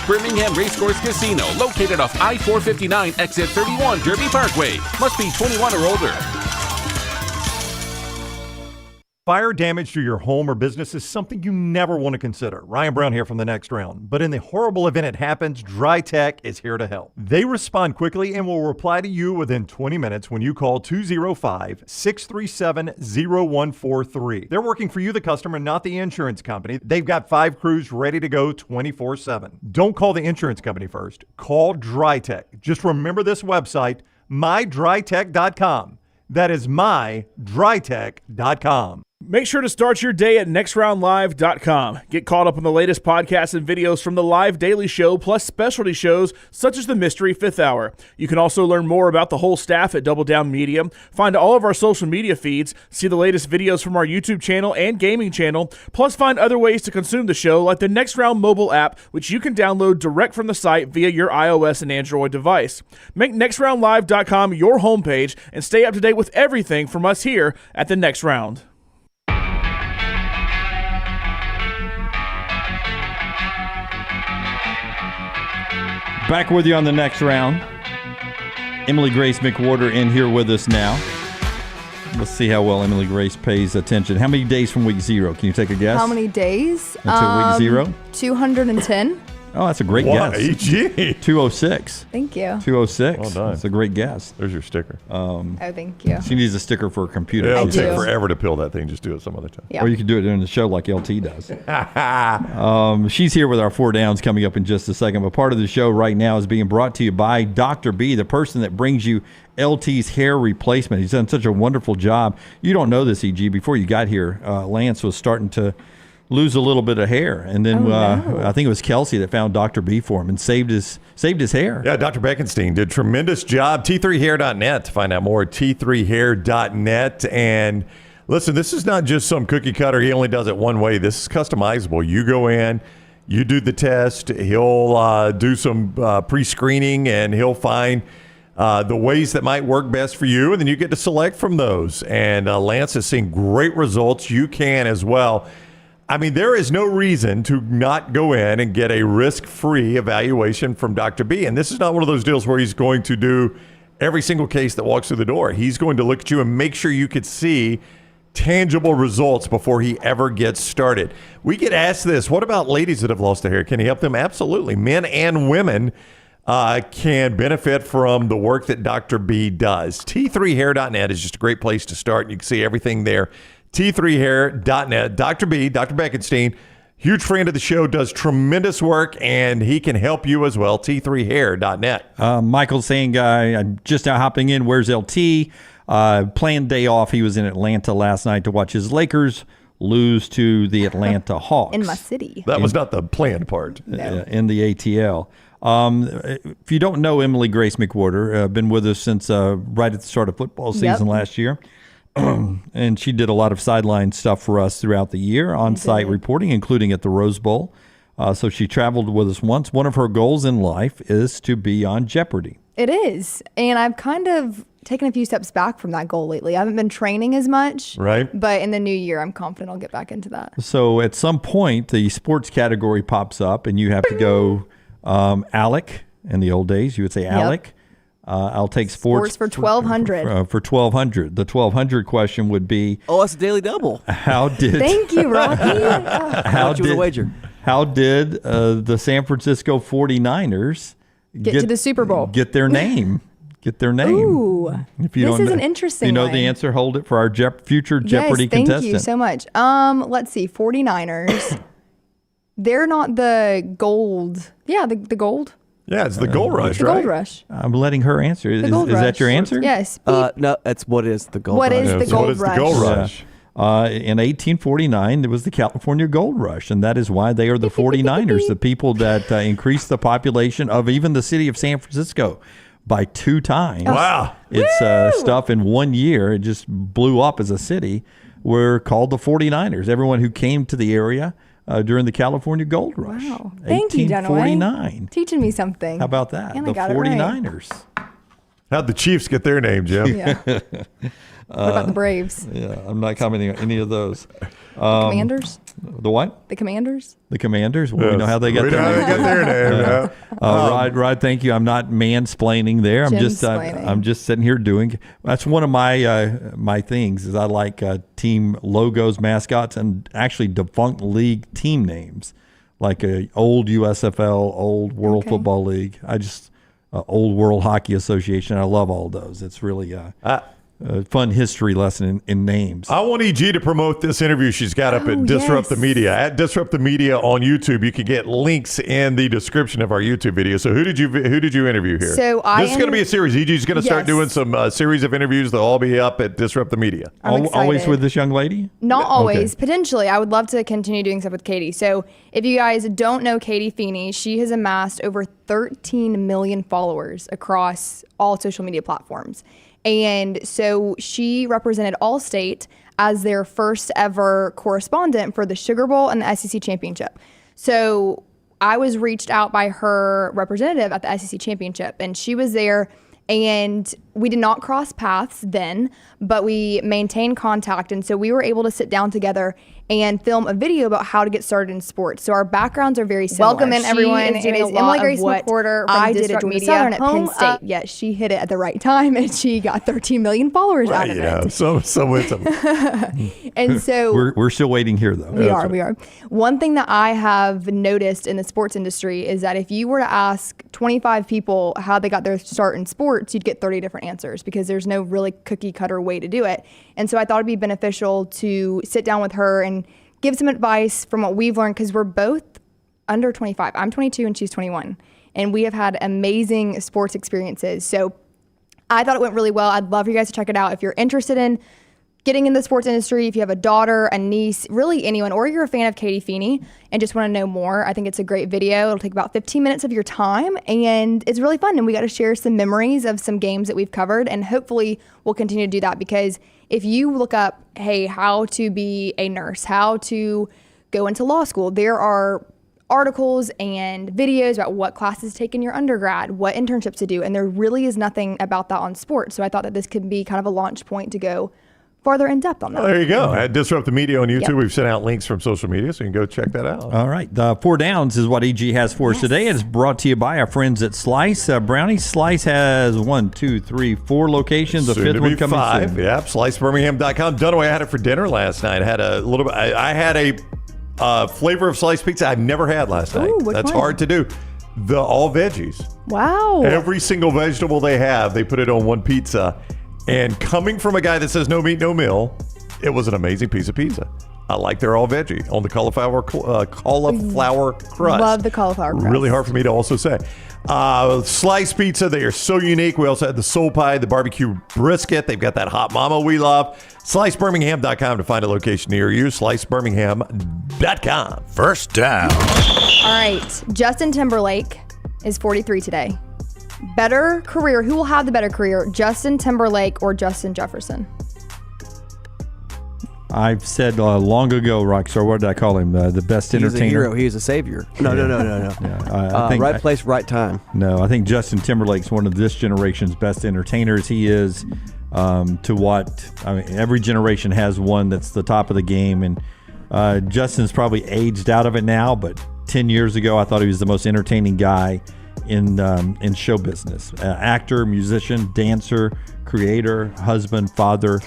Birmingham Racecourse Casino, located off I-459, exit 31, Derby Parkway. Must be 21 or older. Fire damage to your home or business is something you never want to consider. Ryan Brown here from the next round. But in the horrible event it happens, Dry Tech is here to help. They respond quickly and will reply to you within 20 minutes when you call 205-637-0143. They're working for you, the customer, not the insurance company. They've got 5 crews ready to go 24/7. Don't call the insurance company first. Call Dry Tech. Just remember this website, mydrytech.com. That is mydrytech.com. Make sure to start your day at nextroundlive.com. Get caught up on the latest podcasts and videos from the live daily show, plus specialty shows such as the Mystery Fifth Hour. You can also learn more about the whole staff at Double Down Media, find all of our social media feeds, see the latest videos from our YouTube channel and gaming channel, plus find other ways to consume the show like the Next Round mobile app, which you can download direct from the site via your iOS and Android device. Make nextroundlive.com your homepage and stay up to date with everything from us here at the Next Round. Back with you on the next round. Emily Grace McWhorter in here with us now. Let's see how well Emily Grace pays attention. How many days from week 0? Can you take a guess? How many days? Until week 0? 210. Oh, that's a great guess. 206. Thank you. 206. Well done. That's a great guess. There's your sticker. Oh, thank you. She needs a sticker for a computer. Yeah, it'll take forever to peel that thing. Just do it some other time. Yeah. Or you can do it during the show like LT does. She's here with our 4 downs coming up in just a second. But part of the show right now is being brought to you by Dr. B, the person that brings you LT's hair replacement. He's done such a wonderful job. You don't know this, EG. Before you got here, Lance was starting to lose a little bit of hair, and then I think it was Kelsey that found Dr. B for him and saved his hair. Yeah, Dr. Beckenstein did a tremendous job. T3hair.net to find out more. T3hair.net. And listen, this is not just some cookie cutter. He only does it one way. This is customizable. You go in, you do the test. He'll do some pre-screening, and he'll find the ways that might work best for you, and then you get to select from those. And Lance has seen great results. You can as well. I mean, there is no reason to not go in and get a risk-free evaluation from Dr. B. And this is not one of those deals where he's going to do every single case that walks through the door. He's going to look at you and make sure you could see tangible results before he ever gets started. We get asked this, what about ladies that have lost their hair? Can he help them? Absolutely. Men and women can benefit from the work that Dr. B does. T3hair.net is just a great place to start. You can see everything there. T3hair.net. Dr. B, Dr. Beckenstein, huge friend of the show, does tremendous work, and he can help you as well. T3hair.net. Michael's saying, I'm just now hopping in. Where's LT? Planned day off. He was in Atlanta last night to watch his Lakers lose to the Atlanta Hawks. In my city. That was not the planned part. In the ATL. If you don't know Emily Grace McWhorter, been with us since right at the start of football season last year. And she did a lot of sideline stuff for us throughout the year, on-site reporting, including at the Rose Bowl. So she traveled with us once. One of her goals in life is to be on Jeopardy. It is. And I've kind of taken a few steps back from that goal lately. I haven't been training as much. Right. But in the new year, I'm confident I'll get back into that. So at some point, the sports category pops up, and you have to go Alec. In the old days, you would say Alec. I'll take sports for 1,200. For 1,200. The 1,200 question would be... Oh, it's a daily double. How did... Thank you, Rocky. How did the San Francisco 49ers get to the Super Bowl? Get their name. Get their name. Ooh, if you this don't is know, an interesting you know one. the answer, hold it for our future Jeopardy contestant. Thank you so much. Let's see. 49ers. They're not the gold. Yeah, the gold. Yeah, it's the Gold Rush, the right? Gold Rush. I'm letting her answer. Is that your answer? Yes. No, that's what is the Gold Rush. What is the Gold Rush? The Gold Rush? In 1849, there was the California Gold Rush, and that is why they are the 49ers, the people that increased the population of even the city of San Francisco by 2 times. Wow. It's stuff in 1 year. It just blew up as a city. Were called the 49ers. Everyone who came to the area during the California Gold Rush. Wow. Thank you, Dunaway. 1849. Teaching me something. How about that? And the I got 49ers. It right. How'd the Chiefs get their name, Jim? Yeah. What about the Braves? Yeah, I'm not commenting on any of those. Commanders? The what? The Commanders? The Commanders? Well, we know how they got their name. Rod, thank you. I'm not mansplaining there. I'm just sitting here doing. That's one of my things is I like team logos, mascots, and actually defunct league team names, like a old USFL, old World Football League. I just old World Hockey Association. I love all those. It's really a fun history lesson in names. I want EG to promote this interview she's got up at Disrupt the Media. At Disrupt the Media on YouTube, you can get links in the description of our YouTube video. So who did you interview here? So this is going to be a series. EG's going to start doing some series of interviews. They'll all be up at Disrupt the Media. Always with this young lady? Not always. Potentially. I would love to continue doing stuff with Katie. So if you guys don't know Katie Feeney, she has amassed over 13 million followers across all social media platforms. And so she represented Allstate as their first ever correspondent for the Sugar Bowl and the SEC Championship. So I was reached out by her representative at the SEC Championship, and she was there. And we did not cross paths then, but we maintained contact. And so we were able to sit down together and film a video about how to get started in sports. So our backgrounds are very similar. Welcome in, everyone. It is Emily Grace McWhorter from I did District at Media Southern at Penn State. Yes, she hit it at the right time, and she got 13 million followers out of it. So with them. And so we're still waiting here, though. We are. One thing that I have noticed in the sports industry is that if you were to ask 25 people how they got their start in sports, you'd get 30 different answers because there's no really cookie cutter way to do it. And so I thought it'd be beneficial to sit down with her and give some advice from what we've learned, because we're both under 25. I'm 22 and she's 21. And we have had amazing sports experiences. So I thought it went really well. I'd love for you guys to check it out. If you're interested in getting in the sports industry, if you have a daughter, a niece, really anyone, or you're a fan of Katie Feeney and just want to know more, I think it's a great video. It'll take about 15 minutes of your time, and it's really fun. And we got to share some memories of some games that we've covered, and hopefully we'll continue to do that, because if you look up, hey, how to be a nurse, how to go into law school, there are articles and videos about what classes to take in your undergrad, what internships to do, and there really is nothing about that on sports. So I thought that this could be kind of a launch point to go farther in depth on that. Well, there you go. At Disrupt the Media on YouTube, Yep. We've sent out links from social media, so you can go check that out. All right. 4 Downs is what EG has for us today. It's brought to you by our friends at Slice. Brownie Slice has 4 locations. A Soon fifth to one be coming 5. soon. Yep. SliceBirmingham.com. Dunaway, I had it for dinner last night. I had a little bit. I had a flavor of sliced pizza I've never had last night. Ooh, which That's one? hard to do. The all veggies. Wow. Every single vegetable they have, they put it on one pizza. And coming from a guy that says no meat, no meal, it was an amazing piece of pizza. I like their all veggie on the cauliflower crust. Love the cauliflower crust. Really hard for me to also say. Sliced pizza, they are so unique. We also had the soul pie, the barbecue brisket. They've got that hot mama we love. SliceBirmingham.com to find a location near you. SliceBirmingham.com. First down. All right. Justin Timberlake is 43 today. Better career. Who will have the better career, Justin Timberlake or Justin Jefferson? I've said long ago, Rockstar, what did I call him? The best entertainer. He's a hero. He's a savior. No. Yeah, I think right place, right time. No, I think Justin Timberlake's one of this generation's best entertainers. He is every generation has one that's the top of the game, and Justin's probably aged out of it now, but 10 years ago, I thought he was the most entertaining guy in show business. Actor, musician, dancer, creator, husband, father.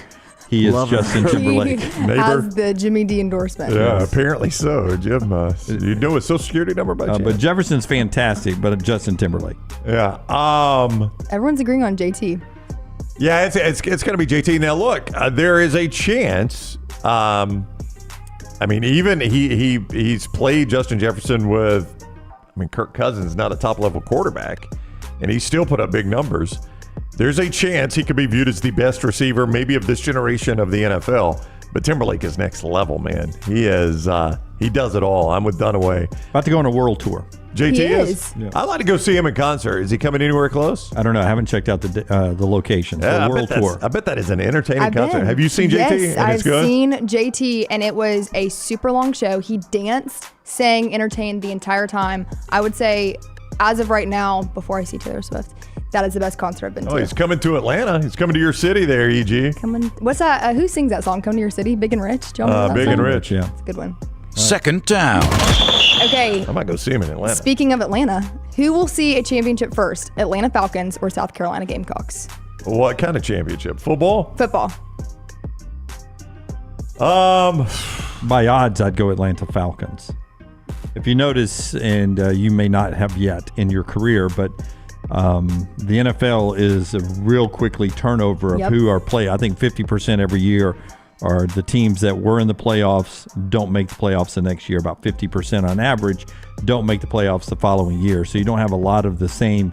He is Justin Timberlake. He has the Jimmy D endorsement. Yeah, apparently so. Jim, you know his social security number by chance? But Jefferson's fantastic, but Justin Timberlake. Yeah. Everyone's agreeing on JT. Yeah, it's going to be JT. Now, look, there is a chance. Even he's played Justin Jefferson with, Kirk Cousins, not a top-level quarterback, and he still put up big numbers. There's a chance he could be viewed as the best receiver, maybe of this generation of the NFL. But Timberlake is next level, man. He is. He does it all. I'm with Dunaway. About to go on a world tour. JT He is. Yeah. I'd like to go see him in concert. Is he coming anywhere close? I don't know. I haven't checked out the location. Yeah, world tour. I bet that is an entertaining I've concert. been. Have you seen JT? Yes, And it's I've good? seen JT, and it was a super long show. He danced, sang, entertained the entire time. I would say, as of right now, before I see Taylor Swift, that is the best concert I've been to. Oh, he's coming to Atlanta. He's coming to your city there, EG. What's that? Who sings that song? Come to Your City? Big and Rich? Do y'all know that Big song? and Rich, yeah. It's a good one. Second down. Okay. I might go see him in Atlanta. Speaking of Atlanta, who will see a championship first? Atlanta Falcons or South Carolina Gamecocks? What kind of championship? Football? Football. By odds, I'd go Atlanta Falcons. If you notice, and you may not have yet in your career, but the NFL is a real quickly turnover of who are playing. I think 50% every year are the teams that were in the playoffs don't make the playoffs the next year. About 50% on average don't make the playoffs the following year. So you don't have a lot of the same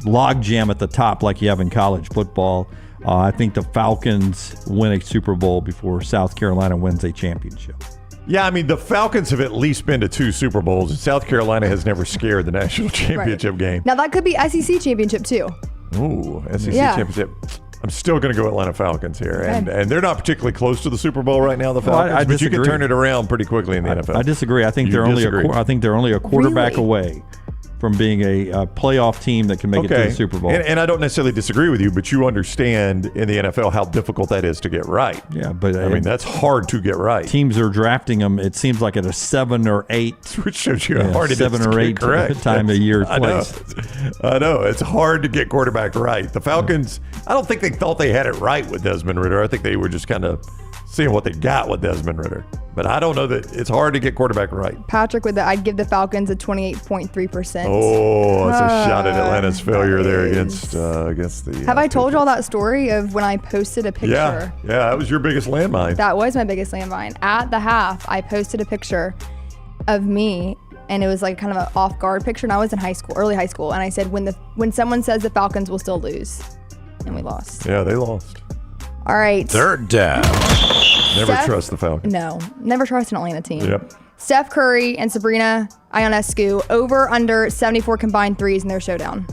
log jam at the top like you have in college football. I think the Falcons win a Super Bowl before South Carolina wins a championship. Yeah, the Falcons have at least been to 2 Super Bowls, and South Carolina has never scared the national championship game. Now, that could be SEC championship, too. Ooh, SEC championship. I'm still going to go Atlanta Falcons here, and they're not particularly close to the Super Bowl right now, the Falcons, but you can turn it around pretty quickly in the NFL. I disagree. I think they're only a quarterback away from being a playoff team that can make it to the Super Bowl. And I don't necessarily disagree with you, but you understand in the NFL how difficult that is to get right. Yeah, but I mean, that's hard to get right. Teams are drafting them, it seems like at a 7 or 8. Which shows you how hard it is 7 or 8 correct. time a year place. I know. It's hard to get quarterback right. The Falcons, I don't think they thought they had it right with Desmond Ridder. I think they were just kind of seeing what they got with Desmond Ridder. But I don't know that it's hard to get quarterback right. Patrick, I'd give the Falcons a 28.3%. Oh, that's a shot at Atlanta's failure there against the. Have I told you all that story of when I posted a picture? Yeah, that was your biggest landmine. That was my biggest landmine. At the half, I posted a picture of me, and it was like kind of an off-guard picture, and I was in early high school, and I said, when someone says the Falcons will still lose, and we lost. Yeah, they lost. All right. Third down. Never trust the Falcons. No, never trust an Atlanta team. Yep. Steph Curry and Sabrina Ionescu over under 74 combined threes in their showdown.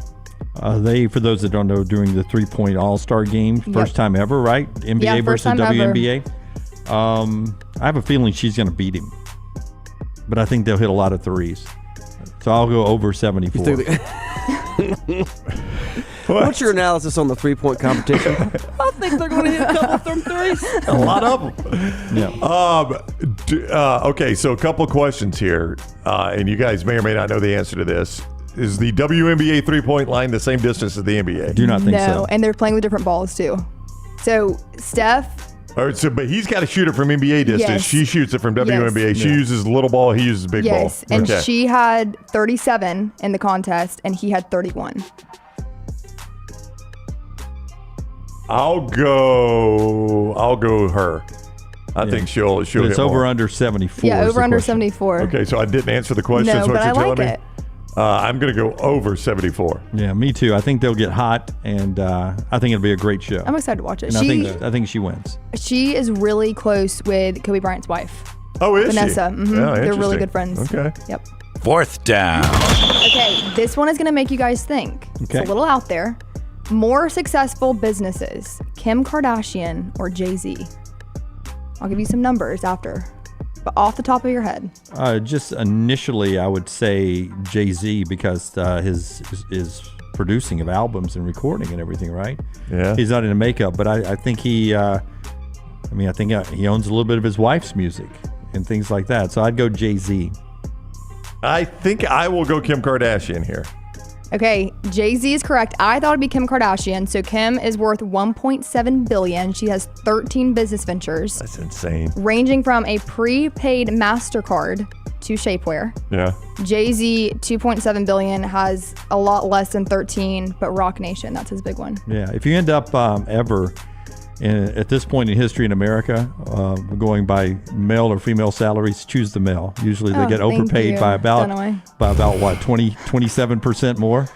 They, for those that don't know, doing the 3-point All-Star game, first time ever, right? NBA versus WNBA. I have a feeling she's going to beat him, but I think they'll hit a lot of threes. So I'll go over 74. What's your analysis on the 3-point competition? I think they're going to hit a couple of them threes. A lot of them. Yeah. Okay, so a couple of questions here, and you guys may or may not know the answer to this. Is the WNBA 3-point line the same distance as the NBA? Do not think so. No, and they're playing with different balls too. So Steph. All right, but he's got to shoot it from NBA distance. Yes. She shoots it from WNBA. Yes. She uses little ball. He uses big ball. Yes, and she had 37 in the contest, and he had 31. I'll go her. I think she'll But hit it's more. over under 74. Yeah, is over the under question. 74. Okay, so I didn't answer the question. No, That's what but you're I telling like me. it. I'm going to go over 74. Yeah, me too. I think they'll get hot, and I think it'll be a great show. I'm excited to watch it. And I think she wins. She is really close with Kobe Bryant's wife. Oh, is Vanessa. she? Mhm. Yeah, They're really interesting. good friends. Okay. Yep. Fourth down. Okay, this one is going to make you guys think. Okay. It's a little out there. More successful businesses, Kim Kardashian or Jay-Z? I'll give you some numbers after, but off the top of your head. Just initially, I would say Jay-Z because his producing of albums and recording and everything, right? Yeah. He's not into makeup, but I think he owns a little bit of his wife's music and things like that. So I'd go Jay-Z. I think I will go Kim Kardashian here. Okay, Jay-Z is correct. I thought it'd be Kim Kardashian. So Kim is worth $1.7 billion. She has 13 business ventures. That's insane. Ranging from a prepaid MasterCard to shapewear. Yeah. Jay-Z, $2.7 billion, has a lot less than 13, but Rock Nation, that's his big one. Yeah. If you end up at this point in history in America, going by male or female salaries, choose the male. Usually they get thank overpaid you, by about Dunaway. what, 27% more?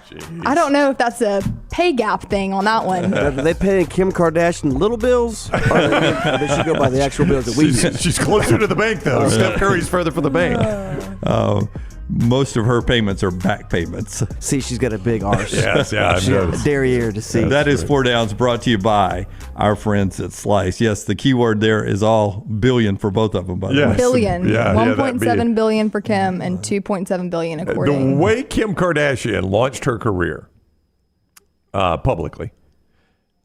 I don't know if that's a pay gap thing on that one. Are they paying Kim Kardashian little bills? Or they should go by the actual bills that we use? She's closer to the bank, though. Steph Curry's further from the bank. Most of her payments are back payments. See, she's got a big arse. Yes, yeah, I've noticed. Derriere to see. That is 4 Downs, brought to you by our friends at Slice. Yes, the key word there is all billion for both of them, by the way. Billion. Yeah, $1.7 billion for Kim and $2.7 billion according. The way Kim Kardashian launched her career publicly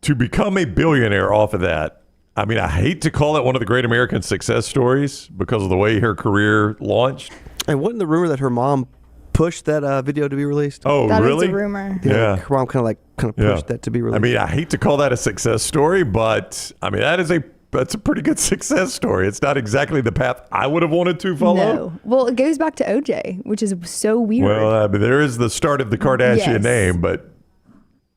to become a billionaire off of that, I mean, I hate to call it one of the great American success stories because of the way her career launched. And wasn't the rumor that her mom pushed that video to be released? Oh, That really? is a rumor. Yeah. Her mom kind of pushed that to be released. I mean, I hate to call that a success story, but I mean, that's a pretty good success story. It's not exactly the path I would have wanted to follow. No. Well, it goes back to OJ, which is so weird. Well, I mean, there is the start of the Kardashian Yes. name, but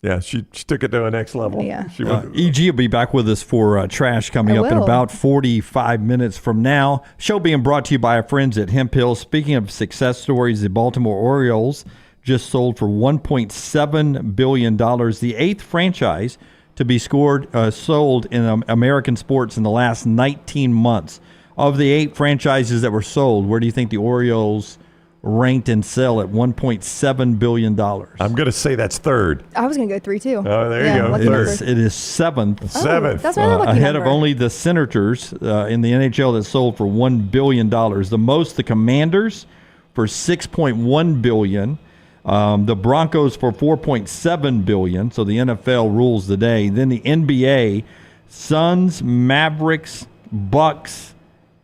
yeah, she took it to a next level. Yeah. EG will be back with us for Trash coming up in about 45 minutes from now. Show being brought to you by our friends at Hemp Hill. Speaking of success stories, the Baltimore Orioles just sold for $1.7 billion, the 8th franchise to be sold in American sports in the last 19 months. Of the 8 franchises that were sold, where do you think the Orioles ranked and sell at $1.7 billion? I'm going to say that's third. I was going to go 3 too. Oh, there you go. It is 7th. That's another lucky ahead number. of only the Senators in the NHL that sold for $1 billion. The most, the Commanders for $6.1 billion. The Broncos for $4.7 billion. So the NFL rules the day. Then the NBA, Suns, Mavericks, Bucks,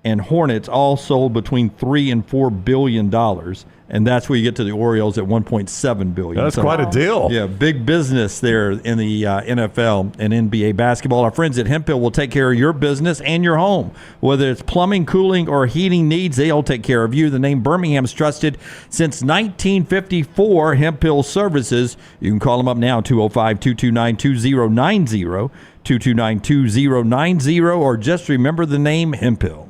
and Hornets all sold between $3 and $4 billion. And that's where you get to the Orioles at $1.7 billion. That's quite a deal. Yeah, big business there in the NFL and NBA basketball. Our friends at Hemphill will take care of your business and your home. Whether it's plumbing, cooling, or heating needs, they'll take care of you. The name Birmingham's trusted since 1954, Hemphill Services. You can call them up now, 205-229-2090, 229-2090, or just remember the name Hemphill.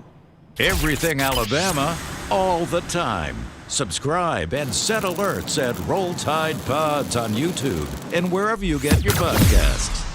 Everything Alabama, all the time. Subscribe and set alerts at Roll Tide Pods on YouTube and wherever you get your podcasts.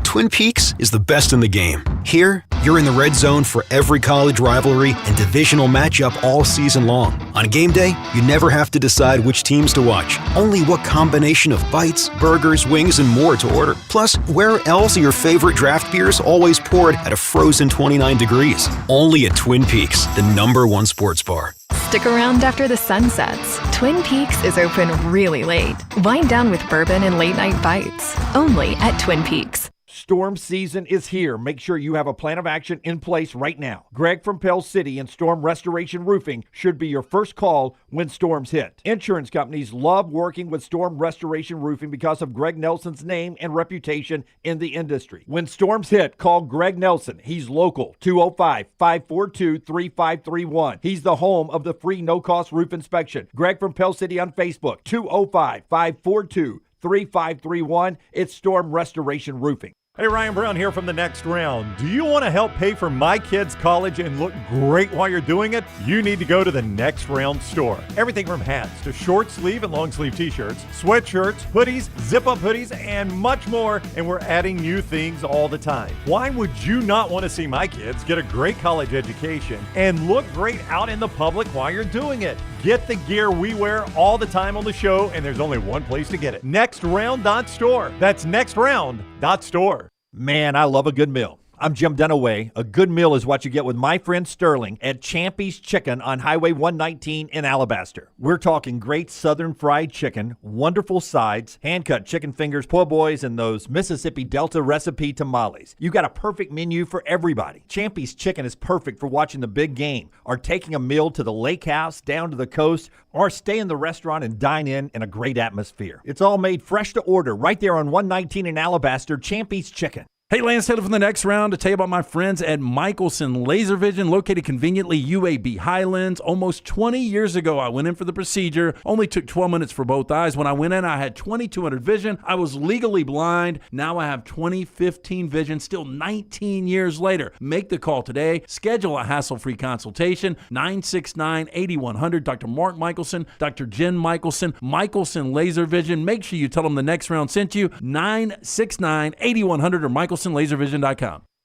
Twin Peaks is the best in the game. Here, you're in the red zone for every college rivalry and divisional matchup all season long. On game day, you never have to decide which teams to watch, only what combination of bites, burgers, wings, and more to order. Plus, where else are your favorite draft beers always poured at a frozen 29 degrees? Only at Twin Peaks, the #1 sports bar. Stick around after the sun sets. Twin Peaks is open really late. Wind down with bourbon and late night bites. Only at Twin Peaks. Storm season is here. Make sure you have a plan of action in place right now. Greg from Pell City and Storm Restoration Roofing should be your first call when storms hit. Insurance companies love working with Storm Restoration Roofing because of Greg Nelson's name and reputation in the industry. When storms hit, call Greg Nelson. He's local, 205-542-3531. He's the home of the free no-cost roof inspection. Greg from Pell City on Facebook, 205-542-3531. It's Storm Restoration Roofing. Hey, Ryan Brown here from The Next Round. Do you want to help pay for my kids' college and look great while you're doing it? You need to go to The Next Round store. Everything from hats to short sleeve and long sleeve t-shirts, sweatshirts, hoodies, zip-up hoodies, and much more. And we're adding new things all the time. Why would you not want to see my kids get a great college education and look great out in the public while you're doing it? Get the gear we wear all the time on the show, and there's only one place to get it. NextRound.store. That's NextRound.store. Man, I love a good meal. I'm Jim Dunaway. A good meal is what you get with my friend Sterling at Champy's Chicken on Highway 119 in Alabaster. We're talking great southern fried chicken, wonderful sides, hand-cut chicken fingers, po' boys, and those Mississippi Delta recipe tamales. You got a perfect menu for everybody. Champy's Chicken is perfect for watching the big game, or taking a meal to the lake house, down to the coast, or stay in the restaurant and dine in a great atmosphere. It's all made fresh to order right there on 119 in Alabaster, Champy's Chicken. Hey, Lance Taylor from the next round to tell you about my friends at Michelson Laser Vision, located conveniently UAB Highlands. Almost 20 years ago, I went in for the procedure. Only took 12 minutes for both eyes. When I went in, I had 2200 vision. I was legally blind. Now I have 20/15 vision, still 19 years later. Make the call today. Schedule a hassle-free consultation. 969-8100. Dr. Mark Michelson, Dr. Jen Michelson, Michelson Laser Vision. Make sure you tell them the next round sent you. 969-8100 or MichelsonLaserVision.com.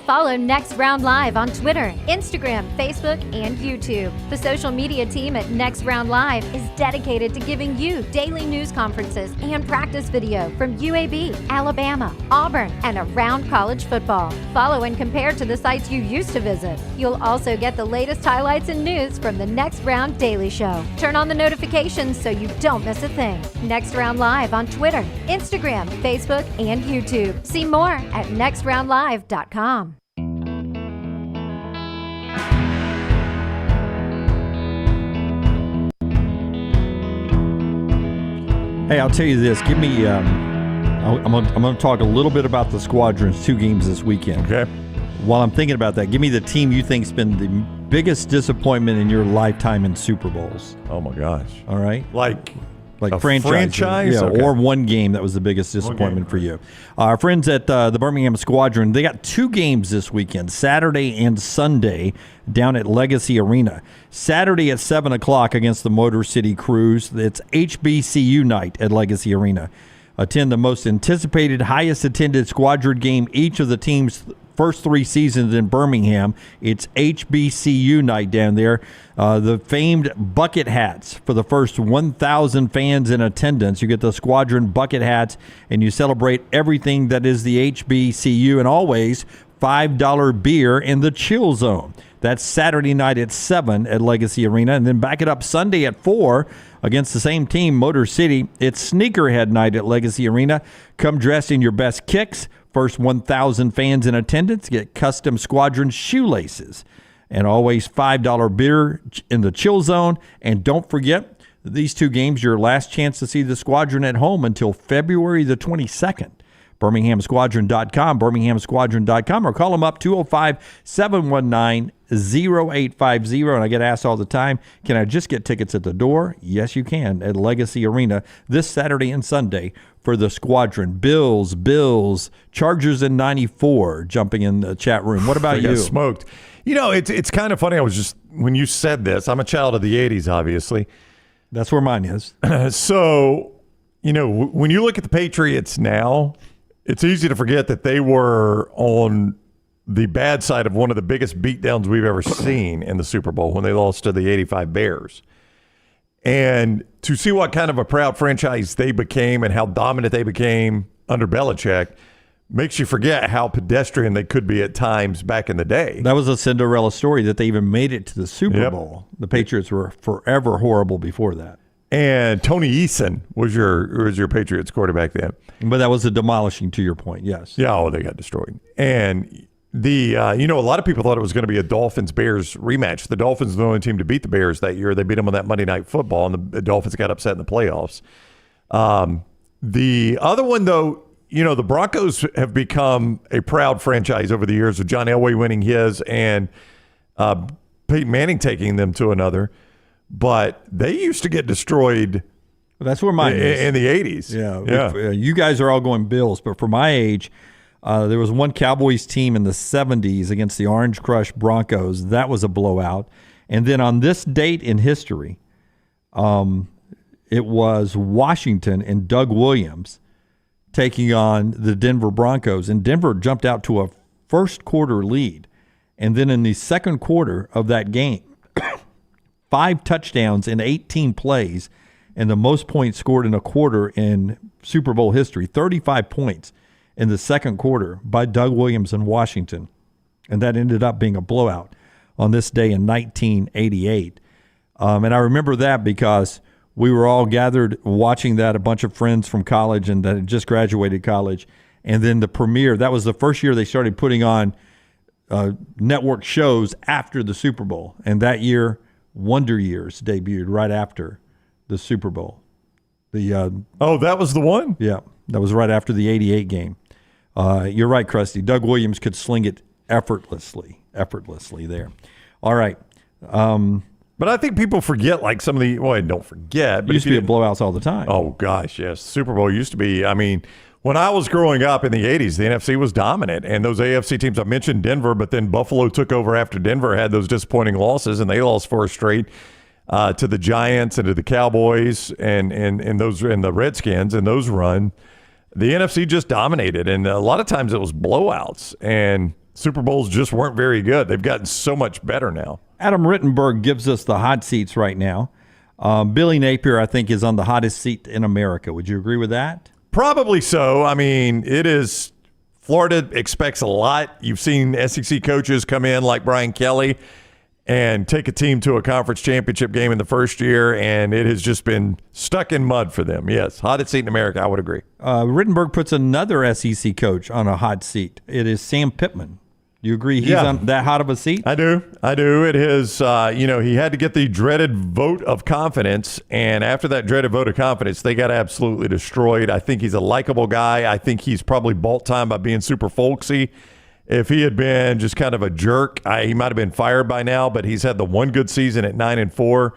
Follow Next Round Live on Twitter, Instagram, Facebook, and YouTube. The social media team at Next Round Live is dedicated to giving you daily news conferences and practice video from UAB, Alabama, Auburn, and around college football. Follow and compare to the sites you used to visit. You'll also get the latest highlights and news from the Next Round Daily Show. Turn on the notifications so you don't miss a thing. Next Round Live on Twitter, Instagram, Facebook, and YouTube. See more at nextroundlive.com. Hey, I'll tell you this. Give me. I'm going to talk a little bit about the Squadron's 2 games this weekend. Okay. While I'm thinking about that, give me the team you think's been the biggest disappointment in your lifetime in Super Bowls. Oh my gosh! All right, like a franchise, yeah, okay. Or one game that was the biggest disappointment for you. Our friends at the Birmingham Squadron, they got 2 games this weekend, Saturday and Sunday, down at Legacy Arena. Saturday at 7 o'clock against the Motor City Cruise. It's HBCU night at Legacy Arena. Attend the most anticipated, highest attended Squadron game each of the team's first 3 seasons in Birmingham. It's HBCU night down there. The famed bucket hats for the first 1,000 fans in attendance. You get the Squadron bucket hats, and you celebrate everything that is the HBCU, and always $5 beer in the chill zone. That's Saturday night at 7 at Legacy Arena. And then back it up Sunday at 4 against the same team, Motor City. It's Sneakerhead Night at Legacy Arena. Come dressed in your best kicks. First 1,000 fans in attendance get custom Squadron shoelaces. And always $5 beer in the chill zone. And don't forget, these two games, your last chance to see the Squadron at home until February the 22nd. BirminghamSquadron.com, BirminghamSquadron.com, or call them up 205-719-0850. And I get asked all the time, can I just get tickets at the door? Yes, you can at Legacy Arena this Saturday and Sunday for the Squadron. Bills, Chargers in 94, jumping in the chat room. What about you? Smoked. You know, it's kind of funny. I was just, when you said this, I'm a child of the 80s, obviously. That's where mine is. So, you know, when you look at the Patriots now, it's easy to forget that they were on the bad side of one of the biggest beatdowns we've ever seen in the Super Bowl when they lost to the 85 Bears. And to see what kind of a proud franchise they became and how dominant they became under Belichick makes you forget how pedestrian they could be at times back in the day. That was a Cinderella story that they even made it to the Super Bowl. The Patriots were forever horrible before that. And Tony Eason was your Patriots quarterback then. But that was a demolishing, to your point, yes. Yeah, they got destroyed. And the a lot of people thought it was going to be a Dolphins-Bears rematch. The Dolphins were the only team to beat the Bears that year. They beat them on that Monday Night Football, and the Dolphins got upset in the playoffs. The other one, though, the Broncos have become a proud franchise over the years with John Elway winning his and Peyton Manning taking them to another. But they used to get destroyed. That's where mine is. In the 80s. Yeah. You guys are all going Bills, but for my age, there was one Cowboys team in the 70s against the Orange Crush Broncos. That was a blowout. And then on this date in history, it was Washington and Doug Williams taking on the Denver Broncos. And Denver jumped out to a first quarter lead. And then in the second quarter of that game, 5 touchdowns in 18 plays, and the most points scored in a quarter in Super Bowl history, 35 points in the second quarter by Doug Williams in Washington. And that ended up being a blowout on this day in 1988. And I remember that because we were all gathered watching that, a bunch of friends from college and that had just graduated college. And then the premiere, that was the first year they started putting on network shows after the Super Bowl. And that year, Wonder Years debuted right after the Super Bowl. That was the one? Yeah, that was right after the 88 game. You're right, Krusty. Doug Williams could sling it effortlessly there. All right. But I think people forget, like some of the, don't forget. But used to be blowouts all the time. Oh, gosh, yes. Super Bowl used to be, when I was growing up in the 80s, the NFC was dominant. And those AFC teams, I mentioned Denver, but then Buffalo took over after Denver had those disappointing losses, and they lost 4 straight to the Giants and to the Cowboys and the Redskins, and those run. The NFC just dominated, and a lot of times it was blowouts, and Super Bowls just weren't very good. They've gotten so much better now. Adam Rittenberg gives us the hot seats right now. Billy Napier, I think, is on the hottest seat in America. Would you agree with that? Probably so. It is. Florida expects a lot. You've seen SEC coaches come in like Brian Kelly and take a team to a conference championship game in the first year, and it has just been stuck in mud for them. Yes, hottest seat in America, I would agree. Rittenberg puts another SEC coach on a hot seat. It is Sam Pittman. Do you agree he's on that hot of a seat? I do. It is, he had to get the dreaded vote of confidence, and after that dreaded vote of confidence, they got absolutely destroyed. I think he's a likable guy. I think he's probably bought time by being super folksy. If he had been just kind of a jerk, he might have been fired by now, but he's had the one good season at 9-4.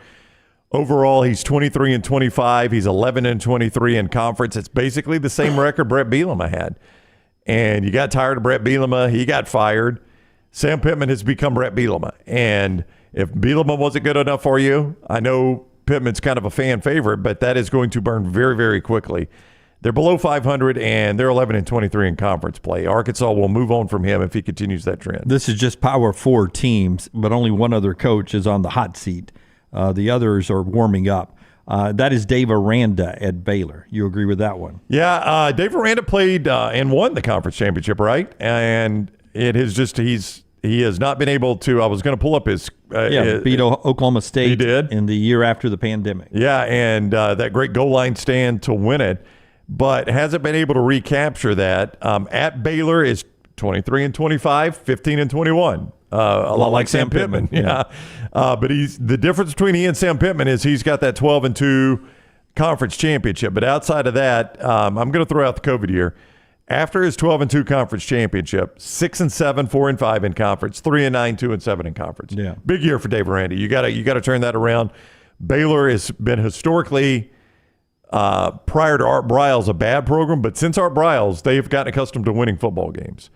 Overall, he's 23-25. He's 11-23 in conference. It's basically the same record Brett Bielema had. And you got tired of Brett Bielema. He got fired. Sam Pittman has become Brett Bielema. And if Bielema wasn't good enough for you, I know Pittman's kind of a fan favorite, but that is going to burn very, very quickly. They're below 500, and they're 11-23 in conference play. Arkansas will move on from him if he continues that trend. This is just Power 4 teams, but only one other coach is on the hot seat. The others are warming up. That is Dave Aranda at Baylor. You agree with that one? Yeah, Dave Aranda played and won the conference championship, right? And it is just he's He has not been able to. I was going to pull up his. Beat Oklahoma State. He did in the year after the pandemic. Yeah, and that great goal line stand to win it, but hasn't been able to recapture that. At Baylor is 23-25, 15-21. A lot like Sam Pittman. Yeah. But the difference between he and Sam Pittman is he's got that 12-2 conference championship. But outside of that, I'm going to throw out the COVID year. After his 12-2 conference championship, 6-7, 4-5 in conference, 3-9, 2-7 in conference. Yeah, big year for Dave Aranda. You got to turn that around. Baylor has been historically, prior to Art Briles, a bad program, but since Art Briles, they've gotten accustomed to winning football games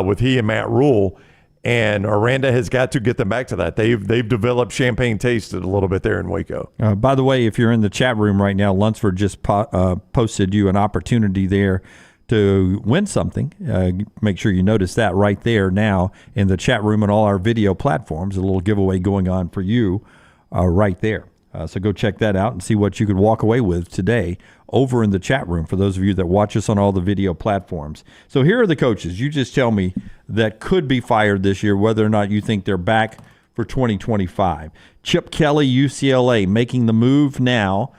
with he and Matt Rule, and Aranda has got to get them back to that. They've developed champagne tasted a little bit there in Waco. By the way, if you're in the chat room right now, Lunsford just posted you an opportunity there to win something. Make sure you notice that right there now in the chat room and all our video platforms. A little giveaway going on for you right there. So go check that out and see what you could walk away with today over in the chat room for those of you that watch us on all the video platforms. So here are the coaches. You just tell me that could be fired this year, whether or not you think they're back for 2025. Chip Kelly, UCLA, making the move now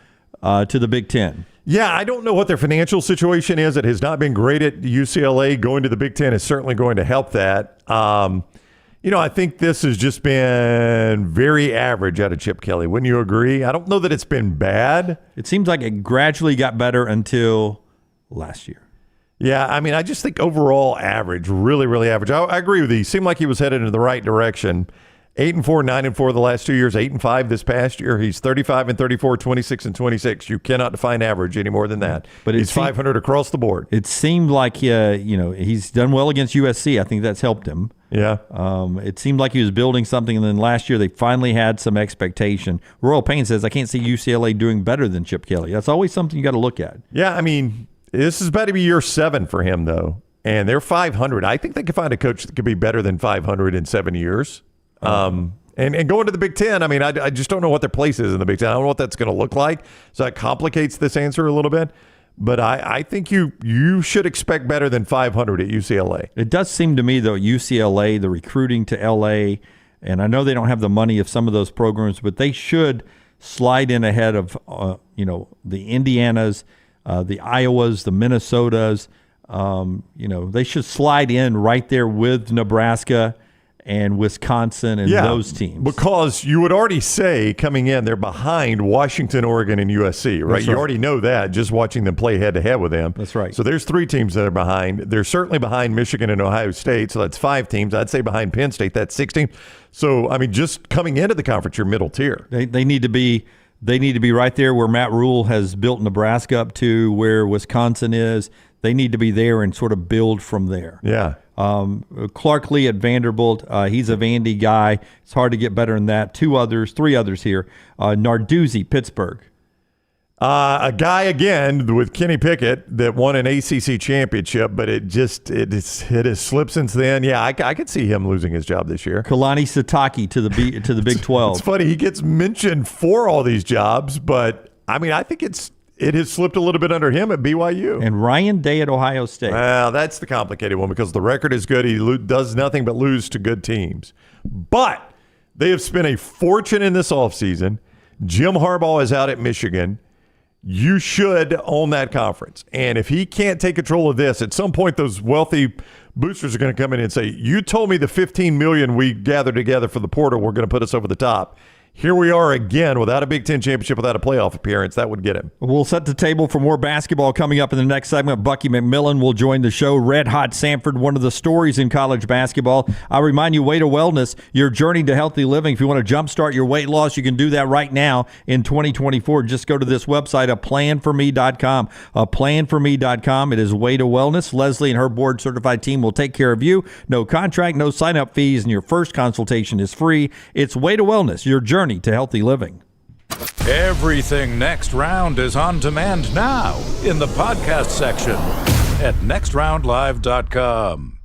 to the Big Ten. Yeah, I don't know what their financial situation is. It has not been great at UCLA. Going to the Big Ten is certainly going to help that. I think this has just been very average out of Chip Kelly. Wouldn't you agree? I don't know that it's been bad. It seems like it gradually got better until last year. Yeah, I mean, I just think overall average, really, really average. I agree with you. He seemed like he was headed in the right direction. 8-4, 9-4 the last 2 years, 8-5 this past year. He's 35-34, 26-26. You cannot define average any more than that. But he's 500 across the board. It seemed like he's done well against USC. I think that's helped him. Yeah. It seemed like he was building something, and then last year they finally had some expectation. Royal Payne says, I can't see UCLA doing better than Chip Kelly. That's always something you got to look at. Yeah, I mean, this is about to be year 7 for him, though, and they're 500. I think they could find a coach that could be better than 500 in 7 years. And going to the Big Ten, I mean, I just don't know what their place is in the Big Ten. I don't know what that's going to look like. So that complicates this answer a little bit. But I think you should expect better than 500 at UCLA. It does seem to me, though, UCLA, the recruiting to L.A., and I know they don't have the money of some of those programs, but they should slide in ahead of, the Indianas, the Iowas, the Minnesotas. They should slide in right there with Nebraska and Wisconsin and those teams. Because you would already say coming in, they're behind Washington, Oregon, and USC, right? You already know that just watching them play head-to-head with them. That's right. So there's 3 teams that are behind. They're certainly behind Michigan and Ohio State, so that's 5 teams. I'd say behind Penn State, that's 6 teams. So, I mean, just coming into the conference, you're middle tier. They need to be right there where Matt Rule has built Nebraska up to, where Wisconsin is. They need to be there and sort of build from there. Yeah. Clark Lee at Vanderbilt, he's a Vandy guy. It's hard to get better than that. 3 others here. Narduzzi, Pittsburgh. A guy, again, with Kenny Pickett that won an ACC championship, but it has slipped since then. Yeah, I could see him losing his job this year. Kalani Sitake to the Big 12. It's funny. He gets mentioned for all these jobs, but, I mean, I think it has slipped a little bit under him at BYU. And Ryan Day at Ohio State. Well, that's the complicated one because the record is good. He does nothing but lose to good teams. But they have spent a fortune in this offseason. Jim Harbaugh is out at Michigan. You should own that conference. And if he can't take control of this, at some point those wealthy boosters are going to come in and say, you told me the $15 million we gathered together for the portal were going to put us over the top. Here we are again without a Big Ten championship, without a playoff appearance. That would get him. We'll set the table for more basketball coming up in the next segment. Bucky McMillan will join the show. Red Hot Sanford, one of the stories in college basketball. I'll remind you, Way to Wellness, your journey to healthy living. If you want to jumpstart your weight loss, you can do that right now in 2024. Just go to this website, aplanforme.com. Aplanforme.com. It is Way to Wellness. Leslie and her board-certified team will take care of you. No contract, no sign-up fees, and your first consultation is free. It's Way to Wellness, your journey to healthy living. Everything Next Round is on demand now in the podcast section at nextroundlive.com.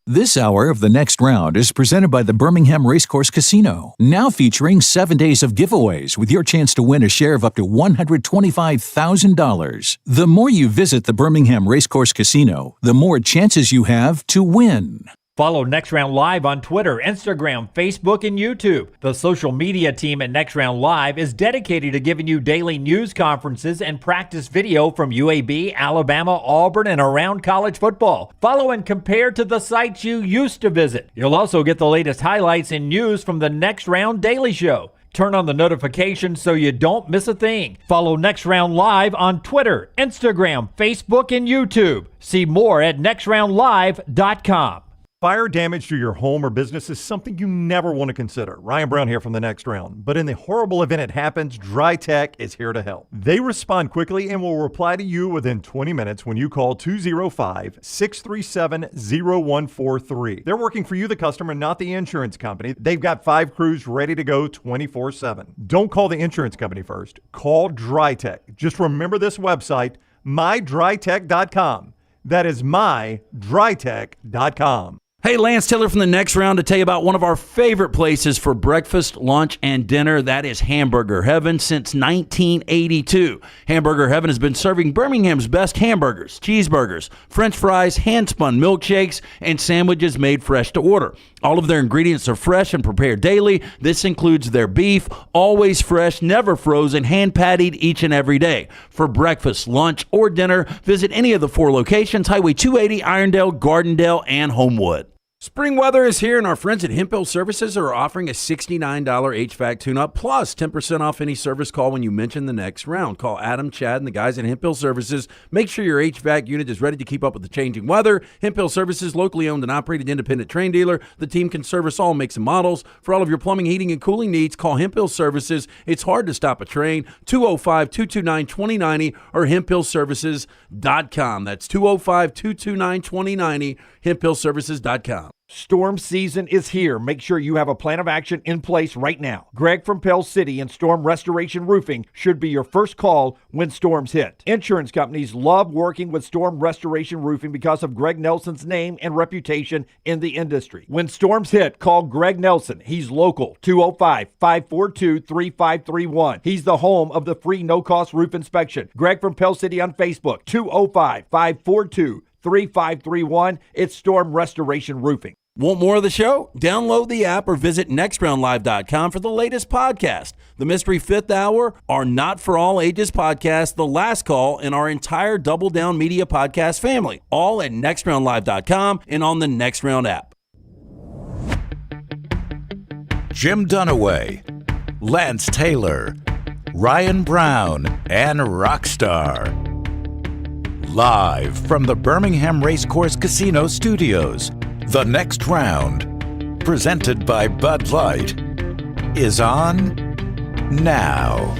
This hour of The Next Round is presented by the Birmingham Racecourse Casino, now featuring 7 days of giveaways with your chance to win a share of up to $125,000. The more you visit the Birmingham Racecourse Casino, the more chances you have to win. Follow Next Round Live on Twitter, Instagram, Facebook, and YouTube. The social media team at Next Round Live is dedicated to giving you daily news conferences and practice video from UAB, Alabama, Auburn, and around college football. Follow and compare to the sites you used to visit. You'll also get the latest highlights and news from the Next Round Daily Show. Turn on the notifications so you don't miss a thing. Follow Next Round Live on Twitter, Instagram, Facebook, and YouTube. See more at nextroundlive.com. Fire damage to your home or business is something you never want to consider. Ryan Brown here from the Next Round. But in the horrible event it happens, Dry Tech is here to help. They respond quickly and will reply to you within 20 minutes when you call 205-637-0143. They're working for you, the customer, not the insurance company. They've got 5 crews ready to go 24/7. Don't call the insurance company first. Call Dry Tech. Just remember this website, mydrytech.com. That is mydrytech.com. Hey, Lance Taylor from the Next Round to tell you about one of our favorite places for breakfast, lunch, and dinner. That is Hamburger Heaven since 1982. Hamburger Heaven has been serving Birmingham's best hamburgers, cheeseburgers, French fries, hand-spun milkshakes, and sandwiches made fresh to order. All of their ingredients are fresh and prepared daily. This includes their beef, always fresh, never frozen, hand-pattied each and every day. For breakfast, lunch, or dinner, visit any of the 4 locations, Highway 280, Irondale, Gardendale, and Homewood. Spring weather is here, and our friends at Hemphill Services are offering a $69 HVAC tune-up plus 10% off any service call when you mention the Next Round. Call Adam, Chad, and the guys at Hemphill Services. Make sure your HVAC unit is ready to keep up with the changing weather. Hemphill Services, locally owned and operated independent train dealer. The team can service all makes and models. For all of your plumbing, heating, and cooling needs, call Hemphill Services. It's hard to stop a train. 205-229-2090 or hemphillservices.com. That's 205-229-2090, hemphillservices.com. Storm season is here. Make sure you have a plan of action in place right now. Greg from Pell City and Storm Restoration Roofing should be your first call when storms hit. Insurance companies love working with Storm Restoration Roofing because of Greg Nelson's name and reputation in the industry. When storms hit, call Greg Nelson. He's local, 205-542-3531. He's the home of the free no-cost roof inspection. Greg from Pell City on Facebook, 205-542-3531. It's Storm Restoration Roofing. Want more of the show? Download the app or visit nextroundlive.com for the latest podcast. The Mystery Fifth Hour, our Not For All Ages podcast, The Last Call, and our entire Double Down Media podcast family. All at nextroundlive.com and on the Next Round app. Jim Dunaway, Lance Taylor, Ryan Brown, and Rockstar. Live from the Birmingham Racecourse Casino Studios, The Next Round, presented by Bud Light, is on now.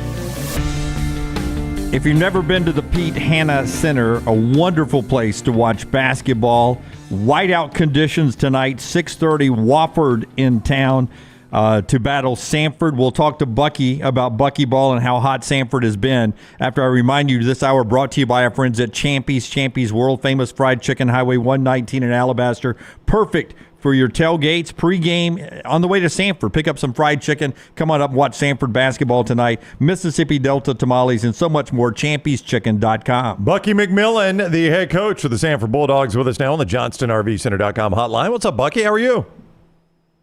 If you've never been to the Pete Hanna Center, a wonderful place to watch basketball. Whiteout conditions tonight, 6:30, Wofford in town to battle Sanford. We'll talk to Bucky about Bucky ball and how hot Sanford has been. After I remind you, this hour brought to you by our friends at Champy's world famous fried chicken, Highway 119 in Alabaster. Perfect for your tailgates, pregame, on the way to Sanford. Pick up some fried chicken. Come on up and watch Sanford basketball tonight. Mississippi Delta tamales and so much more. Champy'sChicken.com. Bucky McMillan, the head coach of the Sanford Bulldogs, with us now on the JohnstonRVCenter.com hotline. What's up, Bucky? How are you?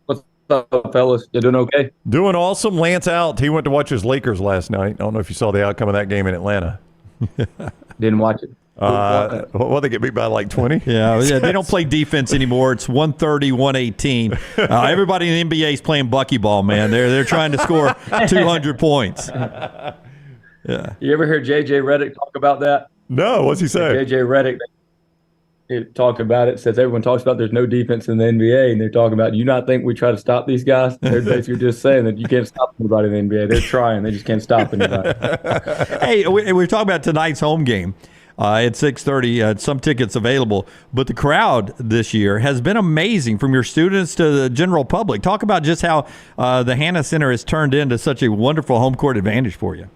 What's up, fellas? You doing okay? Doing awesome. Lance out. He went to watch his Lakers last night. I don't know if you saw the outcome of that game in Atlanta. Didn't watch it. Well, they get beat by like 20. Yeah, they don't play defense anymore. It's 130, 118. Everybody in the NBA is playing Bucky ball, man. They're trying to score 200 points. Yeah. You ever hear J.J. Redick talk about that? No. What's he say? J.J. Redick, he talked about it. Says everyone talks about there's no defense in the NBA, and they're talking about, do you not think we try to stop these guys? They're basically just saying that you can't stop anybody in the NBA. They're trying. They just can't stop anybody. Hey, we're talking about tonight's home game. At 6:30, some tickets available. But the crowd this year has been amazing, from your students to the general public. Talk about just how the Hanna Center has turned into such a wonderful home court advantage for you.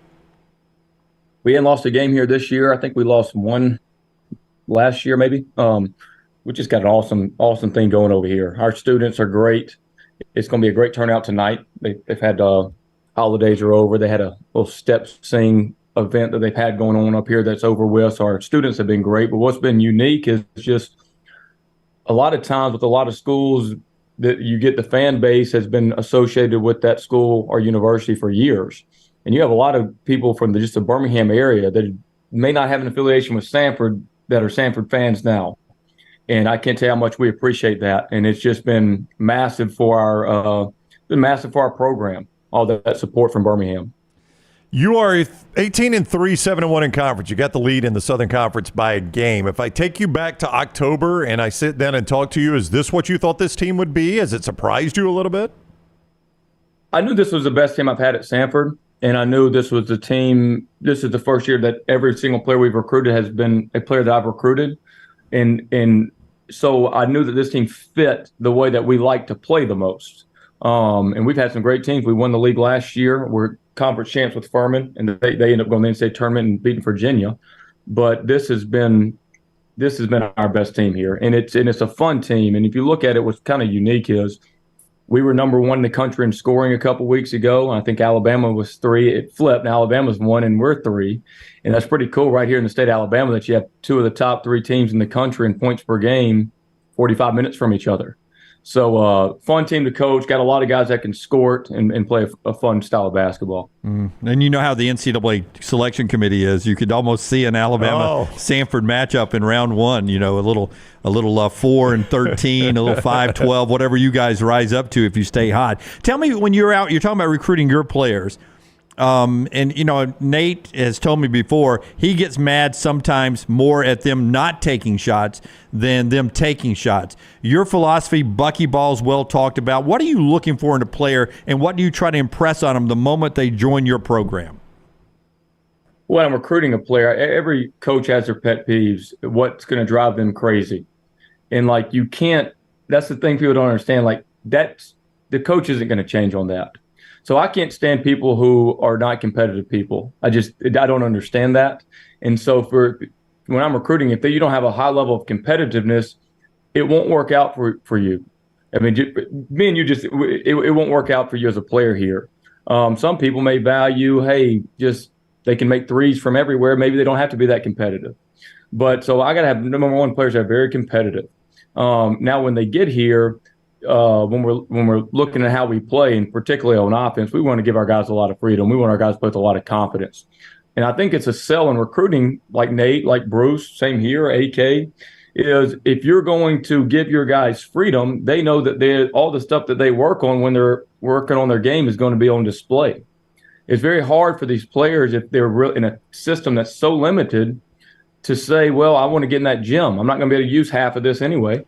We hadn't lost a game here this year. I think we lost one last year, maybe. We just got an awesome thing going over here. Our students are great. It's going to be a great turnout tonight. They've had holidays are over. They had a little step sing event that they've had going on up here that's over with. So our students have been great, but what's been unique is just a lot of times with a lot of schools that you get the fan base has been associated with that school or university for years. And you have a lot of people from just the Birmingham area that may not have an affiliation with Sanford that are Sanford fans now. And I can't tell you how much we appreciate that. And it's just been massive for our program, all that support from Birmingham. You are 18-3, 7-1 in conference. You got the lead in the Southern Conference by a game. If I take you back to October and I sit down and talk to you, is this what you thought this team would be? Has it surprised you a little bit? I knew this was the best team I've had at Sanford, and I knew this was the team. This is the first year that every single player we've recruited has been a player that I've recruited. And so I knew that this team fit the way that we like to play the most. And we've had some great teams. We won the league last year. We're conference champs with Furman, and they ended up going to the NCAA tournament and beating Virginia. But this has been our best team here, and it's a fun team. And if you look at it, what's kind of unique is we were number 1 in the country in scoring a couple weeks ago. I think Alabama was 3. It flipped. Now Alabama's 1 and we're 3, and that's pretty cool right here in the state of Alabama that you have 2 of the top 3 teams in the country in points per game, 45 minutes from each other. So fun team to coach, got a lot of guys that can score it and play a fun style of basketball. And you know how the NCAA selection committee is. You could almost see an Alabama-Sanford matchup in round 1, you know, a little 4-13, a little 5-12, whatever you guys rise up to if you stay hot. Tell me, when you're out, you're talking about recruiting your players. And, you know, Nate has told me before, he gets mad sometimes more at them not taking shots than them taking shots. Your philosophy, Bucky ball's well talked about. What are you looking for in a player, and what do you try to impress on them the moment they join your program? When I'm recruiting a player, every coach has their pet peeves, what's going to drive them crazy. And, like, you can't – that's the thing people don't understand. Like, the coach isn't going to change on that. So I can't stand people who are not competitive people. I don't understand that. And so when I'm recruiting, if you don't have a high level of competitiveness, it won't work out for you. I mean, me and you it won't work out for you as a player here. Some people may value, hey, just they can make threes from everywhere. Maybe they don't have to be that competitive. But so I got to have number 1 players that are very competitive. Now, when they get here, when we're looking at how we play, and particularly on offense, we want to give our guys a lot of freedom. We want our guys to play with a lot of confidence. And I think it's a sell in recruiting, like Nate, like Bruce, same here, AK, is if you're going to give your guys freedom, they know that all the stuff that they work on when they're working on their game is going to be on display. It's very hard for these players, if they're in a system that's so limited, to say, well, I want to get in that gym. I'm not going to be able to use half of this anyway.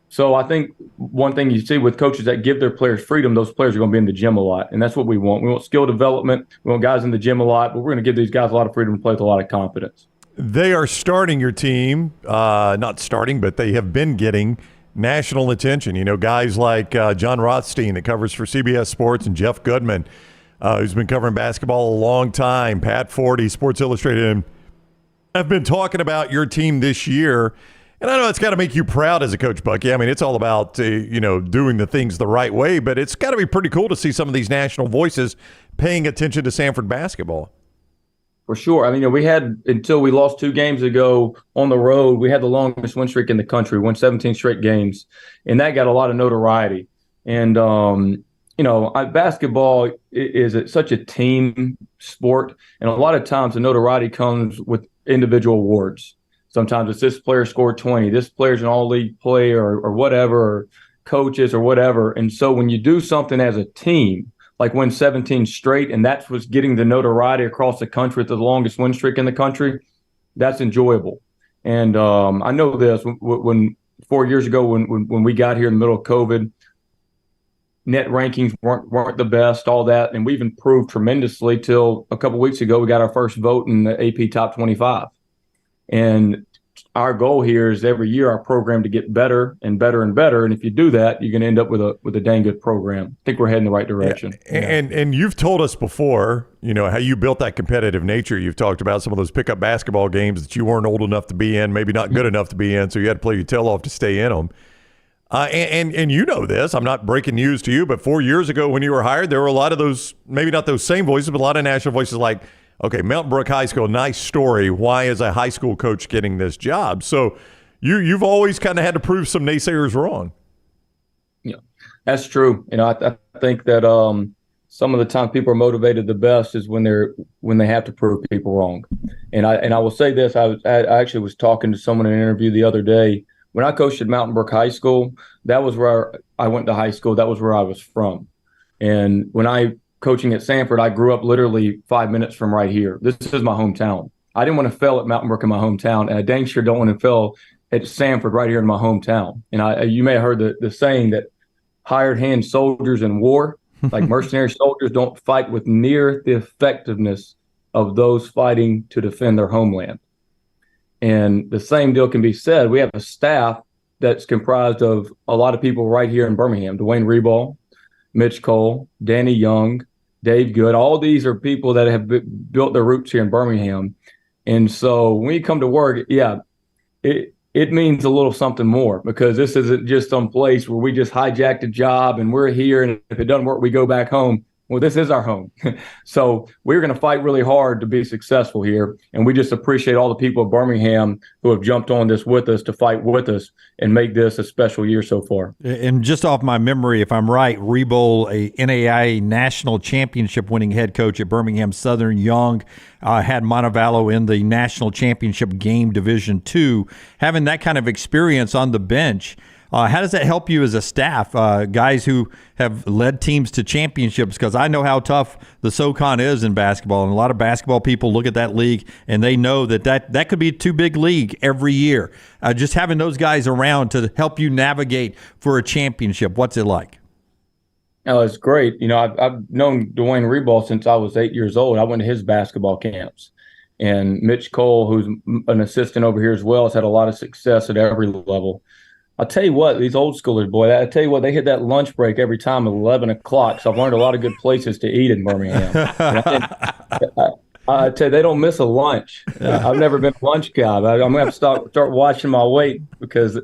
So I think one thing you see with coaches that give their players freedom, those players are going to be in the gym a lot, and that's what we want. We want skill development. We want guys in the gym a lot, but we're going to give these guys a lot of freedom to play with a lot of confidence. They are starting your team, not starting, but they have been getting national attention. You know, guys like John Rothstein that covers for CBS Sports, and Jeff Goodman, who's been covering basketball a long time, Pat Forty, Sports Illustrated, and I've been talking about your team this year. And I know it's got to make you proud as a coach, Bucky. I mean, it's all about, doing the things the right way, but it's got to be pretty cool to see some of these national voices paying attention to Sanford basketball. For sure. I mean, we had, until we lost 2 games ago on the road, we had the longest win streak in the country, won 17 straight games, and that got a lot of notoriety. And, basketball is such a team sport, and a lot of times the notoriety comes with individual awards. Sometimes it's this player scored 20, this player's an all-league player or whatever, or coaches or whatever. And so when you do something as a team, like win 17 straight, and that's what's getting the notoriety across the country with the longest win streak in the country, that's enjoyable. And I know this, when 4 years ago when we got here in the middle of COVID, net rankings weren't the best, all that, and we've improved tremendously till a couple weeks ago we got our first vote in the AP Top 25. And our goal here is every year our program to get better and better and better. And if you do that, you're going to end up with a dang good program. I think we're heading the right direction. Yeah. And you've told us before, how you built that competitive nature. You've talked about some of those pickup basketball games that you weren't old enough to be in, maybe not good enough to be in, so you had to play your tail off to stay in them. And you know this, I'm not breaking news to you, but 4 years ago when you were hired, there were a lot of those, maybe not those same voices, but a lot of national voices like, okay, Mountain Brook High School, nice story. Why is a high school coach getting this job? So you've always kind of had to prove some naysayers wrong. Yeah, that's true. I think that some of the time people are motivated the best is when they have to prove people wrong. And I will say this: I actually was talking to someone in an interview the other day. When I coached at Mountain Brook High School, that was where I went to high school. That was where I was from. And when I coaching at Sanford, I grew up literally 5 minutes from right here. This is my hometown. I didn't want to fail at Mountain Brook in my hometown, and I dang sure don't want to fail at Sanford right here in my hometown. And you may have heard the saying that hired hand soldiers in war, like mercenary soldiers, don't fight with near the effectiveness of those fighting to defend their homeland. And the same deal can be said. We have a staff that's comprised of a lot of people right here in Birmingham. Dwayne Reball, Mitch Cole, Danny Young, Dave Good. All these are people that have built their roots here in Birmingham. And so when you come to work, it means a little something more, because this isn't just some place where we just hijacked a job and we're here, and if it doesn't work, we go back home. Well, this is our home. So we're going to fight really hard to be successful here. And we just appreciate all the people of Birmingham who have jumped on this with us to fight with us and make this a special year so far. And just off my memory, if I'm right, Rebol, a NAIA national championship winning head coach at Birmingham Southern, Young had Montevallo in the national championship game Division II. Having that kind of experience on the bench, how does that help you as a staff, guys who have led teams to championships? Because I know how tough the SoCon is in basketball, and a lot of basketball people look at that league and they know that could be a too big league every year. Just having those guys around to help you navigate for a championship, what's it like? Oh, it's great. I've known Dwayne Reball since I was 8 years old. I went to his basketball camps. And Mitch Cole, who's an assistant over here as well, has had a lot of success at every level. I'll tell you what, these old schoolers, boy, I tell you what, they hit that lunch break every time at 11 o'clock. So I've learned a lot of good places to eat in Birmingham. I tell you, they don't miss a lunch. I've never been a lunch guy. I'm going to have to start watching my weight, because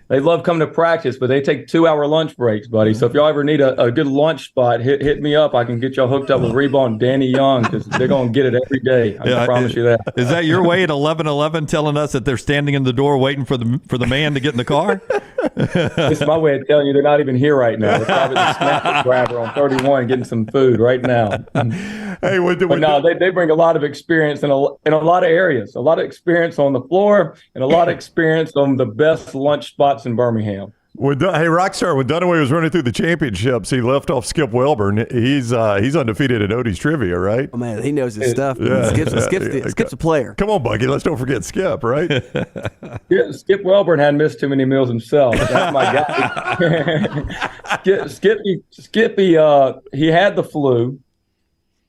they love coming to practice, but they take 2-hour lunch breaks, buddy. So if y'all ever need a good lunch spot, hit me up. I can get y'all hooked up with Reball and Danny Young, because they're going to get it every day. I promise you that. Is that your way at 11:11, telling us that they're standing in the door waiting for the man to get in the car? This is my way of telling you they're not even here right now. They're probably the snapper grabber on 31 getting some food right now. Hey, they bring a lot of experience in a lot of areas, a lot of experience on the floor, and a lot of experience on the best lunch spots in Birmingham. Hey, Rockstar, when Dunaway was running through the championships, he left off Skip Welburn. He's undefeated at Odie's Trivia, right? Oh, man, he knows his stuff. Yeah. Skip's a player. Come on, Bucky. Let's don't forget Skip, right? Yeah, Skip Welburn hadn't missed too many meals himself. That's my guy. Skippy, he had the flu.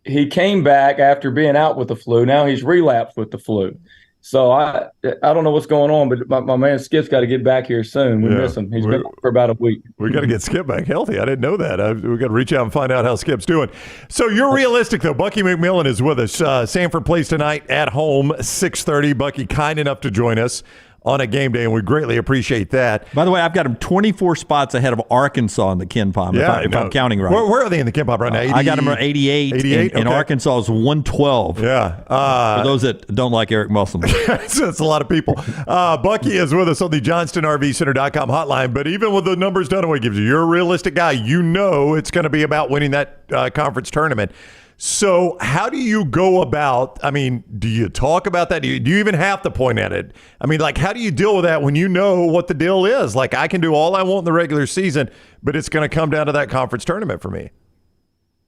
He came back after being out with the flu. Now he's relapsed with the flu. So I don't know what's going on, but my man Skip's got to get back here soon. We miss him. He's been for about a week. We got to get Skip back healthy. I didn't know that. We got to reach out and find out how Skip's doing. So you're realistic, though. Bucky McMillan is with us. Sanford plays tonight at home, 6:30. Bucky, kind enough to join us on a game day, and we greatly appreciate that. By the way, I've got them 24 spots ahead of Arkansas in the Ken Pom, if I'm counting right. Where are they in the Ken Pom right now? 80, I got them at 88, and Arkansas is 112. Yeah. For those that don't like Eric Musselman. That's a lot of people. Bucky is with us on the JohnstonRVCenter.com hotline, but even with the numbers Dunaway gives you, you're a realistic guy. You know it's going to be about winning that conference tournament. So how do you go about, do you talk about that? Do you even have to point at it? How do you deal with that when you know what the deal is? Like, I can do all I want in the regular season, but it's going to come down to that conference tournament for me.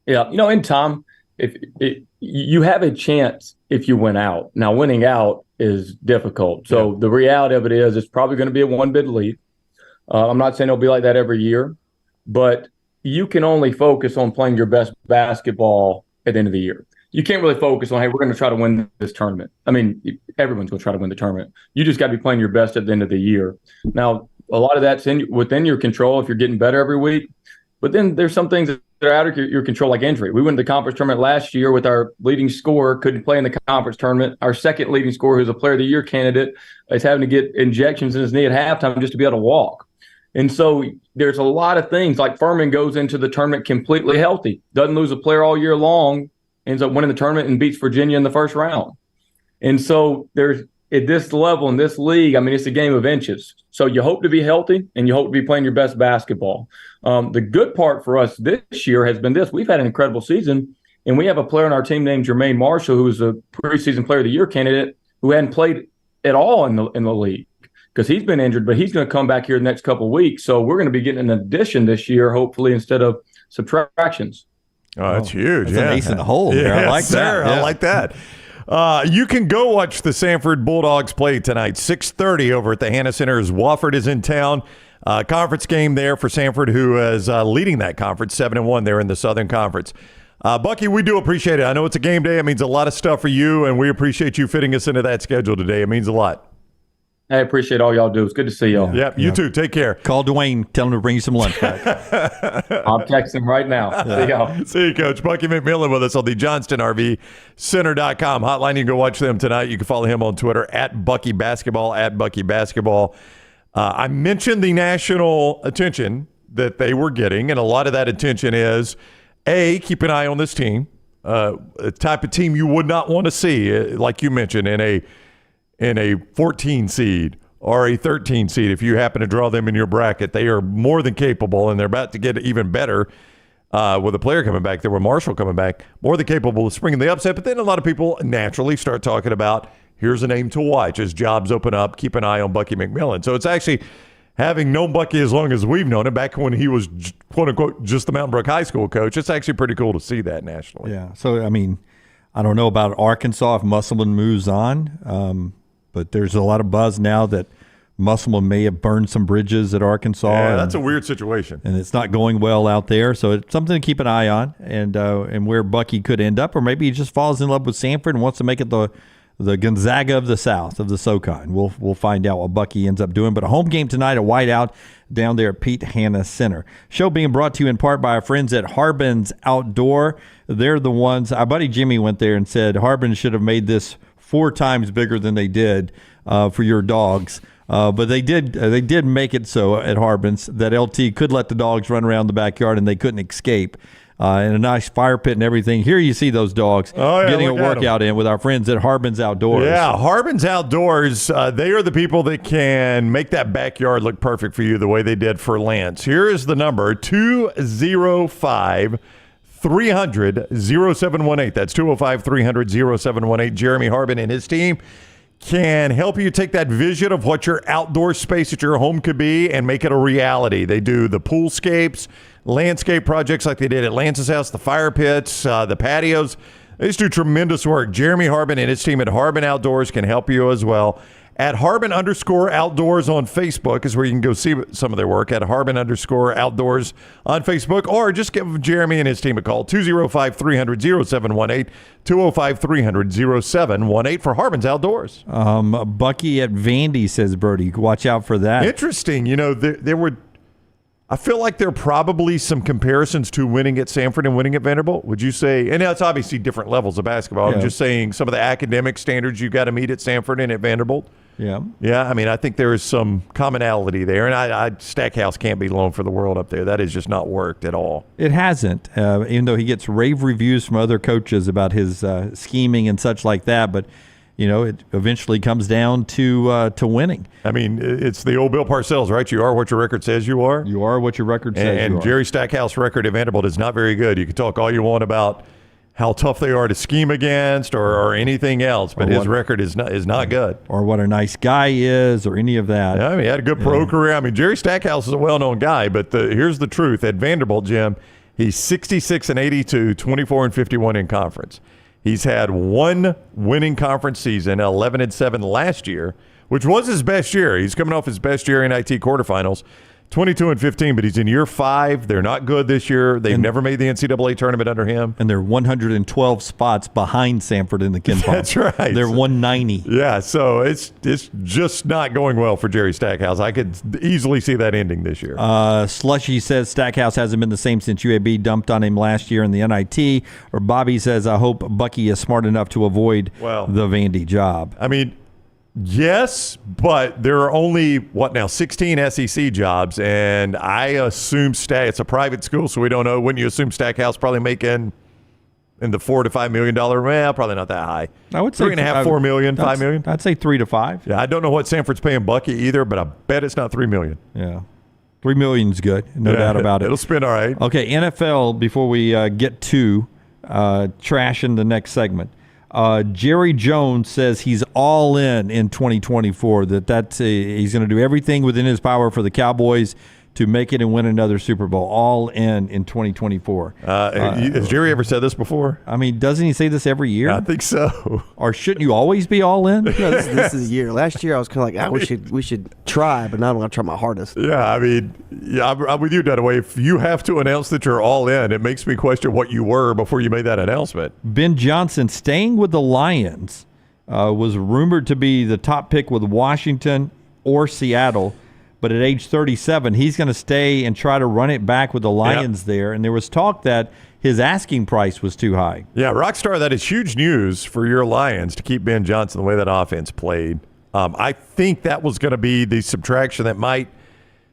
Yeah. In time, if you have a chance if you win out. Now, winning out is difficult. So the reality of it is it's probably going to be a one-bid lead. I'm not saying it'll be like that every year, but you can only focus on playing your best basketball at the end of the year. You can't really focus on, hey, we're going to try to win this tournament. Everyone's going to try to win the tournament. You just got to be playing your best at the end of the year. Now, a lot of that's within your control if you're getting better every week. But then there's some things that are out of your control, like injury. We went to the conference tournament last year with our leading scorer, couldn't play in the conference tournament. Our second leading scorer, who's a player of the year candidate, is having to get injections in his knee at halftime just to be able to walk. And so there's a lot of things, like Furman goes into the tournament completely healthy, doesn't lose a player all year long, ends up winning the tournament and beats Virginia in the first round. And so there's at this level in this league, I mean, it's a game of inches. So you hope to be healthy and you hope to be playing your best basketball. The good part for us this year has been this. We've had an incredible season, and we have a player on our team named Jermaine Marshall, who is a preseason player of the year candidate, who hadn't played at all in the league because he's been injured, but he's going to come back here the next couple of weeks. So we're going to be getting an addition this year, hopefully, instead of subtractions. Oh, that's huge. That's an ace in the hole. Yeah, I like that. I like that. You can go watch the Sanford Bulldogs play tonight, 6:30 over at the Hannah Center as Wofford is in town. Conference game there for Sanford, who is leading that conference, 7-1 there in the Southern Conference. Bucky, we do appreciate it. I know it's a game day. It means a lot of stuff for you, and we appreciate you fitting us into that schedule today. It means a lot. I appreciate all y'all do. It's good to see y'all. Yep, you too. Take care. Call Dwayne. Tell him to bring you some lunch back. I'll text him right now. See y'all. See you, Coach. Bucky McMillan with us on the JohnstonRVCenter.com hotline. You can go watch them tonight. You can follow him on Twitter at Bucky Basketball, at Bucky Basketball. I mentioned the national attention that they were getting, and a lot of that attention is, A, keep an eye on this team, a type of team you would not want to see, like you mentioned, in a 14 seed or a 13 seed. If you happen to draw them in your bracket, they are more than capable, and they're about to get even better with a player coming back there, with Marshall coming back, more than capable of springing the upset. But then a lot of people naturally start talking about, here's a name to watch as jobs open up. Keep an eye on Bucky McMillan. So it's actually, having known Bucky as long as we've known him, back when he was, quote unquote, just the Mountain Brook High School coach, it's actually pretty cool to see that nationally. Yeah. So, I mean, I don't know about Arkansas if Musselman moves on. But there's a lot of buzz now that Musselman may have burned some bridges at Arkansas. Yeah, that's a weird situation. And it's not going well out there. So it's something to keep an eye on and where Bucky could end up. Or maybe he just falls in love with Sanford and wants to make it the Gonzaga of the South, of the SoCon. We'll find out what Bucky ends up doing. But a home game tonight at Whiteout down there at Pete Hannah Center. Show being brought to you in part by our friends at Harbin's Outdoor. They're the ones, our buddy Jimmy went there and said Harbin should have made this 4 times bigger than they did for your dogs. But they did make it so at Harbin's that LT could let the dogs run around the backyard and they couldn't escape. And a nice fire pit and everything. Here you see those dogs getting a workout in with our friends at Harbin's Outdoors. Yeah, Harbin's Outdoors, they are the people that can make that backyard look perfect for you the way they did for Lance. Here is the number, 205-300-0718. That's 205-300-0718. Jeremy Harbin and his team can help you take that vision of what your outdoor space at your home could be and make it a reality. They do the poolscapes, landscape projects like they did at Lance's house, the fire pits, the patios. They just do tremendous work. Jeremy Harbin and his team at Harbin Outdoors can help you as well. At Harbin_Outdoors on Facebook is where you can go see some of their work, at Harbin_Outdoors on Facebook, or just give Jeremy and his team a call, 205-300-0718, 205-300-0718 for Harbin's Outdoors. Bucky at Vandy, says Brody. Watch out for that. Interesting. You know, there were, I feel like there are probably some comparisons to winning at Sanford and winning at Vanderbilt. Would you say, and it's obviously different levels of basketball. I'm just saying some of the academic standards you got to meet at Sanford and at Vanderbilt. Yeah. Yeah, I mean, I think there is some commonality there. And Stackhouse can't be alone for the world up there. That has just not worked at all. It hasn't, even though he gets rave reviews from other coaches about his scheming and such like that. But, you know, it eventually comes down to winning. I mean, it's the old Bill Parcells, right? You are what your record says you are. You are what your record says you are. And Jerry Stackhouse' record at Vanderbilt is not very good. You can talk all you want about how tough they are to scheme against or anything else, but his record is not good. Or what a nice guy is, or any of that. Yeah, I mean, he had a good pro career. I mean, Jerry Stackhouse is a well-known guy, but here's the truth. At Vanderbilt, Jim, he's 66-82, 24-51 in conference. He's had one winning conference season, 11-7 last year, which was his best year. He's coming off his best year in IT quarterfinals. 22-15, but he's in year 5. They're not good this year. They've never made the NCAA tournament under him. And they're 112 spots behind Sanford in the Ken Pom. That's right. They're 190. Yeah, so it's just not going well for Jerry Stackhouse. I could easily see that ending this year. Slushy says Stackhouse hasn't been the same since UAB dumped on him last year in the NIT. Or Bobby says, I hope Bucky is smart enough to avoid the Vandy job. I mean, yes, but there are only, 16 SEC jobs, and I assume it's a private school, so we don't know. Wouldn't you assume Stackhouse probably making in the $4 to $5 million. Well, probably not that high. I would say 3.5, $4 million, $5 million. I'd say 3 to 5. Yeah, I don't know what Sanford's paying Bucky either, but I bet it's not $3 million. Yeah, $3 million's good, no doubt about it. It'll spin all right. Okay, NFL. Before we get to trash in the next segment, Jerry Jones says he's all in 2024. He's going to do everything within his power for the Cowboys to make it and win another Super Bowl. All in 2024. Has Jerry ever said this before? I mean, doesn't he say this every year? I think so. Or shouldn't you always be all in? No, this is a year. Last year I was kind of like, we should try, but now I'm going to try my hardest. Yeah, I mean, I'm with you, Dunaway. If you have to announce that you're all in, it makes me question what you were before you made that announcement. Ben Johnson, staying with the Lions, was rumored to be the top pick with Washington or Seattle. But at age 37, he's going to stay and try to run it back with the Lions there. And there was talk that his asking price was too high. Yeah, Rockstar, that is huge news for your Lions to keep Ben Johnson the way that offense played. I think that was going to be the subtraction that might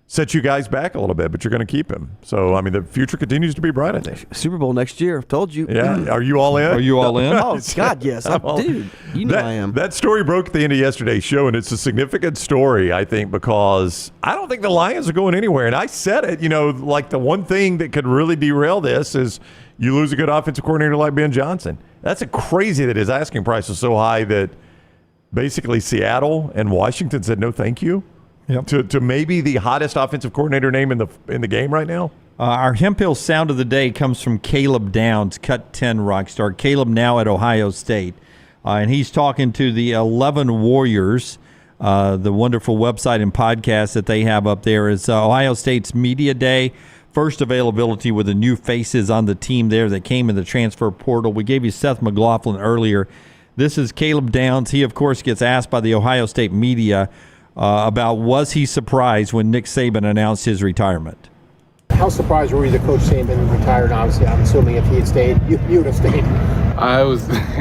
set you guys back a little bit, but you're going to keep him. So, I mean, the future continues to be bright, I think. Super Bowl next year. Told you. Yeah. Are you all in? Are you all in? Oh, God, yes. Dude, you know I am. That story broke at the end of yesterday's show, and it's a significant story, I think, because I don't think the Lions are going anywhere. And I said it, like the one thing that could really derail this is you lose a good offensive coordinator like Ben Johnson. That's crazy that his asking price is so high that basically Seattle and Washington said no thank you. Yep. To maybe the hottest offensive coordinator name in the game right now. Our Hemp Hill sound of the day comes from Caleb Downs, Cut 10 Rockstar. Caleb now at Ohio State. And he's talking to the 11 Warriors, the wonderful website and podcast that they have up there. Is Ohio State's Media Day. First availability with the new faces on the team there that came in the transfer portal. We gave you Seth McLaughlin earlier. This is Caleb Downs. He, of course, gets asked by the Ohio State media about was he surprised when Nick Saban announced his retirement. How surprised were you that Coach Saban retired? Obviously, I'm assuming if he had stayed, you would have stayed.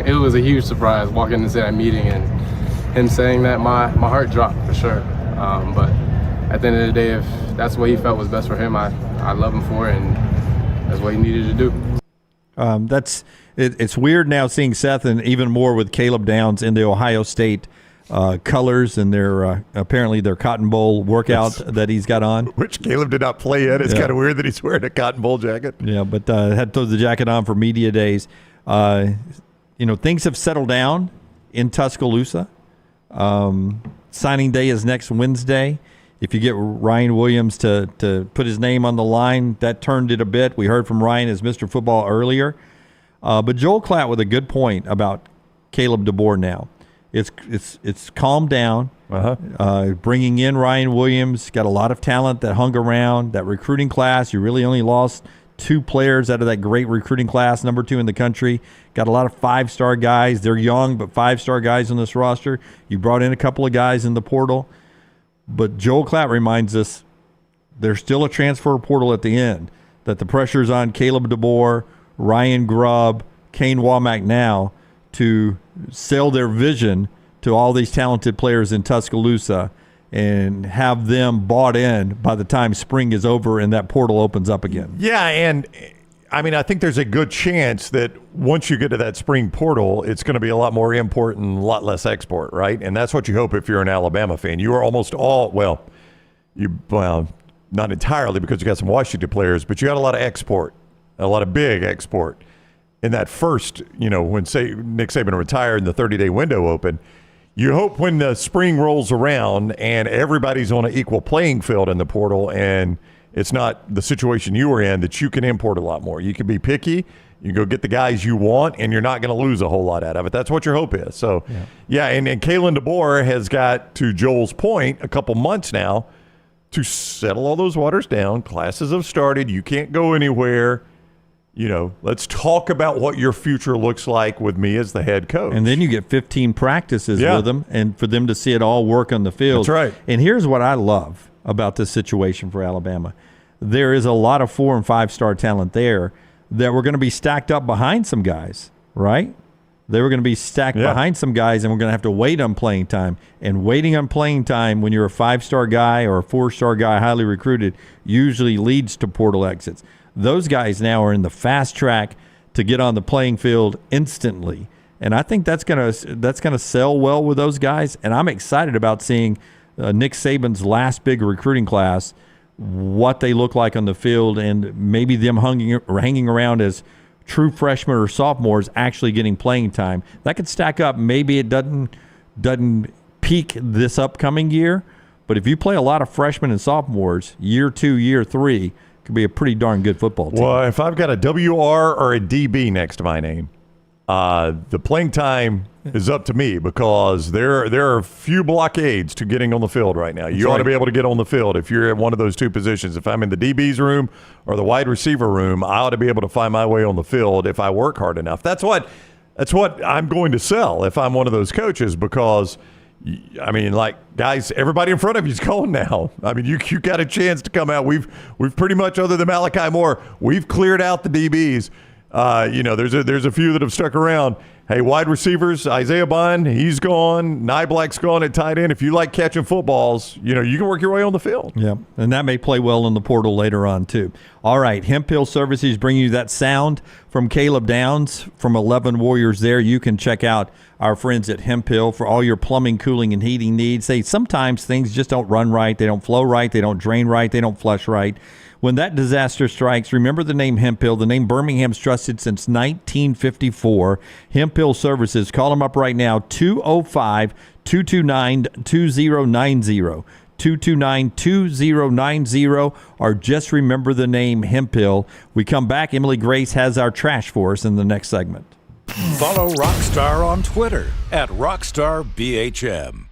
It was a huge surprise walking into that meeting and him saying that. My heart dropped for sure. But at the end of the day, if that's what he felt was best for him, I love him for it, and that's what he needed to do. It's weird now seeing Seth, and even more with Caleb Downs in the Ohio State colors and their apparently their Cotton Bowl workout that he's got on, which Caleb did not play in. It's kind of weird that he's wearing a Cotton Bowl jacket. Yeah, but had to throw the jacket on for media days. Things have settled down in Tuscaloosa. Signing day is next Wednesday. If you get Ryan Williams to put his name on the line, that turned it a bit. We heard from Ryan as Mr. Football earlier. But Joel Klatt with a good point about Caleb DeBoer now. It's calmed down. Bringing in Ryan Williams, got a lot of talent that hung around. That recruiting class, you really only lost 2 players out of that great recruiting class, number 2 in the country. Got a lot of 5-star guys. They're young, but 5-star guys on this roster. You brought in a couple of guys in the portal. But Joel Klatt reminds us there's still a transfer portal at the end, that the pressure's on Caleb DeBoer, Ryan Grubb, Kane Womack now to sell their vision to all these talented players in Tuscaloosa and have them bought in by the time spring is over and that portal opens up again. Yeah, and I mean, I think there's a good chance that once you get to that spring portal, it's going to be a lot more import and a lot less export, right? And that's what you hope if you're an Alabama fan. You are almost all, not entirely because you got some Washington players, but you got a lot of export, a lot of big export. In that first, when Nick Saban retired and the 30-day window opened, you hope when the spring rolls around and everybody's on an equal playing field in the portal and it's not the situation you were in, that you can import a lot more. You can be picky. You can go get the guys you want, and you're not going to lose a whole lot out of it. That's what your hope is. So, and Kalen DeBoer has got, to Joel's point, a couple months now to settle all those waters down. Classes have started. You can't go anywhere. Let's talk about what your future looks like with me as the head coach. And then you get 15 practices with them, and for them to see it all work on the field. That's right. And here's what I love about this situation for Alabama. There is a lot of 4- and 5-star talent there that were going to be stacked up behind some guys, right? They were going to be stacked behind some guys, and we're going to have to wait on playing time. And waiting on playing time when you're a 5-star guy or a 4-star guy highly recruited usually leads to portal exits. Those guys now are in the fast track to get on the playing field instantly. And I think that's gonna sell well with those guys. And I'm excited about seeing Nick Saban's last big recruiting class, what they look like on the field, and maybe them hanging around as true freshmen or sophomores actually getting playing time. That could stack up. Maybe it doesn't peak this upcoming year, but if you play a lot of freshmen and sophomores, year 2, year 3, could be a pretty darn good football team. Well, if I've got a WR or a DB next to my name, the playing time is up to me, because there are a few blockades to getting on the field right now. You ought to be able to get on the field if you're in one of those two positions. If I'm in the DB's room or the wide receiver room, I ought to be able to find my way on the field if I work hard enough. That's what I'm going to sell if I'm one of those coaches, because I mean, like, guys, everybody in front of you is gone now. I mean, you got a chance to come out. We've pretty much, other than Malachi Moore, we've cleared out the DBs. There's a few that have stuck around. Hey, wide receivers, Isaiah Bond, he's gone. Nyblack's gone at tight end. If you like catching footballs, you can work your way on the field. Yeah, and that may play well in the portal later on too. All right, Hemp Hill Services bring you that sound from Caleb Downs from 11 Warriors there. You can check out our friends at Hemp Hill for all your plumbing, cooling, and heating needs. Sometimes things just don't run right. They don't flow right. They don't drain right. They don't flush right. When that disaster strikes, remember the name Hemp Hill, the name Birmingham's trusted since 1954. Hemp Hill Services. Call them up right now, 205-229-2090. 229-2090, or just remember the name Hemp Hill. We come back. Emily Grace has our trash for us in the next segment. Follow Rockstar on Twitter @RockstarBHM.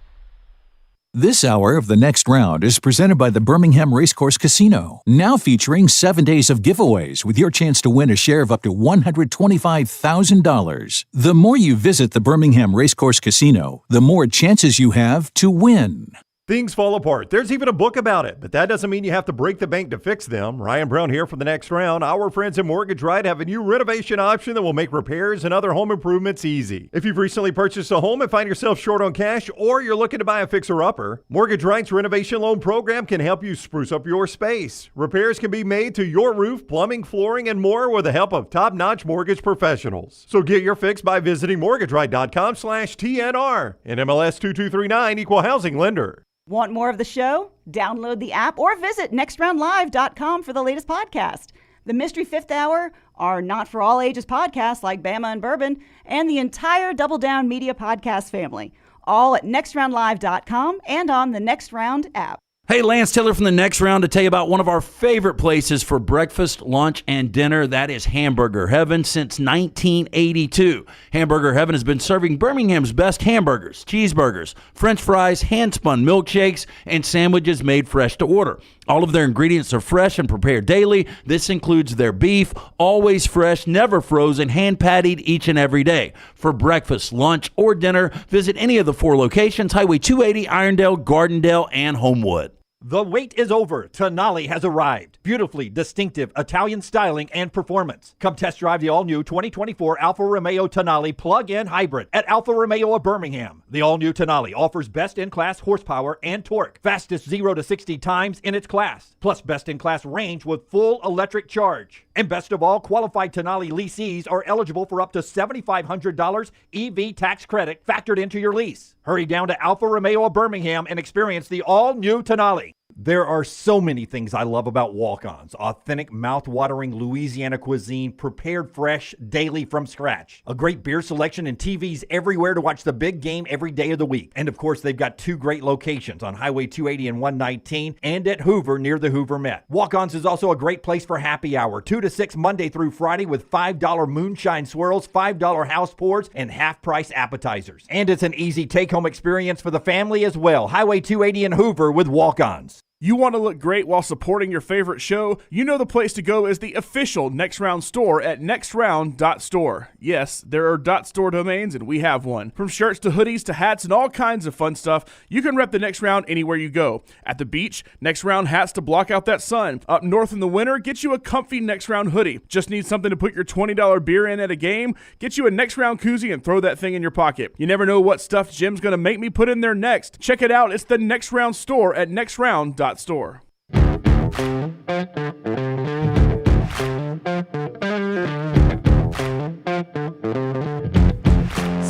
This hour of The Next Round is presented by the Birmingham Racecourse Casino, now featuring 7 days of giveaways with your chance to win a share of up to $125,000. The more you visit the Birmingham Racecourse Casino, the more chances you have to win. Things fall apart. There's even a book about it, but that doesn't mean you have to break the bank to fix them. Ryan Brown here for The Next Round. Our friends at Mortgage Right have a new renovation option that will make repairs and other home improvements easy. If you've recently purchased a home and find yourself short on cash, or you're looking to buy a fixer-upper, Mortgage Right's renovation loan program can help you spruce up your space. Repairs can be made to your roof, plumbing, flooring, and more with the help of top-notch mortgage professionals. So get your fix by visiting mortgageright.com/TNR. And MLS 2239, Equal Housing Lender. Want more of the show? Download the app or visit nextroundlive.com for the latest podcast. The Mystery Fifth Hour, our not for all ages podcasts like Bama and Bourbon, and the entire Double Down Media podcast family. All at nextroundlive.com and on the Next Round app. Hey, Lance Taylor from The Next Round to tell you about one of our favorite places for breakfast, lunch, and dinner. That is Hamburger Heaven since 1982. Hamburger Heaven has been serving Birmingham's best hamburgers, cheeseburgers, French fries, hand-spun milkshakes, and sandwiches made fresh to order. All of their ingredients are fresh and prepared daily. This includes their beef, always fresh, never frozen, hand-pattied each and every day. For breakfast, lunch, or dinner, visit any of the 4 locations, Highway 280, Irondale, Gardendale, and Homewood. The wait is over. Tonali has arrived. Beautifully distinctive Italian styling and performance. Come test drive the all-new 2024 Alfa Romeo Tonali plug-in hybrid at Alfa Romeo of Birmingham. The all-new Tonali offers best-in-class horsepower and torque, fastest 0 to 60 times in its class, plus best-in-class range with full electric charge. And best of all, qualified Tonali leasees are eligible for up to $7,500 EV tax credit factored into your lease. Hurry down to Alfa Romeo of Birmingham and experience the all-new Tonali. There are so many things I love about walk-ons. Authentic, mouth-watering Louisiana cuisine, prepared fresh, daily from scratch. A great beer selection and TVs everywhere to watch the big game every day of the week. And of course, they've got 2 great locations on Highway 280 and 119 and at Hoover near the Hoover Met. Walk-ons is also a great place for happy hour, 2 to 6 Monday through Friday with $5 moonshine swirls, $5 house pours, and half-price appetizers. And it's an easy take-home experience for the family as well. Highway 280 in Hoover with walk-ons. You want to look great while supporting your favorite show? You know the place to go is the official Next Round store at nextround.store. Yes, there are .store domains, and we have one. From shirts to hoodies to hats and all kinds of fun stuff, you can rep the Next Round anywhere you go. At the beach, Next Round hats to block out that sun. Up north in the winter, get you a comfy Next Round hoodie. Just need something to put your $20 beer in at a game? Get you a Next Round koozie and throw that thing in your pocket. You never know what stuff Jim's going to make me put in there next. Check it out. It's the Next Round store at nextround.store.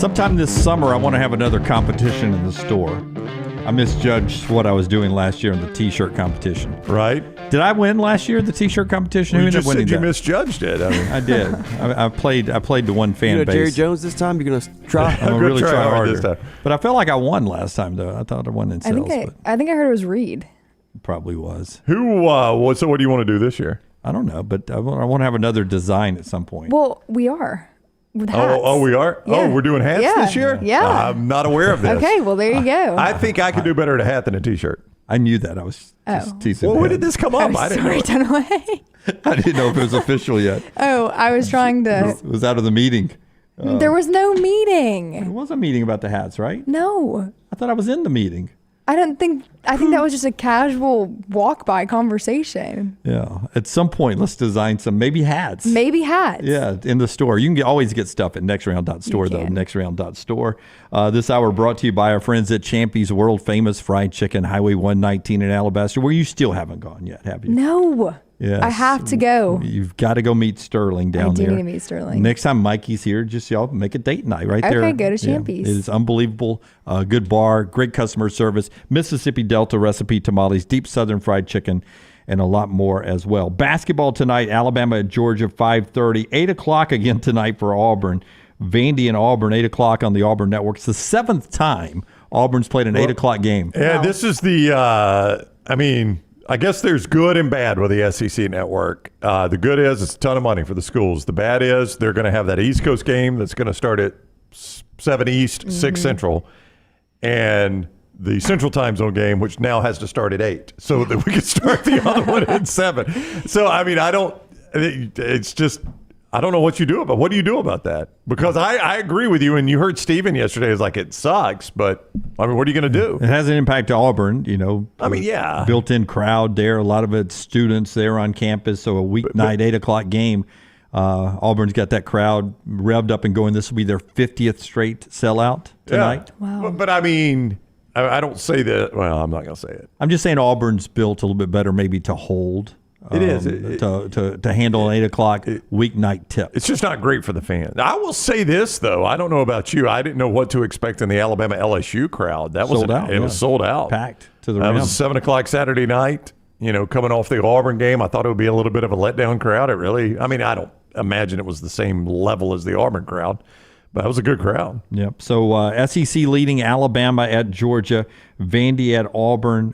Sometime this summer, I want to have another competition in the store. I misjudged what I was doing last year in the T-shirt competition. Right. Did I win last year, the T-shirt competition? Well, you just said you misjudged it. I mean. I did. I played the one fan base. Jerry Jones this time? You're going to try? I'm going to really try harder. This time. But I felt like I won last time, though. I thought I won in sales. I think I heard it was Reed. Probably was. So what do you want to do this year? I don't know, but I want to have another design at some point. Well, we are. With hats. Oh, we are? Yeah. Oh, we're doing hats this year? Yeah. I'm not aware of this. Okay, well, there you go. I think I could do better at a hat than a T-shirt. I knew that. I was just teasing. Well, when did this come up? I didn't know. I didn't know if it was official yet. Oh, I was trying to. It was out of the meeting. There was no meeting. There was a meeting about the hats, right? No. I thought I was in the meeting. I think that was just a casual walk-by conversation. Yeah. At some point, let's design some maybe hats. Yeah, in the store. You can always get stuff at nextround.store, though. Nextround.store. This hour brought to you by our friends at Champy's World Famous Fried Chicken, Highway 119 in Alabaster, where you still haven't gone yet, have you? No. Yes. I have to go. You've got to go meet Sterling down there. I do need to meet Sterling. Next time Mikey's here, just y'all make a date night right there. Okay, go to Champy's. It is unbelievable. Good bar, great customer service, Mississippi Delta recipe tamales, deep southern fried chicken, and a lot more as well. Basketball tonight, Alabama at Georgia, 5:30. 8 o'clock again tonight for Auburn. Vandy and Auburn, 8 o'clock on the Auburn Network. It's the 7th time Auburn's played an 8 o'clock game. Yeah, this is I guess there's good and bad with the SEC network. The good is it's a ton of money for the schools. The bad is they're going to have that East Coast game that's going to start at 7 East, 6 Central, and the Central Time Zone game, which now has to start at 8, so that we can start the other one at 7. So, I don't know what you do about. What do you do about that? Because I agree with you, and you heard Steven yesterday. It's like it sucks, but what are you going to do? It has an impact to Auburn, built-in crowd there. A lot of it's students there on campus, so a weeknight 8 o'clock game. Auburn's got that crowd revved up and going. This will be their 50th straight sellout tonight. Yeah. Wow. But I don't say that. Well, I'm not going to say it. I'm just saying Auburn's built a little bit better, maybe to hold. It is to handle an 8 o'clock weeknight tip. It's just not great for the fans. I will say this though, I don't know about you. I didn't know what to expect in the Alabama LSU crowd. That was sold out. It was sold out, packed to the rim. rim. It was 7 o'clock Saturday night. Coming off the Auburn game, I thought it would be a little bit of a letdown crowd. I don't imagine it was the same level as the Auburn crowd. But that was a good crowd. Yep. So SEC leading Alabama at Georgia, Vandy at Auburn,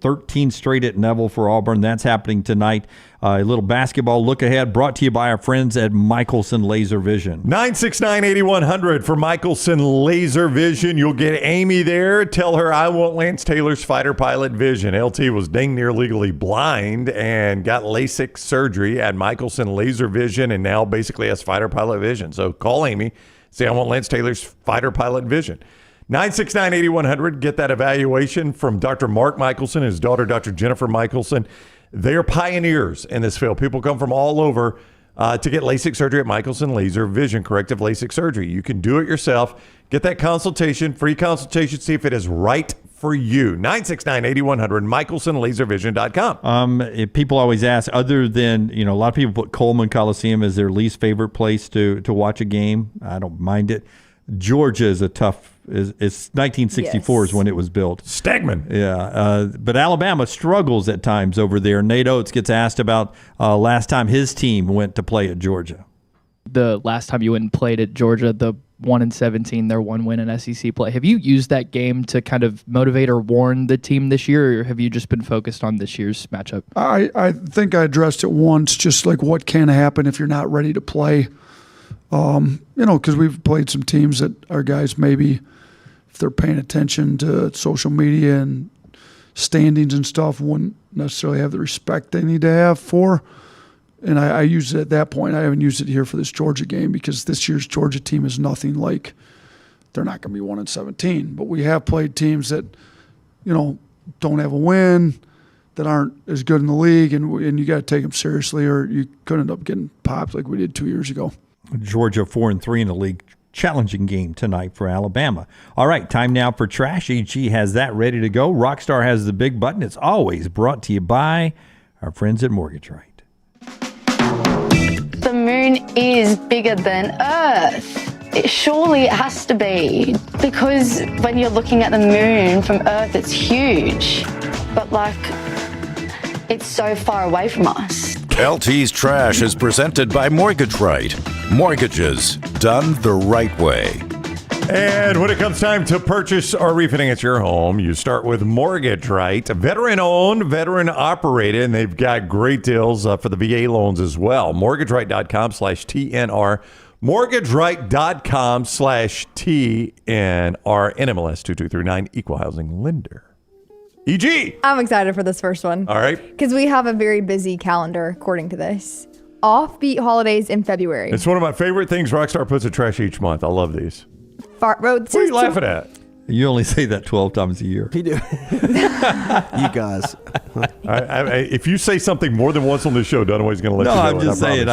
13 straight at Neville for Auburn. That's happening tonight. A little basketball look ahead brought to you by our friends at Michelson Laser Vision. 969-8100 for Michelson Laser Vision. You'll get Amy there. Tell her I want Lance Taylor's fighter pilot vision. LT was dang near legally blind and got LASIK surgery at Michelson Laser Vision and now basically has fighter pilot vision. So call Amy. Say, I want Lance Taylor's fighter pilot vision. 969-8100. Get that evaluation from Dr. Mark Michelson and his daughter, Dr. Jennifer Michelson. They are pioneers in this field. People come from all over to get LASIK surgery at Michelson Laser Vision, corrective LASIK surgery. You can do it yourself. Get that consultation, free consultation, see if it is right for you. 969-8100, MichelsonLaserVision.com. People always ask, other than, a lot of people put Coleman Coliseum as their least favorite place to watch a game. I don't mind it. Georgia is it's 1964 is when it was built. Stegman. Yeah. But Alabama struggles at times over there. Nate Oates gets asked about last time his team went to play at Georgia. The last time you went and played at Georgia, the 1-17, their one win in SEC play. Have you used that game to kind of motivate or warn the team this year, or have you just been focused on this year's matchup? I think I addressed it once, just like what can happen if you're not ready to play. Because we've played some teams that our guys maybe, if they're paying attention to social media and standings and stuff, wouldn't necessarily have the respect they need to have for. And I used it at that point. I haven't used it here for this Georgia game because this year's Georgia team is nothing like – they're not going to be 1-17. But we have played teams that, don't have a win, that aren't as good in the league, and you got to take them seriously or you could end up getting popped like we did 2 years ago. Georgia 4-3 in the league. Challenging game tonight for Alabama. All right, time now for Trash. EG has that ready to go. Rockstar has the big button. It's always brought to you by our friends at Mortgage Right. The moon is bigger than Earth. Surely it has to be, because when you're looking at the moon from Earth, it's huge, but like, it's so far away from us. LT's Trash is presented by Mortgage Right. Mortgages done the right way. And when it comes time to purchase or refinance your home, you start with Mortgage Right. Veteran-owned, veteran-operated, and they've got great deals for the VA loans as well. MortgageRight.com/TNR. MortgageRight.com/TNR. NMLS 2239, Equal Housing Lender. EG. I'm excited for this first one. All right. Because we have a very busy calendar, according to this. Offbeat holidays in February. It's one of my favorite things. Rockstar puts in trash each month. I love these. What are you laughing at? You only say that 12 times a year. You do. You guys. If you say something more than once on this show, Dunaway's going to let you know. No, I'm just saying.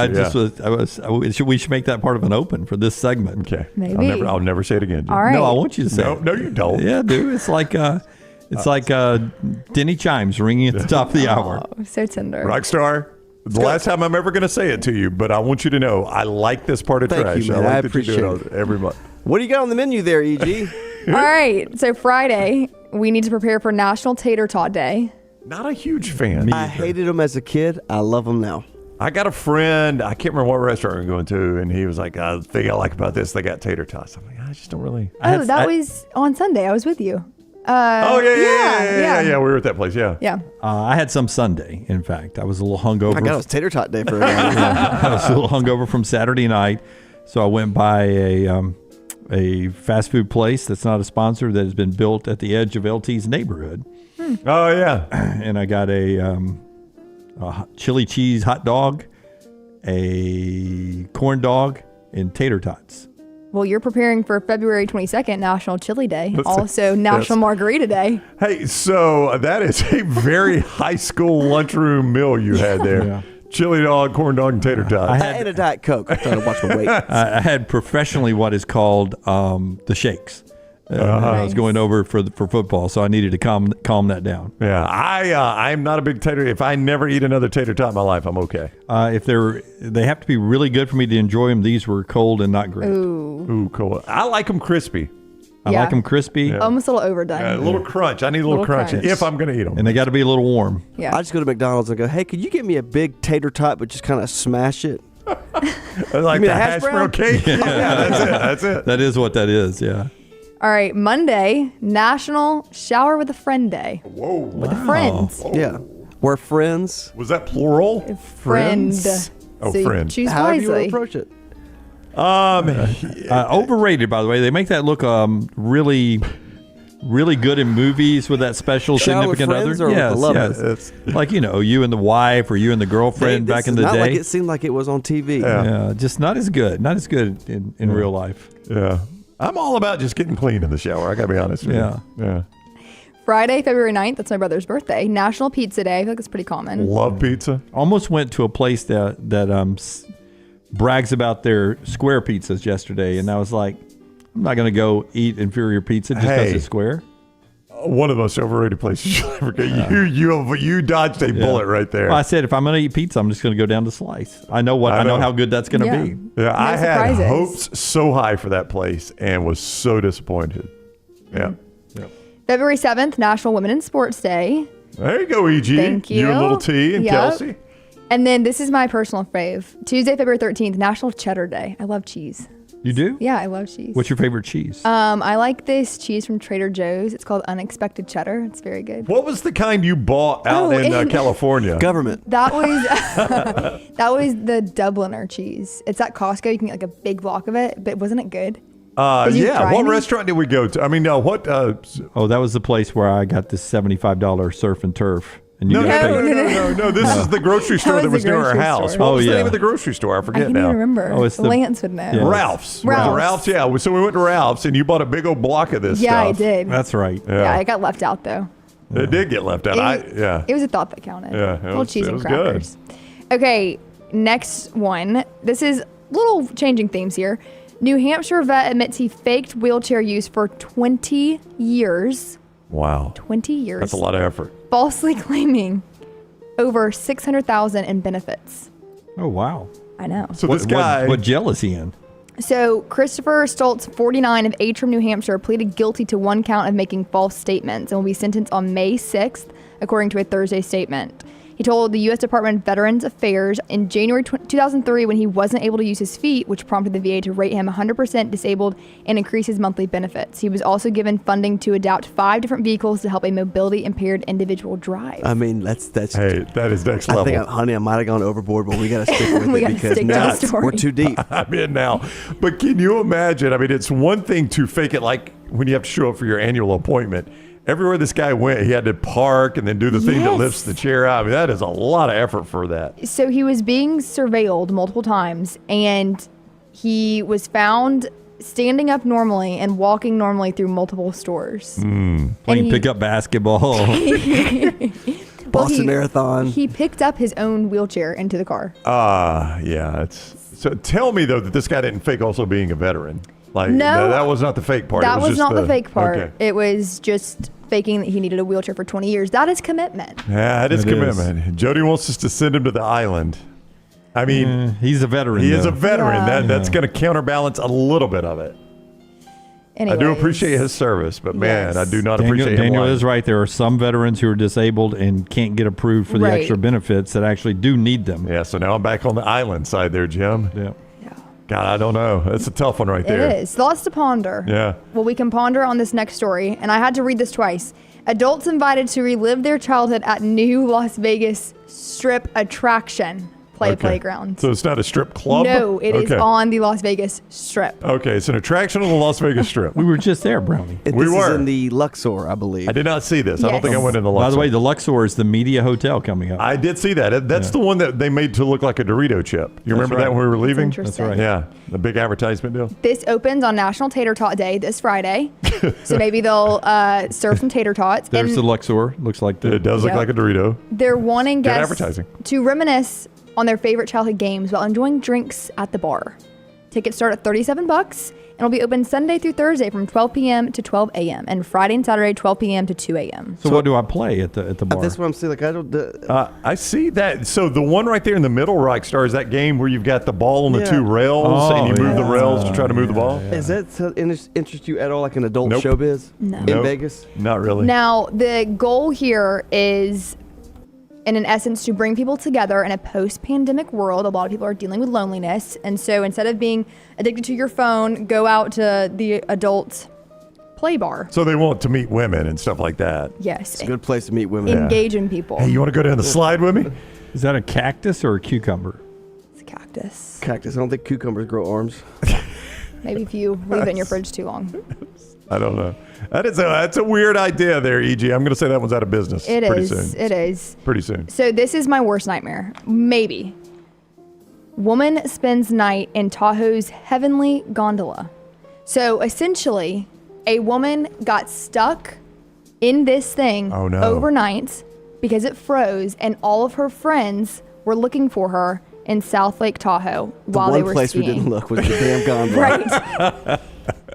We make that part of an open for this segment. Okay. Maybe. I'll never say it again, Jim. All right. No, I want you to say it. No, you don't. Yeah, dude. It's like Denny chimes ringing at the top of the hour. Oh, so tender. Rockstar. The last time I'm ever going to say it to you, but I want you to know I like this part of Thank trash. you, man. I like I that appreciate you do it it. every month. What do you got on the menu there, EG? All right. So Friday, we need to prepare for National Tater Tot Day. Not a huge fan. I hated them as a kid. I love them now. I got a friend, I can't remember what restaurant we're going to, and he was like, the thing I like about this, they got tater tots. I'm like, I just don't really. That was on Sunday. I was with you. Yeah. We were at that place, yeah. Yeah. I had some Sunday, in fact. I was a little hungover. I got it was tater tot day for a I was a little hungover from Saturday night, so I went by a fast food place that's not a sponsor that has been built at the edge of LT's neighborhood. Oh, yeah. And I got a chili cheese hot dog, a corn dog, and tater tots. Well, you're preparing for February 22nd, National Chili Day, also National Margarita Day. Hey, so that is a very high school lunchroom meal you had there. Yeah. Chili dog, corn dog, and tater tots. I had a Diet Coke. I'm trying to watch my weight. I had professionally what is called the shakes. I was going over for football, so I needed to calm that down. Yeah, I'm not a big tater. If I never eat another tater tot in my life, I'm okay. If they have to be really good for me to enjoy them. These were cold and not great. Ooh, cool. I like them crispy. I like them crispy. Yeah. Almost a little overdone. A little crunch. I need a little crunch if I'm going to eat them. And they got to be a little warm. Yeah. I just go to McDonald's and go, hey, could you give me a big tater tot, but just kind of smash it? Like the hash brown cake? Yeah, that's it. That is what that is, yeah. All right, Monday, National Shower with a Friend Day. Whoa. With a friend. Yeah. We're friends. Was that plural? Friend. Oh, so friend. Choose However you wisely. approach it. Overrated, by the way. They make that look really good in movies with that special Shower with significant friends other. or with the love? Yes. Like, you and the wife or you and the girlfriend back in the not day. like it seemed like it was on TV. Yeah, just not as good. Not as good in real life. Yeah. I'm all about just getting clean in the shower. I got to be honest with you. Yeah. Friday, February 9th, that's my brother's birthday. National Pizza Day. I feel like it's pretty common. Love pizza. Almost went to a place that brags about their square pizzas yesterday, and I was like, I'm not going to go eat inferior pizza just because it's square. One of the most overrated places you'll ever get. You dodged a bullet right there. Well, I said if I'm going to eat pizza, I'm just going to go down to slice. I know how good that's going to be. Yeah, No I had surprises. hopes so high for that place and was so disappointed. Yeah. February 7th, National Women in Sports Day. There you go, EG. Thank you. You and Little T and Yep. Kelsey. And then this is my personal fave. Tuesday, February 13th, National Cheddar Day. I love cheese. You do? Yeah, I love cheese. What's your favorite cheese? I like this cheese from Trader Joe's. It's called Unexpected Cheddar. It's very good. What was the kind you bought out in California? Government. That was the Dubliner cheese. It's at Costco. You can get like a big block of it, but wasn't it good? Yeah. What restaurant did we go to? I mean, no. What? That was the place where I got this $75 surf and turf. And you No. This is the grocery store that was near our house. What was the name of the grocery store? I forget I can't now. even remember. Oh, it's the- Lance would know. Yeah. Ralph's. Ralph's. Yeah. So we went to Ralph's, and you bought a big old block of this Yeah, stuff. I did. That's right. Yeah, it got left out though. It did get left out. It was a thought that counted. Yeah, it little was- cheese it and was good. crackers. Okay, next one. This is little changing themes here. New Hampshire vet admits he faked wheelchair use for 20 years. Wow. 20 years. That's a lot of effort. Falsely claiming over $600,000 in benefits. Oh, wow. I know. So this guy. What jail is he in? So Christopher Stoltz, 49, of Antrim, New Hampshire, pleaded guilty to one count of making false statements and will be sentenced on May 6th, according to a Thursday statement. He told the U.S. Department of Veterans Affairs in January 2003 when he wasn't able to use his feet, which prompted the VA to rate him 100% disabled and increase his monthly benefits. He was also given funding to adopt 5 different vehicles to help a mobility impaired individual drive. I mean, that's hey, that is next level. I think, honey, I might have gone overboard, but we got to stick with it because now we're too deep. I'm in now. But can you imagine? I mean, it's one thing to fake it like when you have to show up for your annual appointment. Everywhere this guy went, he had to park and then do the thing that lifts the chair out. I mean, that is a lot of effort for that. So he was being surveilled multiple times, and he was found standing up normally and walking normally through multiple stores. Playing pickup basketball. Boston Marathon. He picked up his own wheelchair into the car. Yeah. So tell me, though, that this guy didn't fake also being a veteran. Like, no, that was not the fake part. That was was just not the fake part. Okay. It was just faking that he needed a wheelchair for 20 years. That is commitment. Yeah, it is commitment. Jody wants us to send him to the island. I mean, he's a veteran. He is a veteran. Yeah. That's going to counterbalance a little bit of it. Anyways. I do appreciate his service, but man, I do not appreciate him. Daniel is right. There are some veterans who are disabled and can't get approved for the extra benefits that actually do need them. Yeah, so now I'm back on the island side there, Jim. Yeah. God, I don't know. That's a tough one right there. It is. Lots to ponder. Yeah. Well, we can ponder on this next story, and I had to read this twice. Adults invited to relive their childhood at new Las Vegas Strip attraction playground. So it's not a strip club? No, it is on the Las Vegas Strip. Okay, it's an attraction on the Las Vegas Strip. We were just there, Brownie. This is in the Luxor, I believe. I did not see this. I don't think I went in the Luxor. By the way, the Luxor is the media hotel coming up. I did see that. That's the one that they made to look like a Dorito chip. You remember that when we were leaving? That's right. Yeah, the big advertisement deal. This opens on National Tater Tot Day this Friday. So maybe they'll serve some tater tots. There's the Luxor. Looks like it does look like a Dorito. They're wanting Good guests advertising. to reminisce on their favorite childhood games while enjoying drinks at the bar. Tickets start at $37 and will be open Sunday through Thursday from 12 p.m. to 12 a.m. and Friday and Saturday 12 p.m. to 2 a.m. So what do I play at the bar? That's what I'm saying. Like I don't. I see that. So the one right there in the middle, Rockstar, is that game where you've got the ball on the two rails and you move the rails to try to move the ball. Is that interest you at all, like an adult showbiz? No. In Vegas? Not really. Now, the goal here is, in essence, to bring people together in a post-pandemic world. A lot of people are dealing with loneliness. And so instead of being addicted to your phone, go out to the adult play bar. So they want to meet women and stuff like that. Yes. It's a good place to meet women. Engaging people. Hey, you want to go down the slide with me? Is that a cactus or a cucumber? It's a cactus. Cactus. I don't think cucumbers grow arms. Maybe if you leave it in your fridge too long. I don't know. That's a weird idea there, EG. I'm going to say that one's out of business pretty soon. It is. Pretty soon. So this is my worst nightmare. Maybe. Woman spends night in Tahoe's heavenly gondola. So essentially, a woman got stuck in this thing overnight because it froze, and all of her friends were looking for her in South Lake Tahoe while they were skiing. The one place we didn't look was the damn gondola. Right.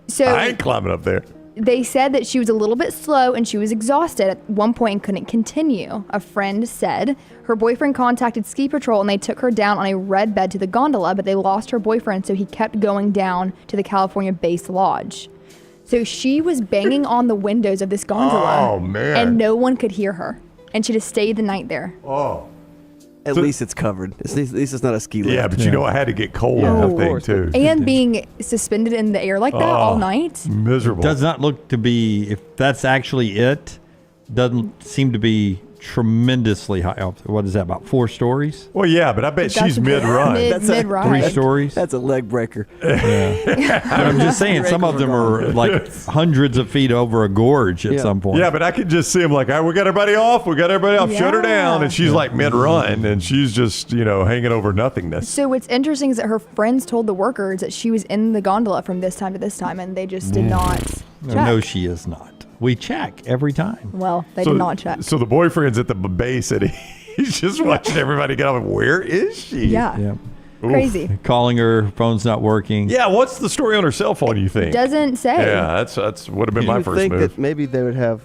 So I ain't climbing up there. They said that she was a little bit slow and she was exhausted at one point and couldn't continue. A friend said her boyfriend contacted ski patrol and they took her down on a red bed to the gondola, but they lost her boyfriend, so he kept going down to the California Base Lodge. So she was banging on the windows of this gondola. Oh, man. And no one could hear her. And she just stayed the night there. Oh. At least it's covered. At least it's not a ski lift. Yeah, but you know it had to get cold in that thing, too. And being suspended in the air like that all night. Miserable. Does not look to be, if that's actually it, doesn't seem to be tremendously high. What is that, about 4 stories? Well, yeah, but I bet she's mid-run. Mid-ride. 3 stories? That's a leg breaker. Yeah. But I'm just saying, some of them are like hundreds of feet over a gorge at some point. Yeah, but I could just see him like, all right, we got everybody off. Shut her down. And she's like mid-run, and she's just, hanging over nothingness. So what's interesting is that her friends told the workers that she was in the gondola from this time to this time, and they just did not check. No, she is not. We check every time. Well, they did not check. So the boyfriend's at the base, and he's just watching everybody get off. Where is she? Yeah. Crazy. Calling her, phone's not working. Yeah, what's the story on her cell phone, you think? Doesn't say. Yeah, that's would have been my first think move. that maybe they would have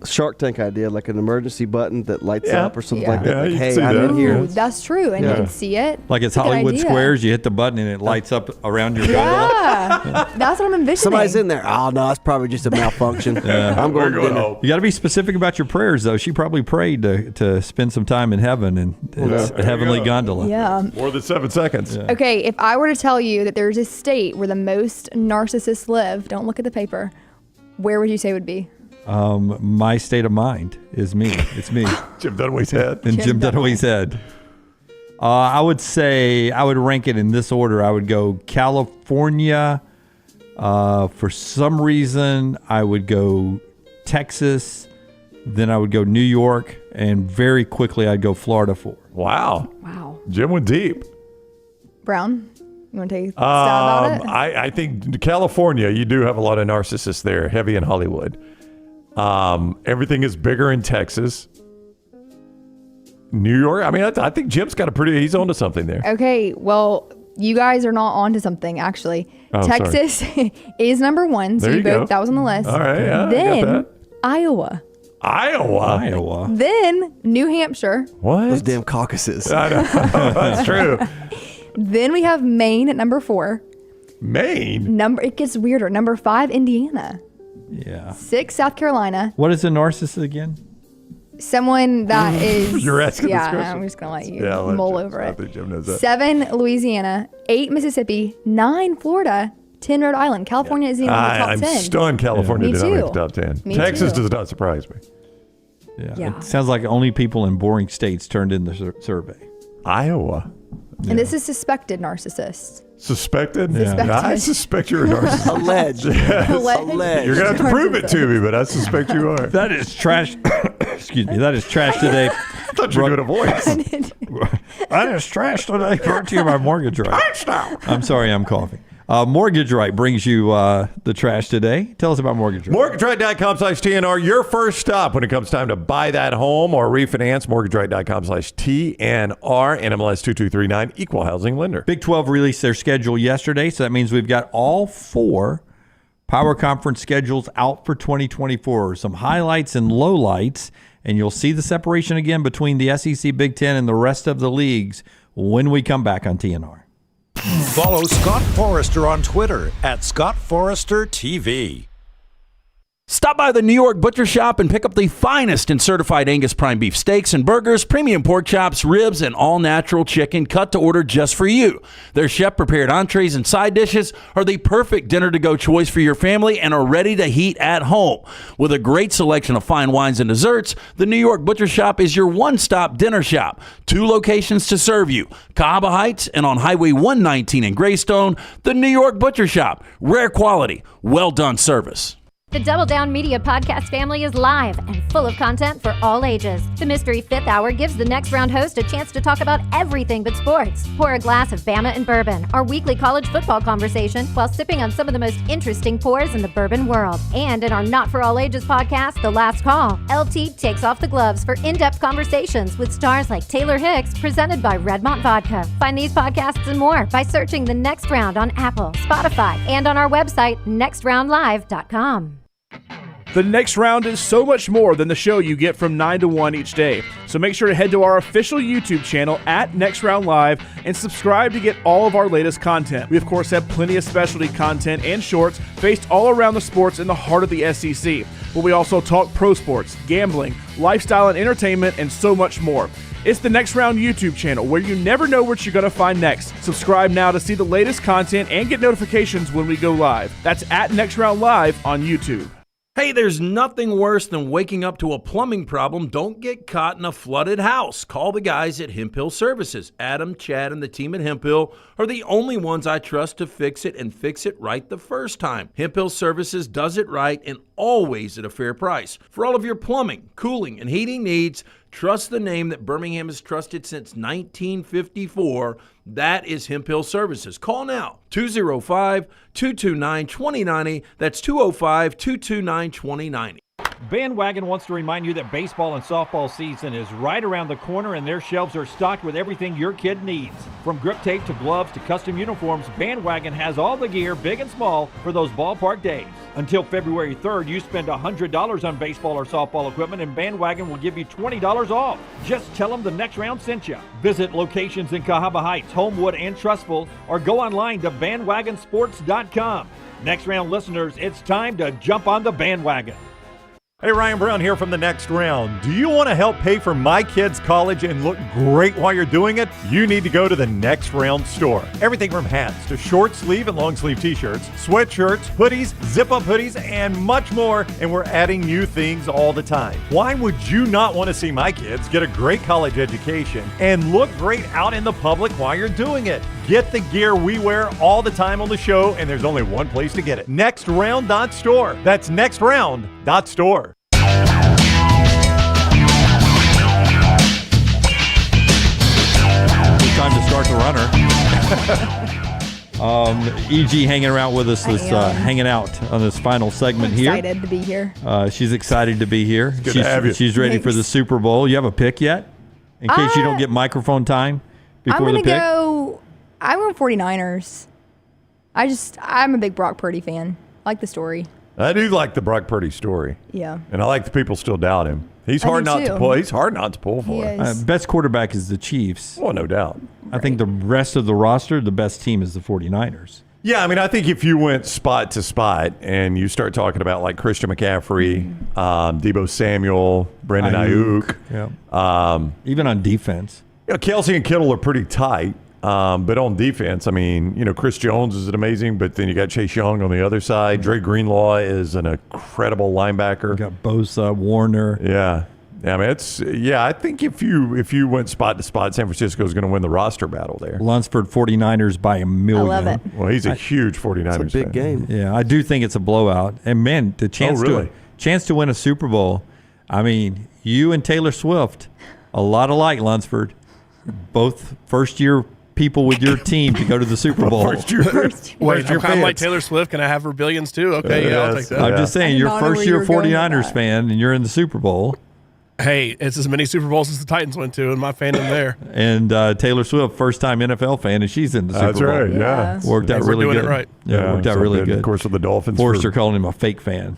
Shark Tank idea, like an emergency button that lights up or something like that. Yeah, Like, you can hey, see I'm that. in here. Ooh, that's true, and you can see it. Like it's That's a good Hollywood idea. Squares. You hit the button and it lights up around your gondola. Yeah, that's what I'm envisioning. Somebody's in there. Oh, no, it's probably just a malfunction. I'm going to dinner. You got to be specific about your prayers, though. She probably prayed to spend some time in heaven, and it's a heavenly gondola. Yeah. More than 7 seconds. Okay, if I were to tell you that there's a state where the most narcissists live, don't look at the paper, where would you say would be? My state of mind is me. It's me. Jim Dunaway's head. And Jim Dunaway's head. I would say I would rank it in this order. I would go California. For some reason, I would go Texas. Then I would go New York. And very quickly, I'd go Florida 4. Wow. Jim went deep. Brown, you want to take a stab at it? I think California, you do have a lot of narcissists there, heavy in Hollywood. Everything is bigger in Texas. New York, I mean, I think Jim's got he's onto something there. Okay, well, you guys are not onto something, actually. Oh, Texas is number one, so There you go. that was on the list. All right, yeah, I got Then that. Iowa. Then New Hampshire. What? Those damn caucuses. I know. That's true. Then we have Maine at number 4. Maine? It gets weirder. Number 5, Indiana. Yeah. 6, South Carolina. What is a narcissist again? Someone that is. You're asking yeah, this question? I'm just going to let you Yeah, mull over I it. think Jim knows that. 7, Louisiana. 8, Mississippi. 9, Florida. 10, Rhode Island. California isn't even in the top 10. I'm stunned California Me did not too. make the top 10. Me Texas too. does not surprise me. Yeah. It sounds like only people in boring states turned in the survey. Iowa. And this is suspected narcissists. Suspected? Suspected. I suspect you're a narcissist. Alleged. Yes. Alleged. You're going to have to prove it to me, but I suspect you are. That is trash. Excuse me. That is trash today. I thought you were doing a voice. That is trash today. Brought to you by Mortgage Right. I'm sorry, I'm coughing. Mortgage Right brings you the trash today. Tell us about Mortgage Right. MortgageRight.com/TNR, your first stop when it comes time to buy that home or refinance. MortgageRight.com/TNR, NMLS 2239, Equal Housing Lender. Big 12 released their schedule yesterday, so that means we've got all 4 Power Conference schedules out for 2024. Some highlights and lowlights, and you'll see the separation again between the SEC, Big Ten, and the rest of the leagues when we come back on TNR. Follow Scott Forrester on Twitter at ScottForresterTV. Stop by the New York Butcher Shop and pick up the finest in certified Angus prime beef steaks and burgers, premium pork chops, ribs, and all-natural chicken cut to order just for you. Their chef-prepared entrees and side dishes are the perfect dinner-to-go choice for your family and are ready to heat at home. With a great selection of fine wines and desserts, the New York Butcher Shop is your one-stop dinner shop. 2 locations to serve you, Cahaba Heights and on Highway 119 in Greystone. The New York Butcher Shop. Rare quality, well-done service. The Double Down Media podcast family is live and full of content for all ages. The Mystery Fifth Hour gives the next round host a chance to talk about everything but sports. Pour a glass of Bama and bourbon, our weekly college football conversation, while sipping on some of the most interesting pours in the bourbon world. And in our Not For All Ages podcast, The Last Call, LT takes off the gloves for in-depth conversations with stars like Taylor Hicks, presented by Redmont Vodka. Find these podcasts and more by searching The Next Round on Apple, Spotify, and on our website, nextroundlive.com. The Next Round is so much more than the show you get from 9 to 1 each day. So make sure to head to our official YouTube channel at Next Round Live and subscribe to get all of our latest content. We, of course, have plenty of specialty content and shorts based all around the sports in the heart of the SEC. But we also talk pro sports, gambling, lifestyle and entertainment, and so much more. It's the Next Round YouTube channel where you never know what you're going to find next. Subscribe now to see the latest content and get notifications when we go live. That's at Next Round Live on YouTube. Hey, there's nothing worse than waking up to a plumbing problem. Don't get caught in a flooded house. Call the guys at Hemp Hill Services. Adam, Chad, and the team at Hemp Hill are the only ones I trust to fix it and fix it right the first time. Hemp Hill Services does it right and always at a fair price. For all of your plumbing, cooling, and heating needs, trust the name that Birmingham has trusted since 1954. That is Hemp Hill Services. Call now, 205-229-2090. That's 205-229-2090. Bandwagon wants to remind you that baseball and softball season is right around the corner, and their shelves are stocked with everything your kid needs. From grip tape to gloves to custom uniforms, Bandwagon has all the gear, big and small, for those ballpark days. Until February 3rd, you spend $100 on baseball or softball equipment, and Bandwagon will give you $20 off. Just tell them the Next Round sent you. Visit locations in Cahaba Heights, Homewood, and Trustful, or go online to bandwagonsports.com. Next Round listeners, it's time to jump on the bandwagon. Hey, Ryan Brown here from the Next Round. Do you want to help pay for my kids' college and look great while you're doing it? You need to go to the Next Round store. Everything from hats to short sleeve and long sleeve t-shirts, sweatshirts, hoodies, zip-up hoodies, and much more. And we're adding new things all the time. Why would you not want to see my kids get a great college education and look great out in the public while you're doing it? Get the gear we wear all the time on the show, and there's only one place to get it. nextround.store. That's nextround.store. Time to start the runner. EG hanging around with us, hanging out on this final segment here. Excited to be here. She's excited to be here. Good to have you. She's ready for the Super Bowl. You have a pick yet? In case you don't get microphone time before the pick? I'm going 49ers. I'm a big Brock Purdy fan. I like the story. I do like the Brock Purdy story. Yeah. And I like the people still doubt him. He's hard not to pull. He's hard not to pull for. Best quarterback is the Chiefs. Well, no doubt. I think the rest of the roster, the best team is the 49ers. Yeah, I mean, I think if you went spot to spot and you start talking about like Christian McCaffrey, Deebo Samuel, Brandon Ayuk. Even on defense. Kelsey and Kittle are pretty tight. But on defense, I mean, Chris Jones is amazing, but then you got Chase Young on the other side. Dre Greenlaw is an incredible linebacker. You got Bosa, Warner. Yeah. I mean, I think if you went spot to spot, San Francisco is going to win the roster battle there. Lunsford 49ers by 1 million. I love it. Well, he's a huge 49ers It's a big game. Yeah, I do think it's a blowout. And man, the chance to win a Super Bowl. I mean, you and Taylor Swift, a lot alike, Lunsford. Both first-year people with your team to go to the Super Bowl. Wait, I'm kind of like Taylor Swift. Can I have her billions too? Okay, I'll take that. I'm just saying, you're first-year 49ers fan, and you're in the Super Bowl. Hey, it's as many Super Bowls as the Titans went to, and my fandom there. And Taylor Swift, first-time NFL fan, and she's in the Super Bowl. That's right, yeah. Worked out really good. We're doing it right. Yeah, worked out really good. Of course, with the Dolphins. Forrester calling him a fake fan.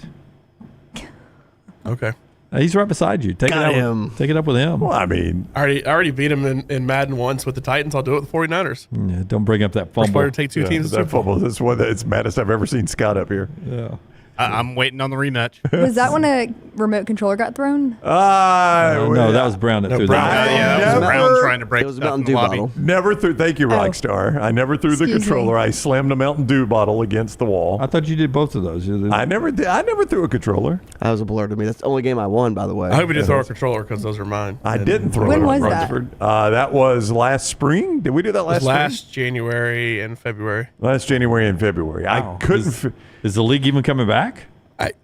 Okay. He's right beside you. Take it up with him. Well, I mean, I already beat him in Madden once with the Titans. I'll do it with the 49ers. Yeah, don't bring up that fumble. First player to take two teams to that Super Bowl. fumble. That's one that's maddest I've ever seen Scott up here. Yeah. I'm waiting on the rematch. Was that when a remote controller got thrown? No, that was Brown that threw that. That was Brown trying to break It was a stuff Mountain in the Dew lobby. bottle. Never threw. Thank you, Rockstar. I never threw the controller. I slammed a Mountain Dew bottle against the wall. I thought you did both of those. I never did. I never threw a controller. That was a blur to me. That's the only game I won, by the way. I hope you did throw a controller because those are mine. I didn't throw When it was on that? Rockford. That was last spring. Did we do that It was last spring? last January and February. Last January and February. Wow. I couldn't. Is the league even coming back?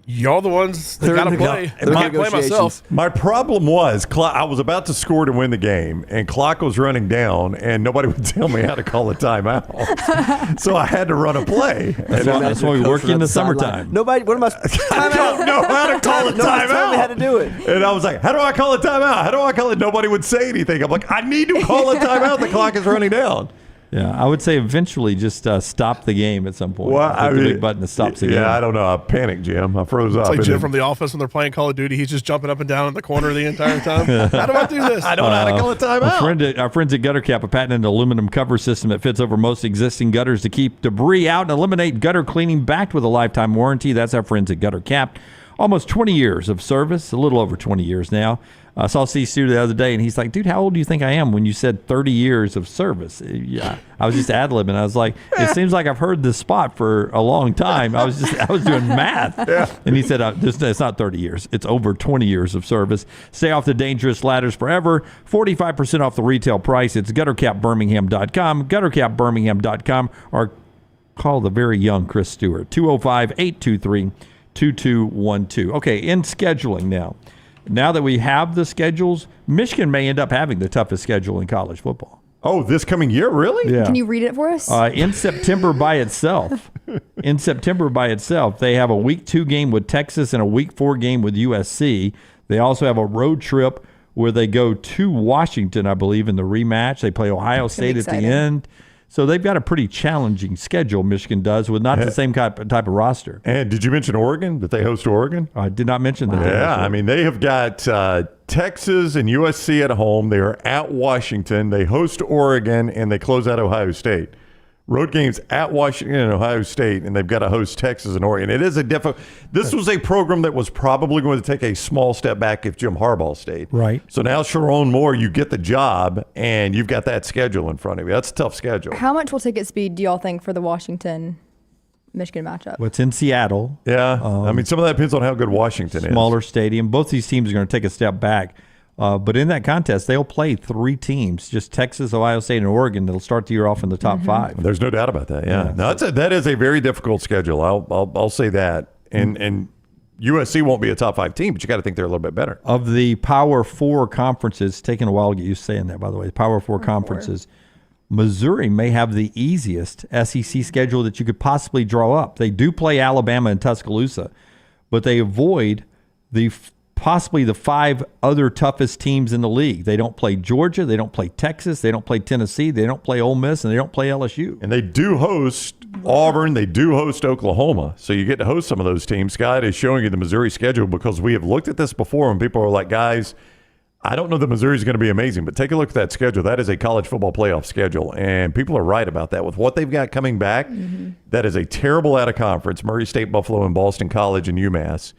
Y'all the ones that got to play. I can't play myself. My problem was I was about to score to win the game, and clock was running down, and nobody would tell me how to call a timeout. So I had to run a play. That's why we work in the summertime. Nobody. What am I? I don't know how to call a timeout. Tell me how to do it. And I was like, how do I call a timeout? How do I call it? Nobody would say anything. I'm like, I need to call a timeout. The clock is running down. Yeah, I would say eventually just stop the game at some point. Well, Hit the big button that stops the game. Yeah, I don't know. I panicked, Jim. I froze up. It's like Jim from The Office when they're playing Call of Duty. He's just jumping up and down in the corner the entire time. How do I do this? I don't know how to call a timeout. Our friends at Gutter Cap, a patented aluminum cover system that fits over most existing gutters to keep debris out and eliminate gutter cleaning, backed with a lifetime warranty. That's our friends at Gutter Cap. Almost 20 years of service, a little over 20 years now. I saw C-Stu the other day, and he's like, dude, how old do you think I am when you said 30 years of service? Yeah, I was just ad-libbing. I was like, it seems like I've heard this spot for a long time. I was doing math. Yeah. And he said, it's not 30 years. It's over 20 years of service. Stay off the dangerous ladders forever. 45% off the retail price. It's guttercapbirmingham.com, guttercapbirmingham.com, or call the very young Chris Stewart, 205-823-2212. Okay, in scheduling now. Now that we have the schedules, Michigan may end up having the toughest schedule in college football. Oh, this coming year, really? Yeah. Can you read it for us? In September by itself, In September by itself, they have a week 2 game with Texas and a week 4 game with USC. They also have a road trip where they go to Washington, I believe, in the rematch. They play Ohio State at the end. So they've got a pretty challenging schedule, Michigan does, with not the same type of roster. And did you mention Oregon, that they host Oregon? I did not mention that. Yeah, I mean, they have got Texas and USC at home. They are at Washington. They host Oregon, and they close out Ohio State. Road games at Washington and Ohio State, and they've got to host Texas and Oregon. It is a difficult. This was a program that was probably going to take a small step back if Jim Harbaugh stayed. Right. So now, Sharon Moore, you get the job, and you've got that schedule in front of you. That's a tough schedule. How much will ticket speed do y'all think for the Washington-Michigan matchup? Well, it's in Seattle. Yeah. I mean, some of that depends on how good Washington is. Smaller stadium. Both these teams are going to take a step back. But in that contest, they'll play 3 teams, just Texas, Ohio State, and Oregon. That'll start the year off in the top 5. There's no doubt about that. Yeah, no, that is a very difficult schedule. I'll say that. And USC won't be a top 5 team, but you got to think they're a little bit better. Of the Power 4 conferences, taking a while to get used to saying that, by the way, Power 4 conferences, Missouri may have the easiest SEC schedule that you could possibly draw up. They do play Alabama and Tuscaloosa, but they avoid possibly the 5 other toughest teams in the league. They don't play Georgia, they don't play Texas, they don't play Tennessee, they don't play Ole Miss, and they don't play LSU. And they do host Auburn, they do host Oklahoma. So you get to host some of those teams. Scott is showing you the Missouri schedule because we have looked at this before and people are like, guys, I don't know that Missouri's going to be amazing, but take a look at that schedule. That is a college football playoff schedule, and people are right about that. With what they've got coming back, that is a terrible out-of-conference, Murray State, Buffalo, and Boston College and UMass.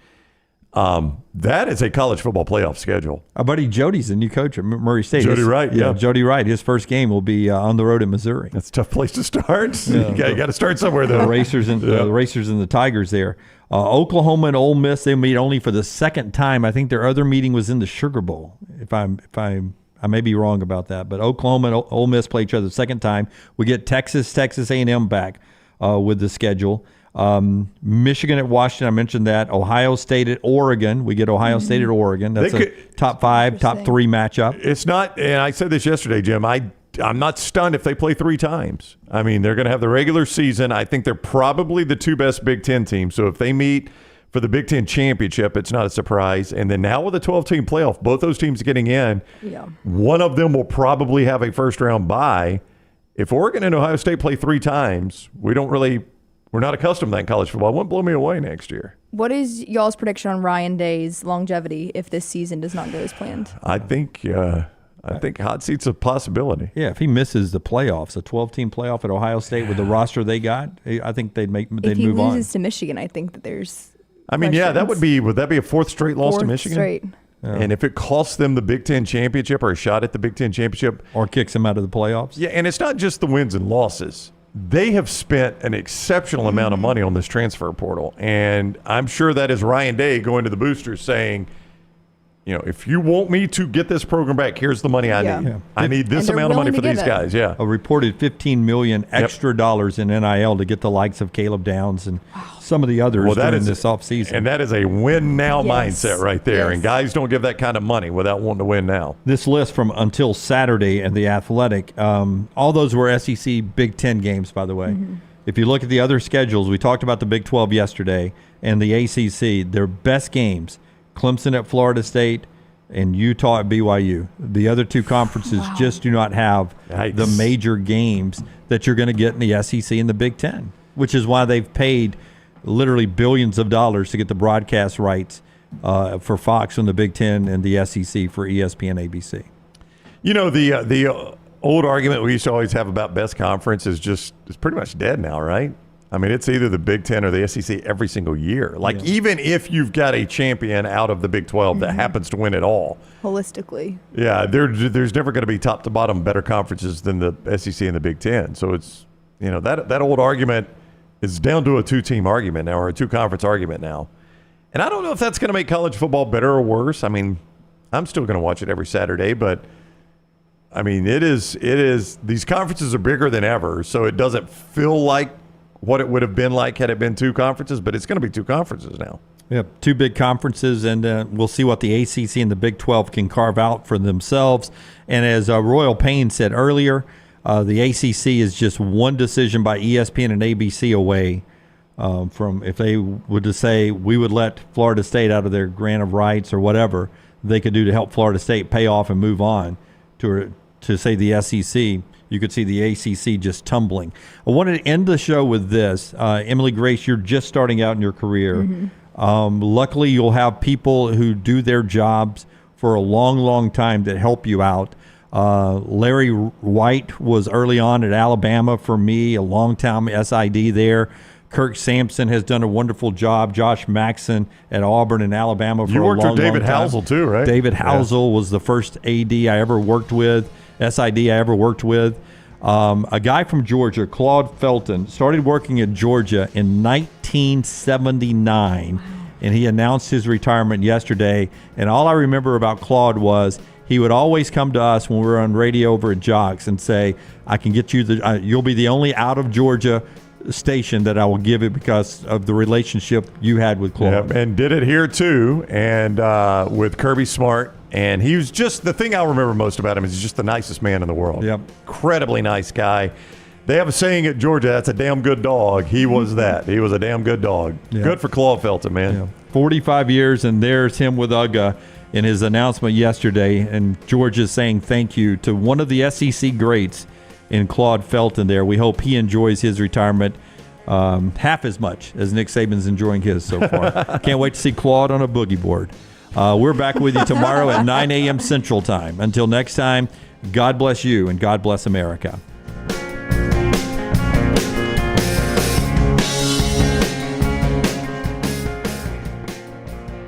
That is a college football playoff schedule. Our buddy Jody's the new coach at Murray State. Jody Wright, yeah. Jody Wright. His first game will be on the road in Missouri. That's a tough place to start. You got to start somewhere, though. The Racers and the Tigers there. Oklahoma and Ole Miss, they meet only for the second time. I think their other meeting was in the Sugar Bowl. I may be wrong about that, but Oklahoma and Ole Miss play each other the second time. We get Texas A&M back with the schedule. Michigan at Washington, I mentioned that. Ohio State at Oregon. We get Ohio State at Oregon. That's a top 5, top 3 matchup. It's not, and I said this yesterday, Jim, I'm not stunned if they play 3 times. I mean, they're going to have the regular season. I think they're probably the 2 best Big Ten teams. So if they meet for the Big Ten championship, it's not a surprise. And then now with a 12-team playoff, both those teams getting in, one of them will probably have a first-round bye. If Oregon and Ohio State play 3 times, we're not accustomed to that in college football. It won't blow me away next year. What is y'all's prediction on Ryan Day's longevity if this season does not go as planned? I think hot seat's a possibility. Yeah, if he misses the playoffs, a 12-team playoff at Ohio State with the roster they got, I think they'd move on. If he loses to Michigan, I think that there's questions. Would that be a 4th straight loss to Michigan? Straight. Yeah. And if it costs them the Big Ten championship or a shot at the Big Ten championship. Or kicks them out of the playoffs. Yeah, and it's not just the wins and losses. They have spent an exceptional amount of money on this transfer portal. And I'm sure that is Ryan Day going to the boosters saying, if you want me to get this program back, here's the money I need. Yeah. I need this amount of money for these guys. Yeah. A reported $15 million extra dollars in NIL to get the likes of Caleb Downs and some of the others during this offseason. And that is a win-now mindset right there. Yes. And guys don't give that kind of money without wanting to win now. This list from until Saturday and The Athletic, all those were SEC Big Ten games, by the way. If you look at the other schedules, we talked about the Big 12 yesterday and the ACC, their best games, Clemson at Florida State and Utah at BYU. The other 2 conferences just do not have the major games that you're going to get in the SEC and the Big Ten, which is why they've paid literally billions of dollars to get the broadcast rights for Fox and the Big Ten and the SEC for ESPN, ABC. The old argument we used to always have about best conference is pretty much dead now, right? I mean, it's either the Big Ten or the SEC every single year. Even if you've got a champion out of the Big 12 that happens to win it all. Holistically. Yeah, there's never going to be top to bottom better conferences than the SEC and the Big Ten. So it's, that old argument is down to a 2-team argument now or a 2-conference argument now. And I don't know if that's going to make college football better or worse. I mean, I'm still going to watch it every Saturday, but I mean, it is, these conferences are bigger than ever. So it doesn't feel like what it would have been like had it been 2 conferences, but it's going to be 2 conferences now. Yep, 2 big conferences, and we'll see what the ACC and the Big 12 can carve out for themselves. And as Royal Payne said earlier, the ACC is just 1 decision by ESPN and ABC away from if they would to say we would let Florida State out of their grant of rights or whatever they could do to help Florida State pay off and move on to say the SEC, you could see the ACC just tumbling. I wanted to end the show with this. Emily Grace, you're just starting out in your career. Mm-hmm. Luckily, you'll have people who do their jobs for a long, long time that help you out. Larry White was early on at Alabama for me, a long-time SID there. Kirk Sampson has done a wonderful job. Josh Maxson at Auburn and Alabama for a long, long time. You worked with David Housel too, right? David Housel was the first AD I ever worked with, SID I ever worked with. A guy from Georgia, Claude Felton, started working at Georgia in 1979, and he announced his retirement yesterday. And all I remember about Claude was he would always come to us when we were on radio over at Jocks and say, I can get you you'll be the only out of Georgia station that I will give it because of the relationship you had with Claude. Yep, and did it here too, and with Kirby Smart. And he was just, the thing I'll remember most about him is he's just the nicest man in the world. Yep. Incredibly nice guy. They have a saying at Georgia, that's a damn good dog. He was that. He was a damn good dog. Yeah. Good for Claude Felton, man. Yeah. 45 years, and there's him with UGA in his announcement yesterday. And Georgia's saying thank you to one of the SEC greats in Claude Felton there. We hope he enjoys his retirement half as much as Nick Saban's enjoying his so far. Can't wait to see Claude on a boogie board. We're back with you tomorrow at 9 a.m. Central Time. Until next time, God bless you and God bless America.